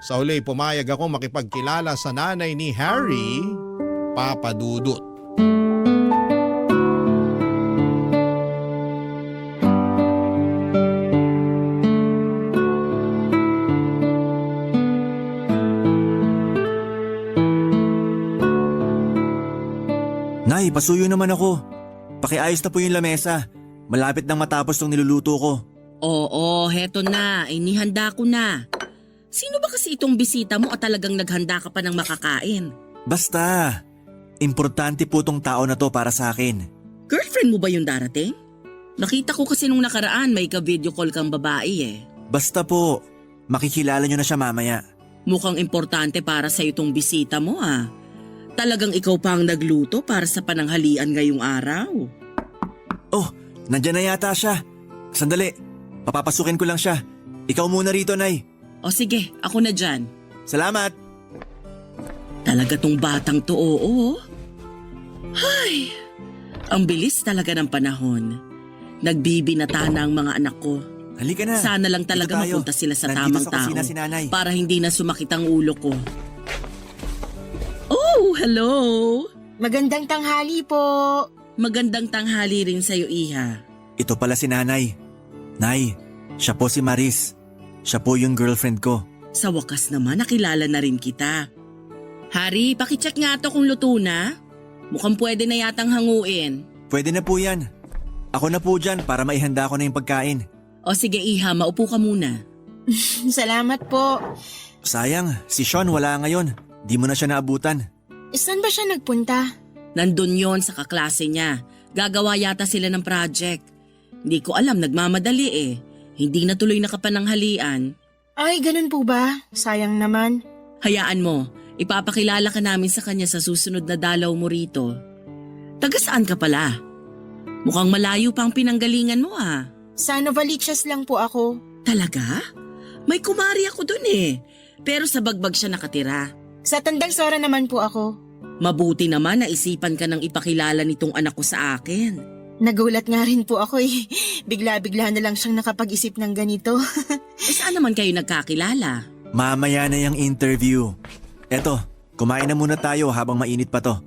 S1: Sa huli pumayag ako makipagkilala sa nanay ni Harry, Papa Dudut.
S4: Nay, pasuyo naman ako. Pakiayos na po yung lamesa. Malapit nang matapos tong niluluto ko.
S2: Oo, heto na. Inihanda ko na. Sino ba kasi itong bisita mo at talagang naghanda ka pa ng makakain?
S4: Basta, importante po tong tao na to para sa akin.
S2: Girlfriend mo ba yung darating? Nakita ko kasi nung nakaraan may ka-video call kang babae eh.
S4: Basta po, makikilala nyo na siya mamaya.
S2: Mukhang importante para sa itong bisita mo ah. Talagang ikaw pa ang nagluto para sa pananghalian ngayong araw.
S4: Oh, nandyan na yata siya. Sandali, papapasukin ko lang siya. Ikaw muna rito, Nay.
S2: O sige, ako na dyan.
S4: Salamat.
S2: Talaga tong batang to, oo. Hay, ang bilis talaga ng panahon. Nagbibinata na ang mga anak ko.
S4: Halika na.
S2: Sana lang talaga
S4: Dito tayo.
S2: mapunta sila sa
S4: Nandito
S2: tamang
S4: sa
S2: tao
S4: kusina si Nanay.
S2: para hindi na sumakit ang ulo ko. Oh, hello!
S3: Magandang tanghali po.
S2: Magandang tanghali rin sa'yo, Iha.
S4: Ito pala si Nanay. Nay, siya po si Maris. Siya po yung girlfriend ko.
S2: Sa wakas naman, nakilala na rin kita. Hari, pakicheck nga to kung luto na. Mukhang pwede na yatang hanguin.
S4: Pwede na po yan. Ako na po dyan para maihanda ko na yung pagkain.
S2: O sige, Iha, maupo ka muna.
S3: Salamat po.
S4: Sayang, si Sean wala ngayon. Di mo na siya naabutan.
S3: Saan ba siya nagpunta?
S2: Nandun yon sa kaklase niya. Gagawa yata sila ng project. Hindi ko alam, nagmamadali eh. Hindi na tuloy nakapananghalian.
S3: Ay, ganun po ba? Sayang naman.
S2: Hayaan mo, ipapakilala ka namin sa kanya sa susunod na dalaw mo rito. Taga saan ka pala? Mukhang malayo pa ang pinanggalingan mo ah.
S3: Sa Novaliches lang po ako.
S2: Talaga? May kumari ako dun eh. Pero sa bagbag siya nakatira.
S3: Sa Tandang Sora naman po ako.
S2: Mabuti naman na isipan ka ng ipakilala nitong anak ko sa akin.
S3: Nagulat nga rin po ako eh. Bigla-bigla na lang siyang nakapag-isip ng ganito.
S2: Saan naman kayo nagkakilala?
S4: Mamaya na yung interview. Eto, kumain na muna tayo habang mainit pa to.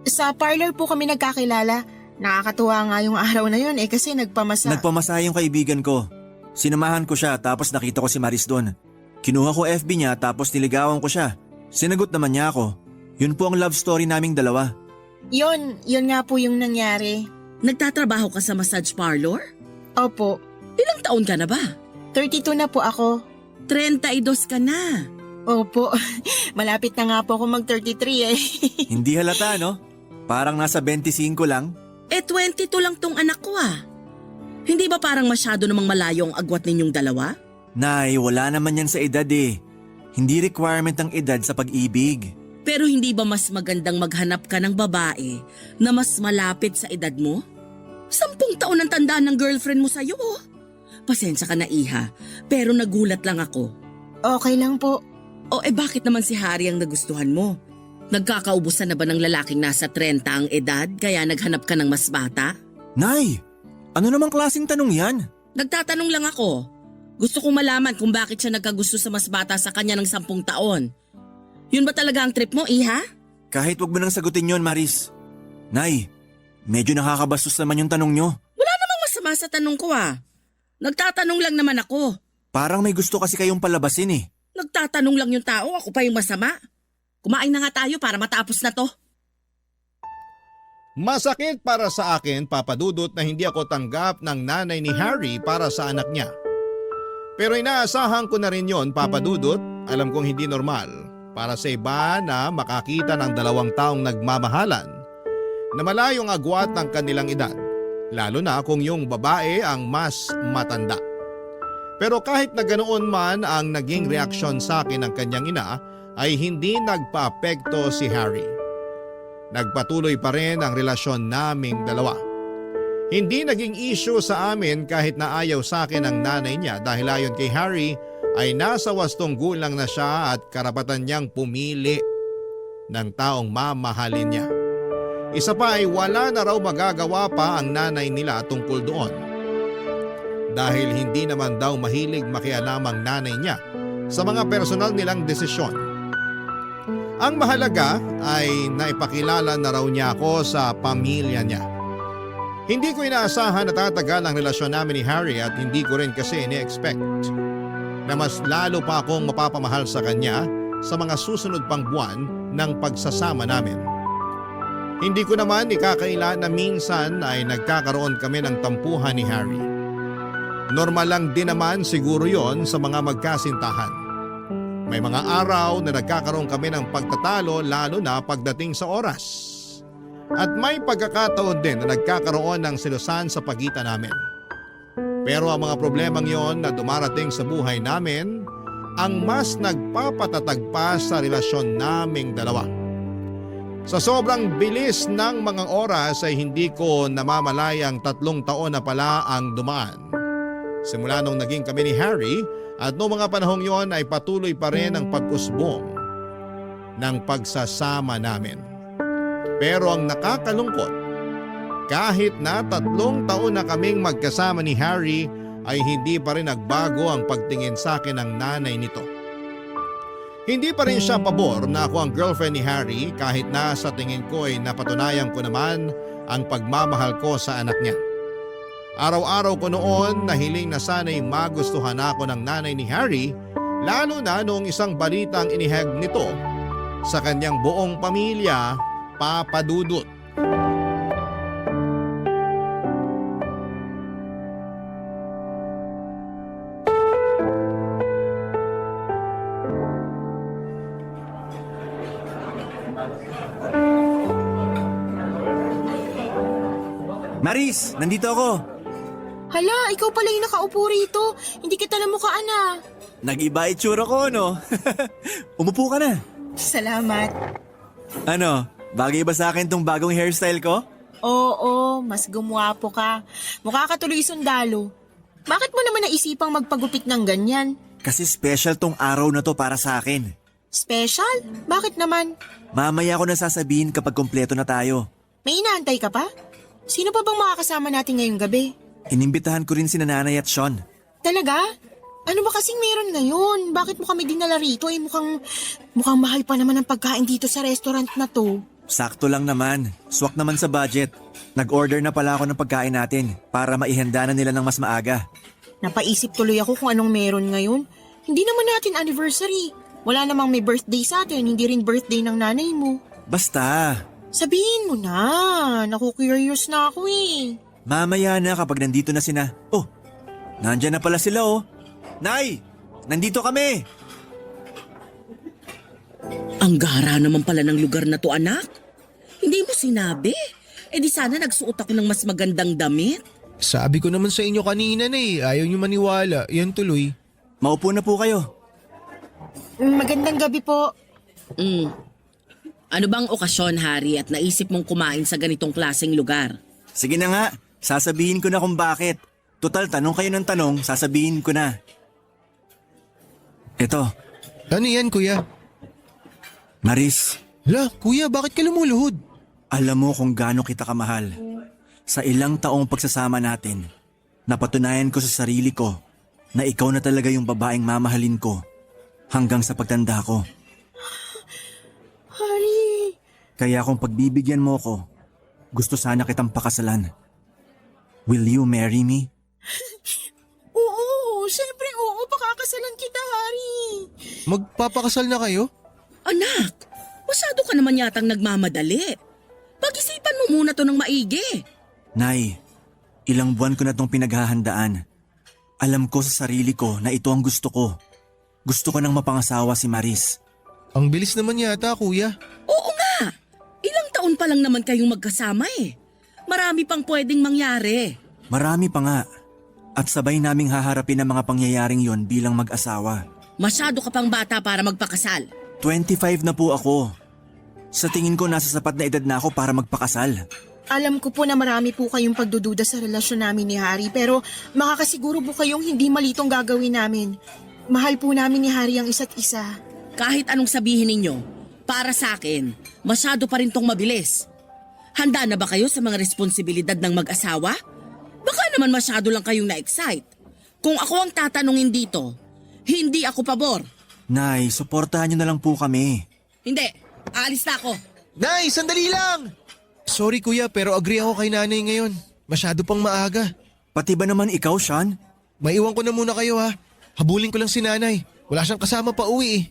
S3: Sa parlor po kami nagkakilala. Nakakatuwa nga yung araw na yun kasi nagpamasa.
S4: Nagpamasa yung kaibigan ko. Sinamahan ko siya tapos nakita ko si Maris doon. Kinuha ko FB niya tapos niligawan ko siya. Sinagot naman niya ako. Yun po ang love story naming dalawa.
S3: Yun nga po yung nangyari.
S2: Nagtatrabaho ka sa massage parlor?
S3: Opo,
S2: Ilang taon ka na ba?
S3: 32 na po ako.
S2: 32 ka na.
S3: Opo, malapit na nga po ako mag-33 eh.
S4: Hindi halata, no? Parang nasa 25 lang.
S2: 22 lang tong anak ko ah. Hindi ba parang masyado namang malayo ang agwat ninyong dalawa?
S4: Nay, wala naman yan sa edad eh. Hindi requirement ang edad sa pag-ibig.
S2: Pero hindi ba mas magandang maghanap ka ng babae na mas malapit sa edad mo? 10 taon ang tandaan ng girlfriend mo sa'yo oh. Pasensya ka na iha, pero nagulat lang ako.
S3: Okay lang po.
S2: O bakit naman si Harry ang nagustuhan mo? Nagkakaubusan na ba ng lalaking nasa 30 ang edad kaya naghanap ka ng mas bata?
S4: Nay, ano namang klaseng tanong yan?
S2: Nagtatanong lang ako. Gusto kong malaman kung bakit siya nagkagusto sa mas bata sa kanya ng 10 taon. Yun ba talaga ang trip mo, iha?
S4: Kahit wag mo nang sagutin yon, Maris. Nay, medyo nakakabastos naman yung tanong nyo.
S2: Wala namang masama sa tanong ko ah. Nagtatanong lang naman ako.
S4: Parang may gusto kasi kayong palabasin eh.
S2: Nagtatanong lang yung tao, ako pa yung masama. Kumain na nga tayo para matapos na to.
S1: Masakit para sa akin, Papa Dudut, na hindi ako tanggap ng nanay ni Harry para sa anak niya. Pero inaasahan ko na rin yon, Papa Dudut. Alam kong hindi normal para sa iba na makakita ng 2 taong nagmamahalan na malayong agwat ng kanilang edad, lalo na kung yung babae ang mas matanda. Pero kahit na ganoon man ang naging reaksyon sa akin ng kanyang ina, ay hindi nagpa-apekto si Harry. Nagpatuloy pa rin ang relasyon naming dalawa. Hindi naging issue sa amin kahit na ayaw sa akin ang nanay niya dahil ayon kay Harry ay nasa 8 gulang na siya at karapatan niyang pumili ng taong mamahalin niya. Isa pa ay wala na raw magagawa pa ang nanay nila tungkol doon. Dahil hindi naman daw mahilig makialamang nanay niya sa mga personal nilang desisyon. Ang mahalaga ay naipakilala na raw niya ako sa pamilya niya. Hindi ko inaasahan na tatagal ang relasyon namin ni Harry at hindi ko rin kasi ini-expect na mas lalo pa akong mapapamahal sa kanya sa mga susunod pang buwan ng pagsasama namin. Hindi ko naman ikakaila na minsan ay nagkakaroon kami ng tampuhan ni Harry. Normal lang din naman siguro yon sa mga magkasintahan. May mga araw na nagkakaroon kami ng pagtatalo lalo na pagdating sa oras. At may pagkakataon din na nagkakaroon ng silusan sa pagitan namin. Pero ang mga problemang yon na dumarating sa buhay namin ang mas nagpapatatag pa sa relasyon naming dalawa. Sa sobrang bilis ng mga oras ay hindi ko namamalayang 3 taon na pala ang dumaan. Simula nung naging kami ni Harry at noong mga panahong yon ay patuloy pa rin ang pag-usbong ng pagsasama namin. Pero ang nakakalungkot, kahit na 3 taon na kaming magkasama ni Harry ay hindi pa rin nagbago ang pagtingin sa akin ng nanay nito. Hindi pa rin siya pabor na ako ang girlfriend ni Harry kahit na sa tingin ko ay napatunayan ko naman ang pagmamahal ko sa anak niya. Araw-araw ko noon na hiling na sana'y magustuhan ako ng nanay ni Harry, lalo na noong isang balitang inihag nito sa kanyang buong pamilya, Papa Dudut.
S4: Maris, nandito ako.
S3: Hala, ikaw pala yung nakaupo rito. Hindi kita namukhaan ah.
S4: Nag-iba itsura ko, no? Umupo ka na.
S3: Salamat.
S4: Ano, bagay ba sa akin tong bagong hairstyle ko?
S3: Oo, mas gumwapo ka. Mukha ka tuloy sundalo. Bakit mo naman naisipang magpagupit ng ganyan?
S4: Kasi special tong araw na to para sa akin.
S3: Special? Bakit naman?
S4: Mamaya ko na sasabihin kapag kompleto na tayo.
S3: May inaantay ka pa? Sino pa bang makakasama natin ngayong gabi?
S4: Inimbitahan ko rin si Nanay at Sean.
S3: Talaga? Ano ba kasing meron ngayon? Bakit mo kami dinala rito? Mukhang mahal pa naman ang pagkain dito sa restaurant na to.
S4: Sakto lang naman. Swak naman sa budget. Nag-order na pala ako ng pagkain natin para maihanda na nila ng mas maaga.
S3: Napaisip tuloy ako kung anong meron ngayon. Hindi naman natin anniversary. Wala namang may birthday sa atin, hindi rin birthday ng nanay mo.
S4: Basta,
S3: Sabihin mo na. Naku-curious na ako eh.
S4: mamaya na kapag nandito na sina. Oh, nandyan na pala sila oh. Nay, nandito kami.
S2: Ang gara naman pala ng lugar na to, anak. Hindi mo sinabi. Eh di sana nagsuot ako ng mas magandang damit.
S7: Sabi ko naman sa inyo kanina na eh, ayaw nyo maniwala. Yan tuloy.
S4: Maupo na po kayo.
S3: Magandang gabi po.
S2: Ano bang okasyon, Harry, at naisip mong kumain sa ganitong klaseng lugar?
S4: Sige na nga, sasabihin ko na kung bakit. Total, tanong kayo ng tanong, sasabihin ko na. Ito,
S7: Ano yan kuya?
S4: Maris,
S7: La, kuya, bakit ka lumuluhod?
S4: alam mo kung gaano kita kamahal. Sa ilang taong pagsasama natin, napatunayan ko sa sarili ko na ikaw na talaga yung babaeng mamahalin ko hanggang sa pagtanda ko.
S3: Hari.
S4: Kaya kung pagbibigyan mo ko, gusto sana kitang pakasalan. Will you marry me?
S3: Oo, syempre oo, pakakasalan kita, Hari.
S7: Magpapakasal na kayo?
S2: Anak, masyado ka naman yatang nagmamadali. Pag-isipan mo muna to ng maigi.
S4: Nay, ilang buwan ko na tong pinaghahandaan. Alam ko sa sarili ko na ito ang gusto ko. Gusto ko nang mapangasawa si Maris.
S7: Ang bilis naman yata kuya.
S2: Oo nga, ilang taon pa lang naman kayong magkasama eh. Marami pang pwedeng mangyari.
S4: Marami pa nga. At sabay naming haharapin ang mga pangyayaring yon bilang mag-asawa.
S2: Masyado ka pang bata para magpakasal.
S4: 25 na po ako. Sa tingin ko nasa sapat na edad na ako para magpakasal.
S3: Alam ko po na marami po kayong pagdududa sa relasyon namin ni Hari, pero makakasiguro po kayong hindi mali itong gagawin namin. Mahal po namin ni Hari ang isa't isa.
S2: Kahit anong sabihin ninyo, para sa akin, masyado pa rin tong mabilis. Handa na ba kayo sa mga responsibilidad ng mag-asawa? Baka naman masyado lang kayong na-excite. Kung ako ang tatanungin dito, hindi ako pabor.
S4: Nay, suportahan niyo na lang po kami.
S2: Hindi, aalis na ako.
S7: Nay, sandali lang! Sorry kuya, pero agree ako kay nanay ngayon. Masyado pang maaga.
S4: Pati ba naman ikaw, Sean?
S7: Maiwan ko na muna kayo ha. Habulin ko lang si nanay. Wala siyang kasama pa uwi eh.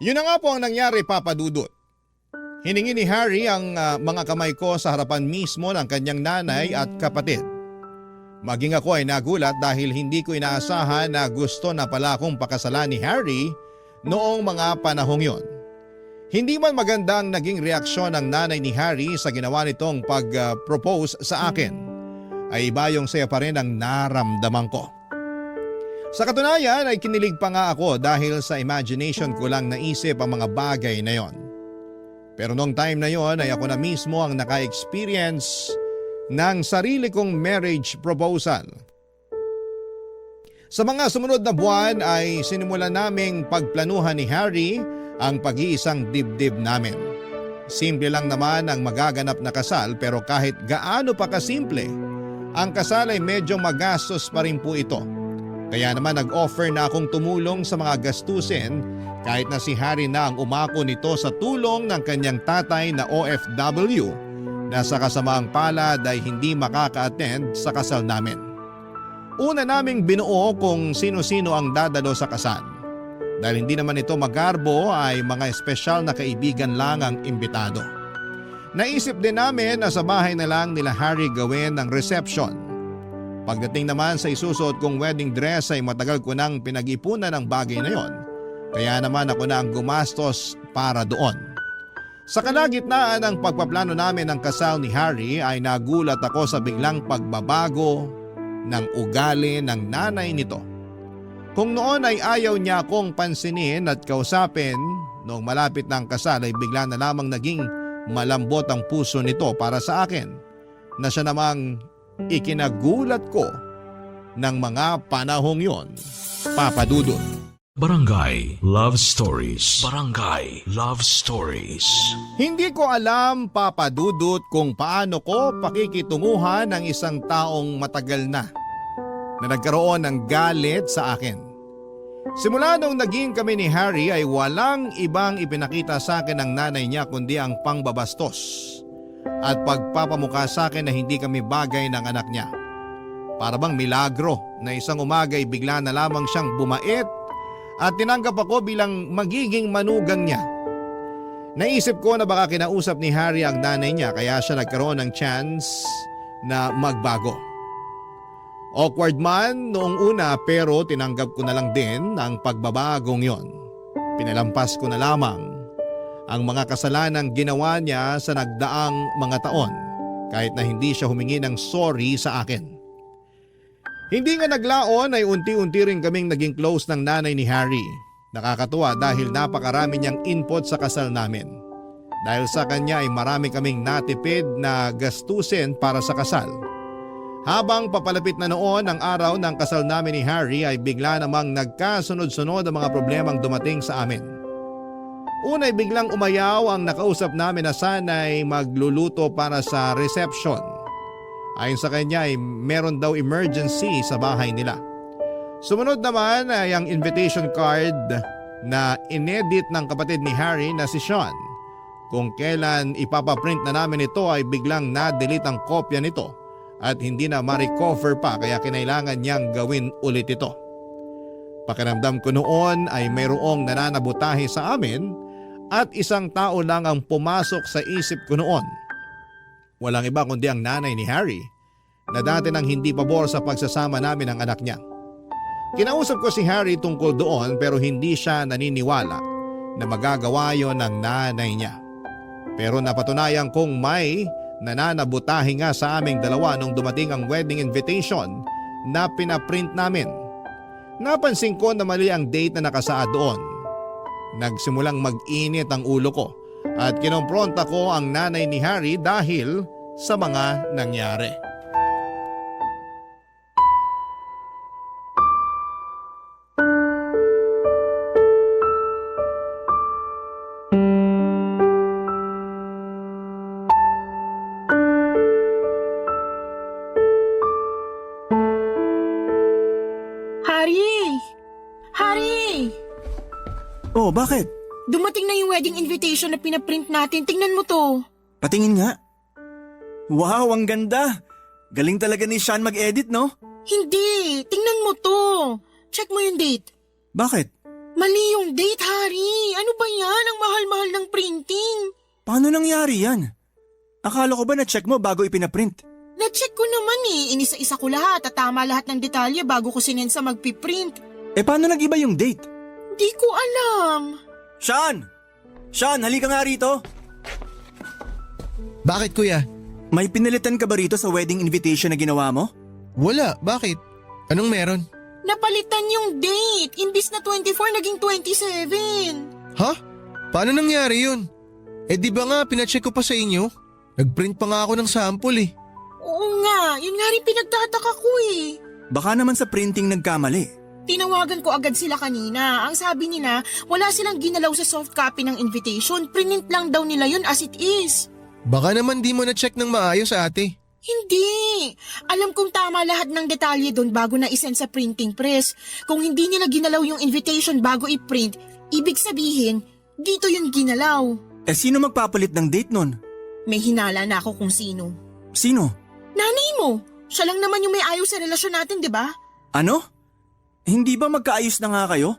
S1: Yun na nga po ang nangyari, Papa Dudut. Hiningi ni Harry ang mga kamay ko sa harapan mismo ng kanyang nanay at kapatid. Maging ako ay nagulat dahil hindi ko inaasahan na gusto na pala akong pakasalan ni Harry noong mga panahong yon. Hindi man maganda ang naging reaksyon ng nanay ni Harry sa ginawa nitong pag-propose sa akin, ay iba yung saya pa rin ang naramdaman ko. Sa katunayan ay kinilig pa nga ako dahil sa imagination ko lang naisip ang mga bagay na yon. Pero noong time na yon ay ako na mismo ang naka-experience ng sarili kong marriage proposal. Sa mga sumunod na buwan ay sinimulan naming pagplanuhan ni Harry ang pag-iisang dibdib namin. Simple lang naman ang magaganap na kasal, pero kahit gaano pa kasimple, ang kasal ay medyo magastos pa rin po ito. Kaya naman nag-offer na akong tumulong sa mga gastusin kahit na si Harry na ang umako nito sa tulong ng kanyang tatay na OFW na sa kasamaang palad ay hindi makaka-attend sa kasal namin. Una naming binuo kung sino-sino ang dadalo sa kasal. Dahil hindi naman ito magarbo ay mga espesyal na kaibigan lang ang imbitado. Naisip din namin na sa bahay na lang nila Harry gawin ang reception. Pagdating naman sa isusuot kong wedding dress ay matagal ko nang pinag-ipunan ng bagay na yon. Kaya naman ako na ang gumastos para doon. Sa kalagitnaan ng pagpaplano namin ng kasal ni Harry ay nagulat ako sa biglang pagbabago ng ugali ng nanay nito. Kung noon ay ayaw niya akong pansinin at kausapin, noong malapit ng kasal ay bigla na lamang naging malambot ang puso nito para sa akin, na siya namang ikinagulat ko ng mga panahong yon. Papa Dudut.
S6: Barangay Love Stories. Barangay Love Stories.
S1: Hindi ko alam, Papa Dudut, kung paano ko pakikitunguhan ng isang taong matagal na nagkaroon ng galit sa akin. Simula nung naging kami ni Harry ay walang ibang ipinakita sa akin ng nanay niya kundi ang pangbabastos at pagpapamukha sa akin na hindi kami bagay ng anak niya. Para bang milagro na isang umaga ay bigla na lamang siyang bumait at tinanggap ako bilang magiging manugang niya. Naisip ko na baka kinausap ni Harry ang nanay niya kaya siya nagkaroon ng chance na magbago. Awkward man noong una pero tinanggap ko na lang din ang pagbabagong yon. Pinalampas ko na lamang ang mga kasalanang ginawa niya sa nagdaang mga taon kahit na hindi siya humingi ng sorry sa akin. Hindi nga naglaon ay unti-unti rin kaming naging close ng nanay ni Harry. Nakakatuwa dahil napakarami niyang input sa kasal namin. Dahil sa kanya ay marami kaming natipid na gastusin para sa kasal. Habang papalapit na noon ang araw ng kasal namin ni Harry ay bigla namang nagkasunod-sunod ang mga problemang dumating sa amin. Una ay biglang umayaw ang nakausap namin na sana'y magluluto para sa reception. Ayon sa kanya ay meron daw emergency sa bahay nila. Sumunod naman ay ang invitation card na inedit ng kapatid ni Harry na si Sean. Kung kailan ipapaprint na namin ito ay biglang na-delete ang kopya nito at hindi na ma-recover pa kaya kinailangan niyang gawin ulit ito. Pakiramdam ko noon ay mayroong nananabutahe sa amin at isang tao lang ang pumasok sa isip ko noon. Walang iba kundi ang nanay ni Harry na dati nang hindi pabor sa pagsasama namin ng anak niya. Kinausap ko si Harry tungkol doon pero hindi siya naniniwala na magagawa yon ng nanay niya. Pero napatunayan kong may nananabutahe nga sa aming dalawa nung dumating ang wedding invitation na pinaprint namin. Napansin ko na mali ang date na nakasaad doon. Nagsimulang mag-init ang ulo ko at kinompronta ko ang nanay ni Harry dahil sa mga nangyari.
S3: Harry! Harry!
S4: Oh, bakit?
S3: Dumating na yung wedding invitation na pinaprint natin. Tingnan mo to.
S4: Patingin nga. Wow, ang ganda! Galing talaga ni Sean mag-edit, no?
S3: Hindi! Tingnan mo to. Check mo yung date.
S4: Bakit?
S3: Mali yung date, Harry. Ano ba yan? Ang mahal-mahal ng printing.
S4: Paano nangyari yan? Akala ko ba na-check mo bago ipinaprint?
S3: Na-check ko naman eh. Inisa-isa ko lahat at tama lahat ng detalye bago ko sinend sa magpiprint.
S4: Eh paano nag-iba yung date?
S3: Di ko alam.
S4: Sean! Sean, halika nga rito.
S7: Bakit kuya?
S4: May pinalitan ka ba rito sa wedding invitation na ginawa mo?
S7: Wala, bakit? Anong meron?
S3: Napalitan yung date. Imbis na 24, naging 27.
S7: Ha? Paano nangyari yun? Eh di ba nga pinacheck ko pa sa inyo? Nagprint pa nga ako ng sample eh.
S3: Oo nga, yun nga rin pinagtataka ko eh.
S4: Baka naman sa printing nagkamali.
S3: Tinawagan ko agad sila kanina. Ang sabi nila, wala silang ginalaw sa soft copy ng invitation. Print lang daw nila yun as it is.
S7: Baka naman di mo na-check ng maayos ate.
S3: Hindi. Alam kong tama lahat ng detalye doon bago na isend sa printing press. Kung hindi nila ginalaw yung invitation bago i-print, ibig sabihin, dito yung ginalaw.
S4: Eh sino magpapalit ng date nun?
S3: May hinala na ako kung sino.
S4: Sino?
S3: Nanay mo. Siya lang naman yung may ayaw sa relasyon natin, di ba?
S4: Ano? Hindi ba magkaayos na nga kayo?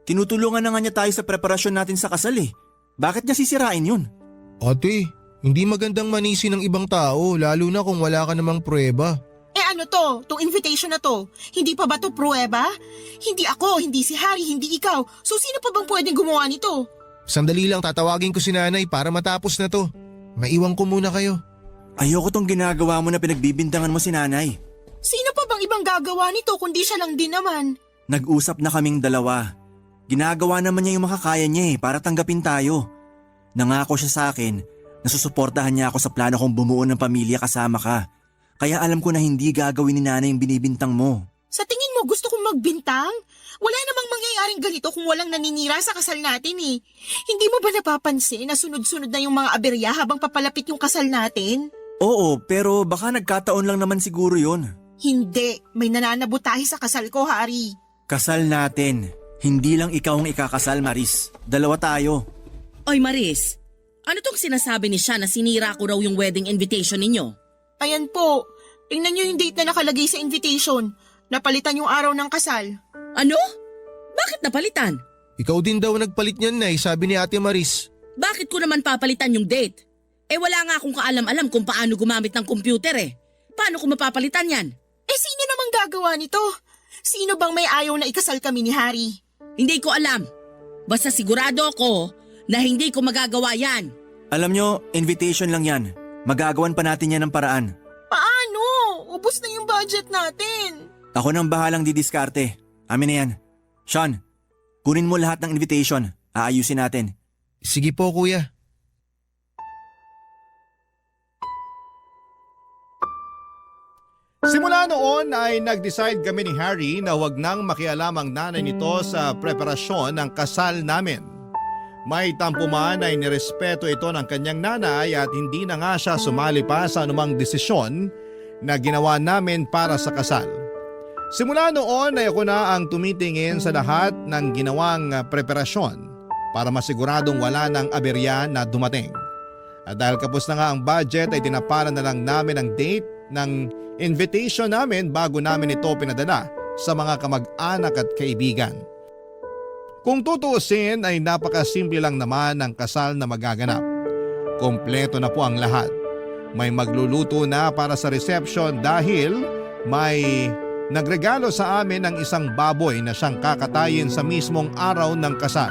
S4: Tinutulungan na nga niya tayo sa preparasyon natin sa kasal eh. Bakit niya sisirain yun?
S7: Ate, hindi magandang manisi ng ibang tao lalo na kung wala ka namang pruweba.
S3: Eh ano to? Tong invitation na to? Hindi pa ba to pruweba? Hindi ako, hindi si Harry, hindi ikaw. So sino pa bang pwedeng gumawa nito?
S7: Sandali lang tatawagin ko si nanay para matapos na to. Maiwan ko muna kayo.
S4: Ayoko tong ginagawa mo na pinagbibintangan mo si nanay.
S3: Sino pa bang ibang gagawa nito kundi siya lang din naman?
S4: Nag-usap na kaming dalawa. Ginagawa naman niya yung makakaya niya para tanggapin tayo. Nangako siya sa akin na susuportahan niya ako sa plano kong bumuo ng pamilya kasama ka. Kaya alam ko na hindi gagawin ni nanay yung binibintang mo.
S3: Sa tingin mo gusto kong magbintang? Wala namang mangyayaring ganito kung walang naninira sa kasal natin eh. Hindi mo ba napapansin na sunod-sunod na yung mga aberya habang papalapit yung kasal natin?
S4: Oo, pero baka nagkataon lang naman siguro yun.
S3: Hindi, may nananabutahe sa kasal ko, Hari.
S4: Kasal natin. Hindi lang ikaw ang ikakasal, Maris. Dalawa tayo.
S2: Oy Maris, ano tong sinasabi ni Sean na sinira ko raw yung wedding invitation ninyo?
S3: Ayan po, tingnan niyo yung date na nakalagay sa invitation. Napalitan yung araw ng kasal.
S2: Ano? Bakit napalitan?
S7: Ikaw din daw nagpalit niyan, Nay, sabi ni Ate Maris.
S2: Bakit ko naman papalitan yung date? Eh wala nga akong kaalam-alam kung paano gumamit ng computer eh. Paano ko mapapalitan yan?
S3: Eh sino namang gagawa nito? Sino bang may ayaw na ikasal kami ni Hari?
S2: Hindi ko alam. Basta sigurado ako na hindi ko magagawa yan.
S4: Alam nyo, invitation lang yan. Magagawan pa natin yan ng paraan.
S3: Paano? Ubus na yung budget natin.
S4: Ako nang bahalang didiskarte. Amin na yan. Sean, kunin mo lahat ng invitation. Aayusin natin.
S7: Sige po, Kuya.
S1: Simula noon ay nag-decide kami ni Harry na huwag nang makialam ang nanay nito sa preparasyon ng kasal namin. May tampo man ay nirespeto ito ng kanyang nanay at hindi na nga siya sumali pa sa anumang desisyon na ginawa namin para sa kasal. Simula noon ay ako na ang tumitingin sa lahat ng ginawang preparasyon para masiguradong wala ng aberya na dumating. At dahil kapos na nga ang budget ay tinaparan na lang namin ang date ng invitation namin bago namin ito pinadala sa mga kamag-anak at kaibigan. Kung tutuusin ay napakasimple lang naman ang kasal na magaganap. Kompleto na po ang lahat. May magluluto na para sa reception dahil may nagregalo sa amin ng isang baboy na siyang kakatayin sa mismong araw ng kasal.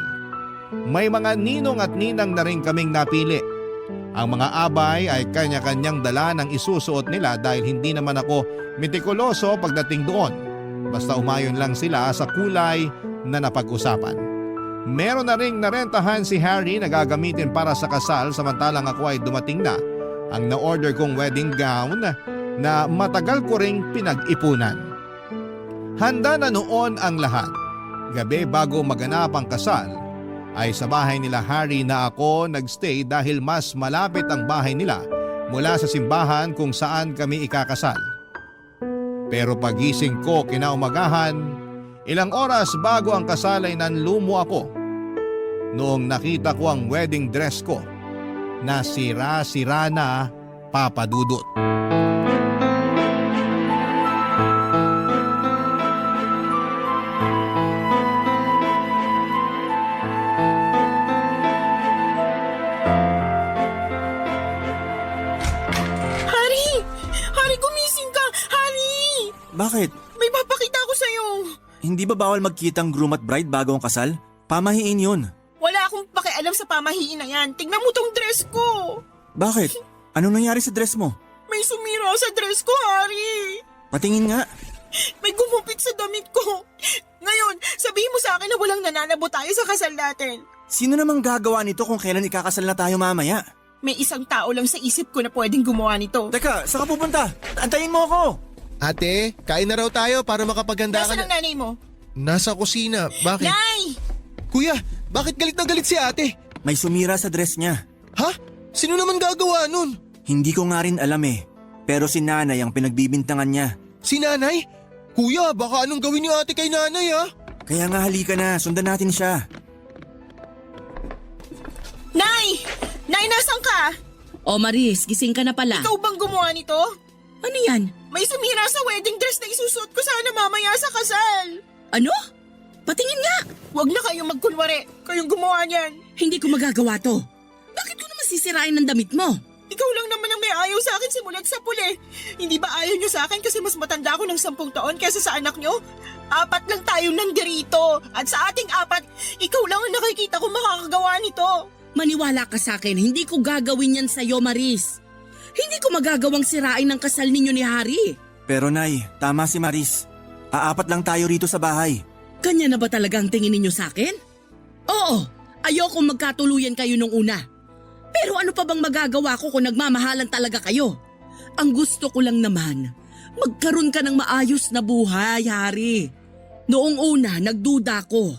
S1: May mga ninong at ninang na rin kaming napili. Ang mga abay ay kanya-kanyang dala ng isusuot nila dahil hindi naman ako mitikuloso pagdating doon. Basta umayon lang sila sa kulay na napag-usapan. Meron na ring narentahan si Harry na gagamitin para sa kasal samantalang ako ay dumating na ang na-order kong wedding gown na matagal ko ring pinag-ipunan. Handa na noon ang lahat. Gabi bago maganap ang kasal ay sa bahay nila Harry na ako nagstay dahil mas malapit ang bahay nila mula sa simbahan kung saan kami ikakasal. Pero pagising ko kinaumagahan, ilang oras bago ang kasal ay nanlumo ako. Noong nakita ko ang wedding dress ko na sira-sira na, Papa Dudut.
S3: Hari, gumising ka! Hari!
S4: Bakit?
S3: May papakita ko sa'yo.
S4: Hindi ba bawal magkitang groom at bride bago ang kasal? Pamahiin yun.
S3: Wala akong pakialam sa pamahiin na yan. Tingnan mo tong dress ko.
S4: Bakit? Anong nangyari sa dress mo?
S3: May sumira sa dress ko, Hari.
S4: Patingin nga.
S3: May gumupit sa damit ko. Ngayon, sabihin mo sa akin na walang nananabo tayo sa kasal natin.
S4: Sino namang gagawa nito kung kailan ikakasal na tayo mamaya?
S3: May isang tao lang sa isip ko na pwedeng gumawa nito.
S4: Teka, saan ka pupunta? Antayin mo ako!
S7: Ate, kain na raw tayo para makapaghanda ka
S3: Nasaan ang nanay mo?
S7: Nasa kusina. Bakit?
S3: Nay!
S7: Kuya, bakit galit na galit si ate?
S4: May sumira sa dress niya.
S7: Ha? Sino naman gagawa nun?
S4: Hindi ko nga rin alam eh. Pero si nanay ang pinagbibintangan niya.
S7: Si nanay? Kuya, baka anong gawin ni ate kay nanay ha?
S4: Kaya nga halika na, sundan natin siya.
S3: Nay! Nay, nasan ka?
S2: O Maris, gising ka na pala.
S3: Ikaw bang gumawa nito?
S2: Ano yan?
S3: May sumira sa wedding dress na isusuot ko sana mamaya sa kasal.
S2: Ano? Patingin nga!
S3: Huwag na kayong magkunwari. Kayong gumawa niyan.
S2: Hindi ko magagawa to. Bakit ko naman sisirain ang damit mo?
S3: Ikaw lang naman ang may ayaw sa akin simulat sa puli. Hindi ba ayaw niyo sa akin kasi mas matanda ako ng 10 taon kaysa sa anak niyo? 4 lang tayo nandirito. At sa ating 4, ikaw lang ang nakikita ko makakagawa nito.
S2: Maniwala ka sa akin, hindi ko gagawin yan sa'yo, Maris. Hindi ko magagawang sirain ang kasal ninyo ni Harry.
S4: Pero nay, tama si Maris. 4 lang tayo rito sa bahay.
S2: Kanya na ba talaga ang tingin ninyo sa akin? Oo, ayokong magkatuluyan kayo nung una. Pero ano pa bang magagawa ko kung nagmamahalan talaga kayo? Ang gusto ko lang naman, Magkaroon ka ng maayos na buhay, Hari. Noong una, nagduda ko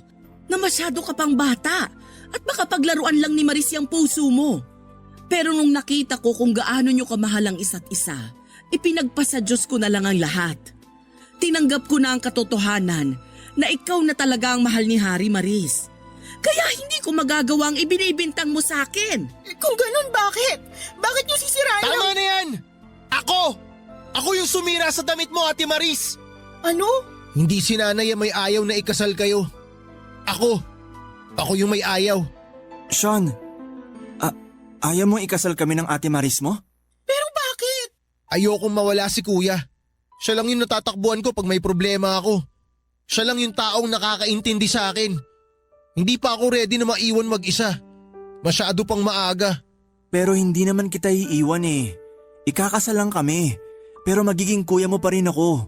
S2: na masyado ka pang bata at baka paglaruan lang ni Maris yung puso mo. Pero nung nakita ko kung gaano nyo kamahal ang isa't isa, ipinagpasa Diyos ko na lang ang lahat. Tinanggap ko na ang katotohanan na ikaw na talaga ang mahal ni Hari, Maris. Kaya hindi ko magagawa ang ibinibintang mo sa akin.
S3: Kung ganun, bakit? Bakit nyo sisirain
S7: Tama na yan! Ako! Ako yung sumira sa damit mo, Ate Maris!
S3: Ano?
S7: Hindi si nanay ang may ayaw na ikasal kayo. Ako! Ako yung may ayaw.
S4: Sean, ayaw mong ikasal kami ng Ate Maris mo?
S3: Pero bakit?
S7: Ayokong mawala si kuya. Siya lang yung natatakbuhan ko pag may problema ako. Siya lang yung taong nakakaintindi sa akin. Hindi pa ako ready na maiwan mag-isa. Masyado pang maaga.
S4: Pero hindi naman kita iiwan eh. Ikakasal lang kami. Pero magiging kuya mo pa rin ako.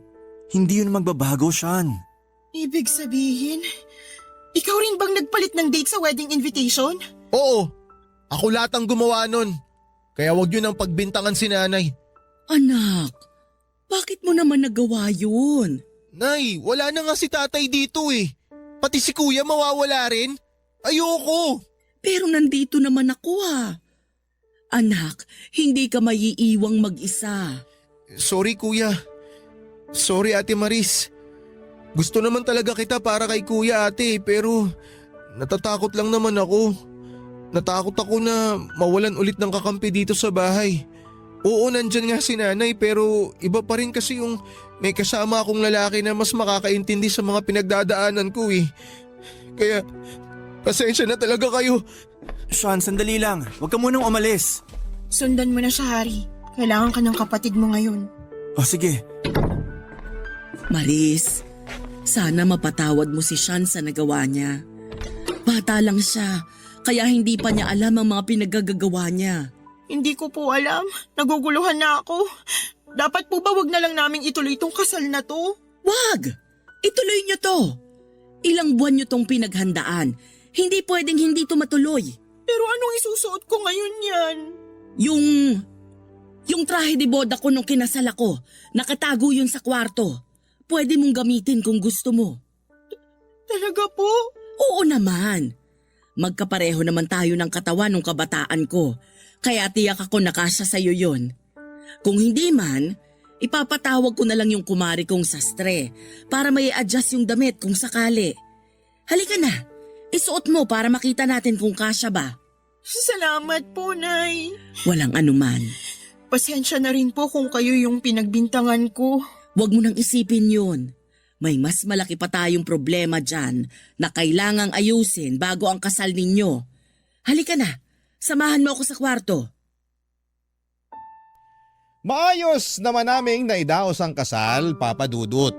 S4: Hindi yun magbabago, Sean.
S3: Ibig sabihin, ikaw rin bang nagpalit ng date sa wedding invitation?
S7: Oo, ako lahat ang gumawa nun. Kaya wag yun ang pagbintangan si nanay.
S2: Anak, bakit mo naman nagawa yun?
S7: Nay, wala na nga si tatay dito eh. Pati si kuya mawawala rin. Ayoko.
S2: Pero nandito naman ako Anak, hindi ka maiiwang mag-isa.
S7: Sorry kuya. Sorry Ate Maris. Gusto naman talaga kita para kay kuya ate pero natatakot lang naman ako. Natakot ako na mawalan ulit ng kakampi dito sa bahay. Oo, nandyan nga si nanay pero iba pa rin kasi yung may kasama akong lalaki na mas makakaintindi sa mga pinagdadaanan ko eh. Kaya pasensya na talaga kayo.
S4: Sean, sandali lang. Huwag ka munang umalis.
S3: Sundan mo na siya, Hari. Kailangan ka ng kapatid mo ngayon.
S4: O sige.
S2: Maris, sana mapatawad mo si Sean sa nagawa niya. Bata lang siya, kaya hindi pa niya alam ang mga pinagagagawa niya.
S3: Hindi ko po alam. Naguguluhan na ako. Dapat po ba wag na lang naming ituloy itong kasal na to?
S2: Wag! Ituloy niyo to. Ilang buwan niyo tong pinaghandaan. Hindi pwedeng hindi to matuloy.
S3: Pero anong isusuot ko ngayon yan?
S2: Yung trahe de boda ko nung kinasal ako, nakatago yun sa kwarto. Pwede mong gamitin kung gusto mo.
S3: Talaga po?
S2: Oo naman. Magkapareho naman tayo ng katawan nung kabataan ko. Kaya tiyak ako nakasya sa'yo yun. Kung hindi man, ipapatawag ko na lang yung kumari kong sastre para may adjust yung damit kung sakali. Halika na, isuot mo para makita natin kung kasya ba.
S3: Salamat po, Nay.
S2: Walang anuman.
S3: Pasensya na rin po kung kayo yung pinagbintangan ko.
S2: Huwag mo nang isipin yun. May mas malaki pa tayong problema dyan na kailangang ayusin bago ang kasal ninyo. Halika na, samahan mo ako sa kwarto.
S1: Maayos naman naming naidaos ang kasal, Papa Dudut.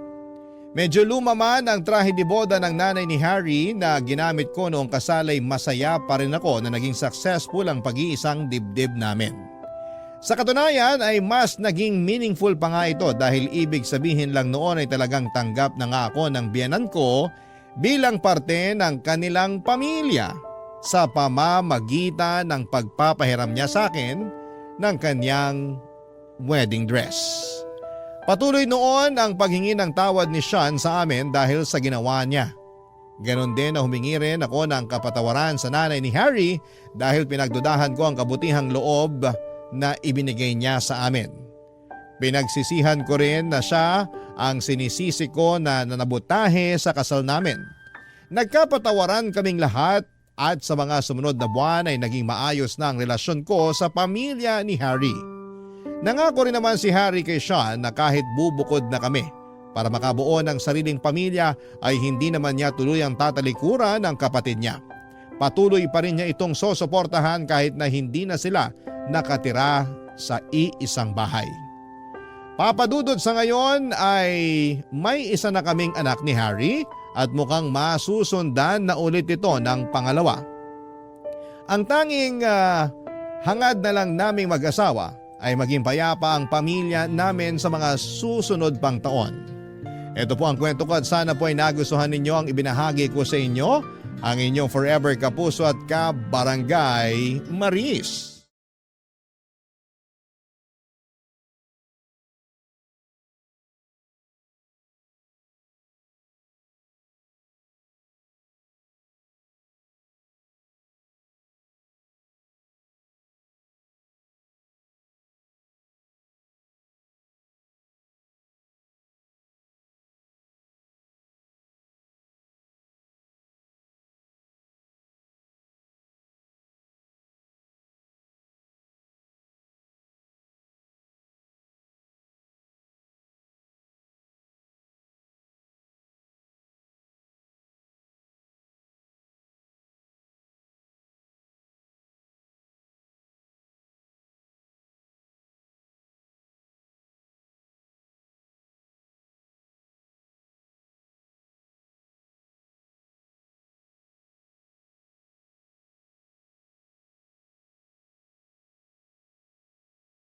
S1: Medyo lumaman ang trahe de boda ng nanay ni Harry na ginamit ko noong kasal ay masaya pa rin ako na naging successful ang pag-iisang dibdib namin. Sa katunayan ay mas naging meaningful pa nga ito dahil ibig sabihin lang noon ay talagang tanggap na nga ako ng biyenan ko bilang parte ng kanilang pamilya sa pamamagitan ng pagpapahiram niya sa akin ng kanyang wedding dress. Patuloy noon ang paghingi ng tawad ni Sean sa amin dahil sa ginawa niya. Ganon din na humingi rin ako ng kapatawaran sa nanay ni Harry dahil pinagdudahan ko ang kabutihang loob na ibinigay niya sa amin. Pinagsisihan ko rin na siya ang sinisisi ko na nanabutahe sa kasal namin. Nagkapatawaran kaming lahat at sa mga sumunod na buwan ay naging maayos na ang relasyon ko sa pamilya ni Harry. Nangako rin naman si Harry kay Sean na kahit bubukod na kami para makabuo ng sariling pamilya ay hindi naman niya tuluyang tatalikuran ng kapatid niya. Patuloy pa rin niya itong sosuportahan kahit na hindi na sila nakatira sa iisang bahay. Papadudod sa ngayon ay may isa na kaming anak ni Harry at mukhang masusundan na ulit ito ng pangalawa. Ang tanging hangad na lang naming mag-asawa ay maging payapa ang pamilya namin sa mga susunod pang taon. Ito po ang kwento ko at sana po ay nagustuhan ninyo ang ibinahagi ko sa inyo, ang inyong forever kapuso at kabarangay Maris.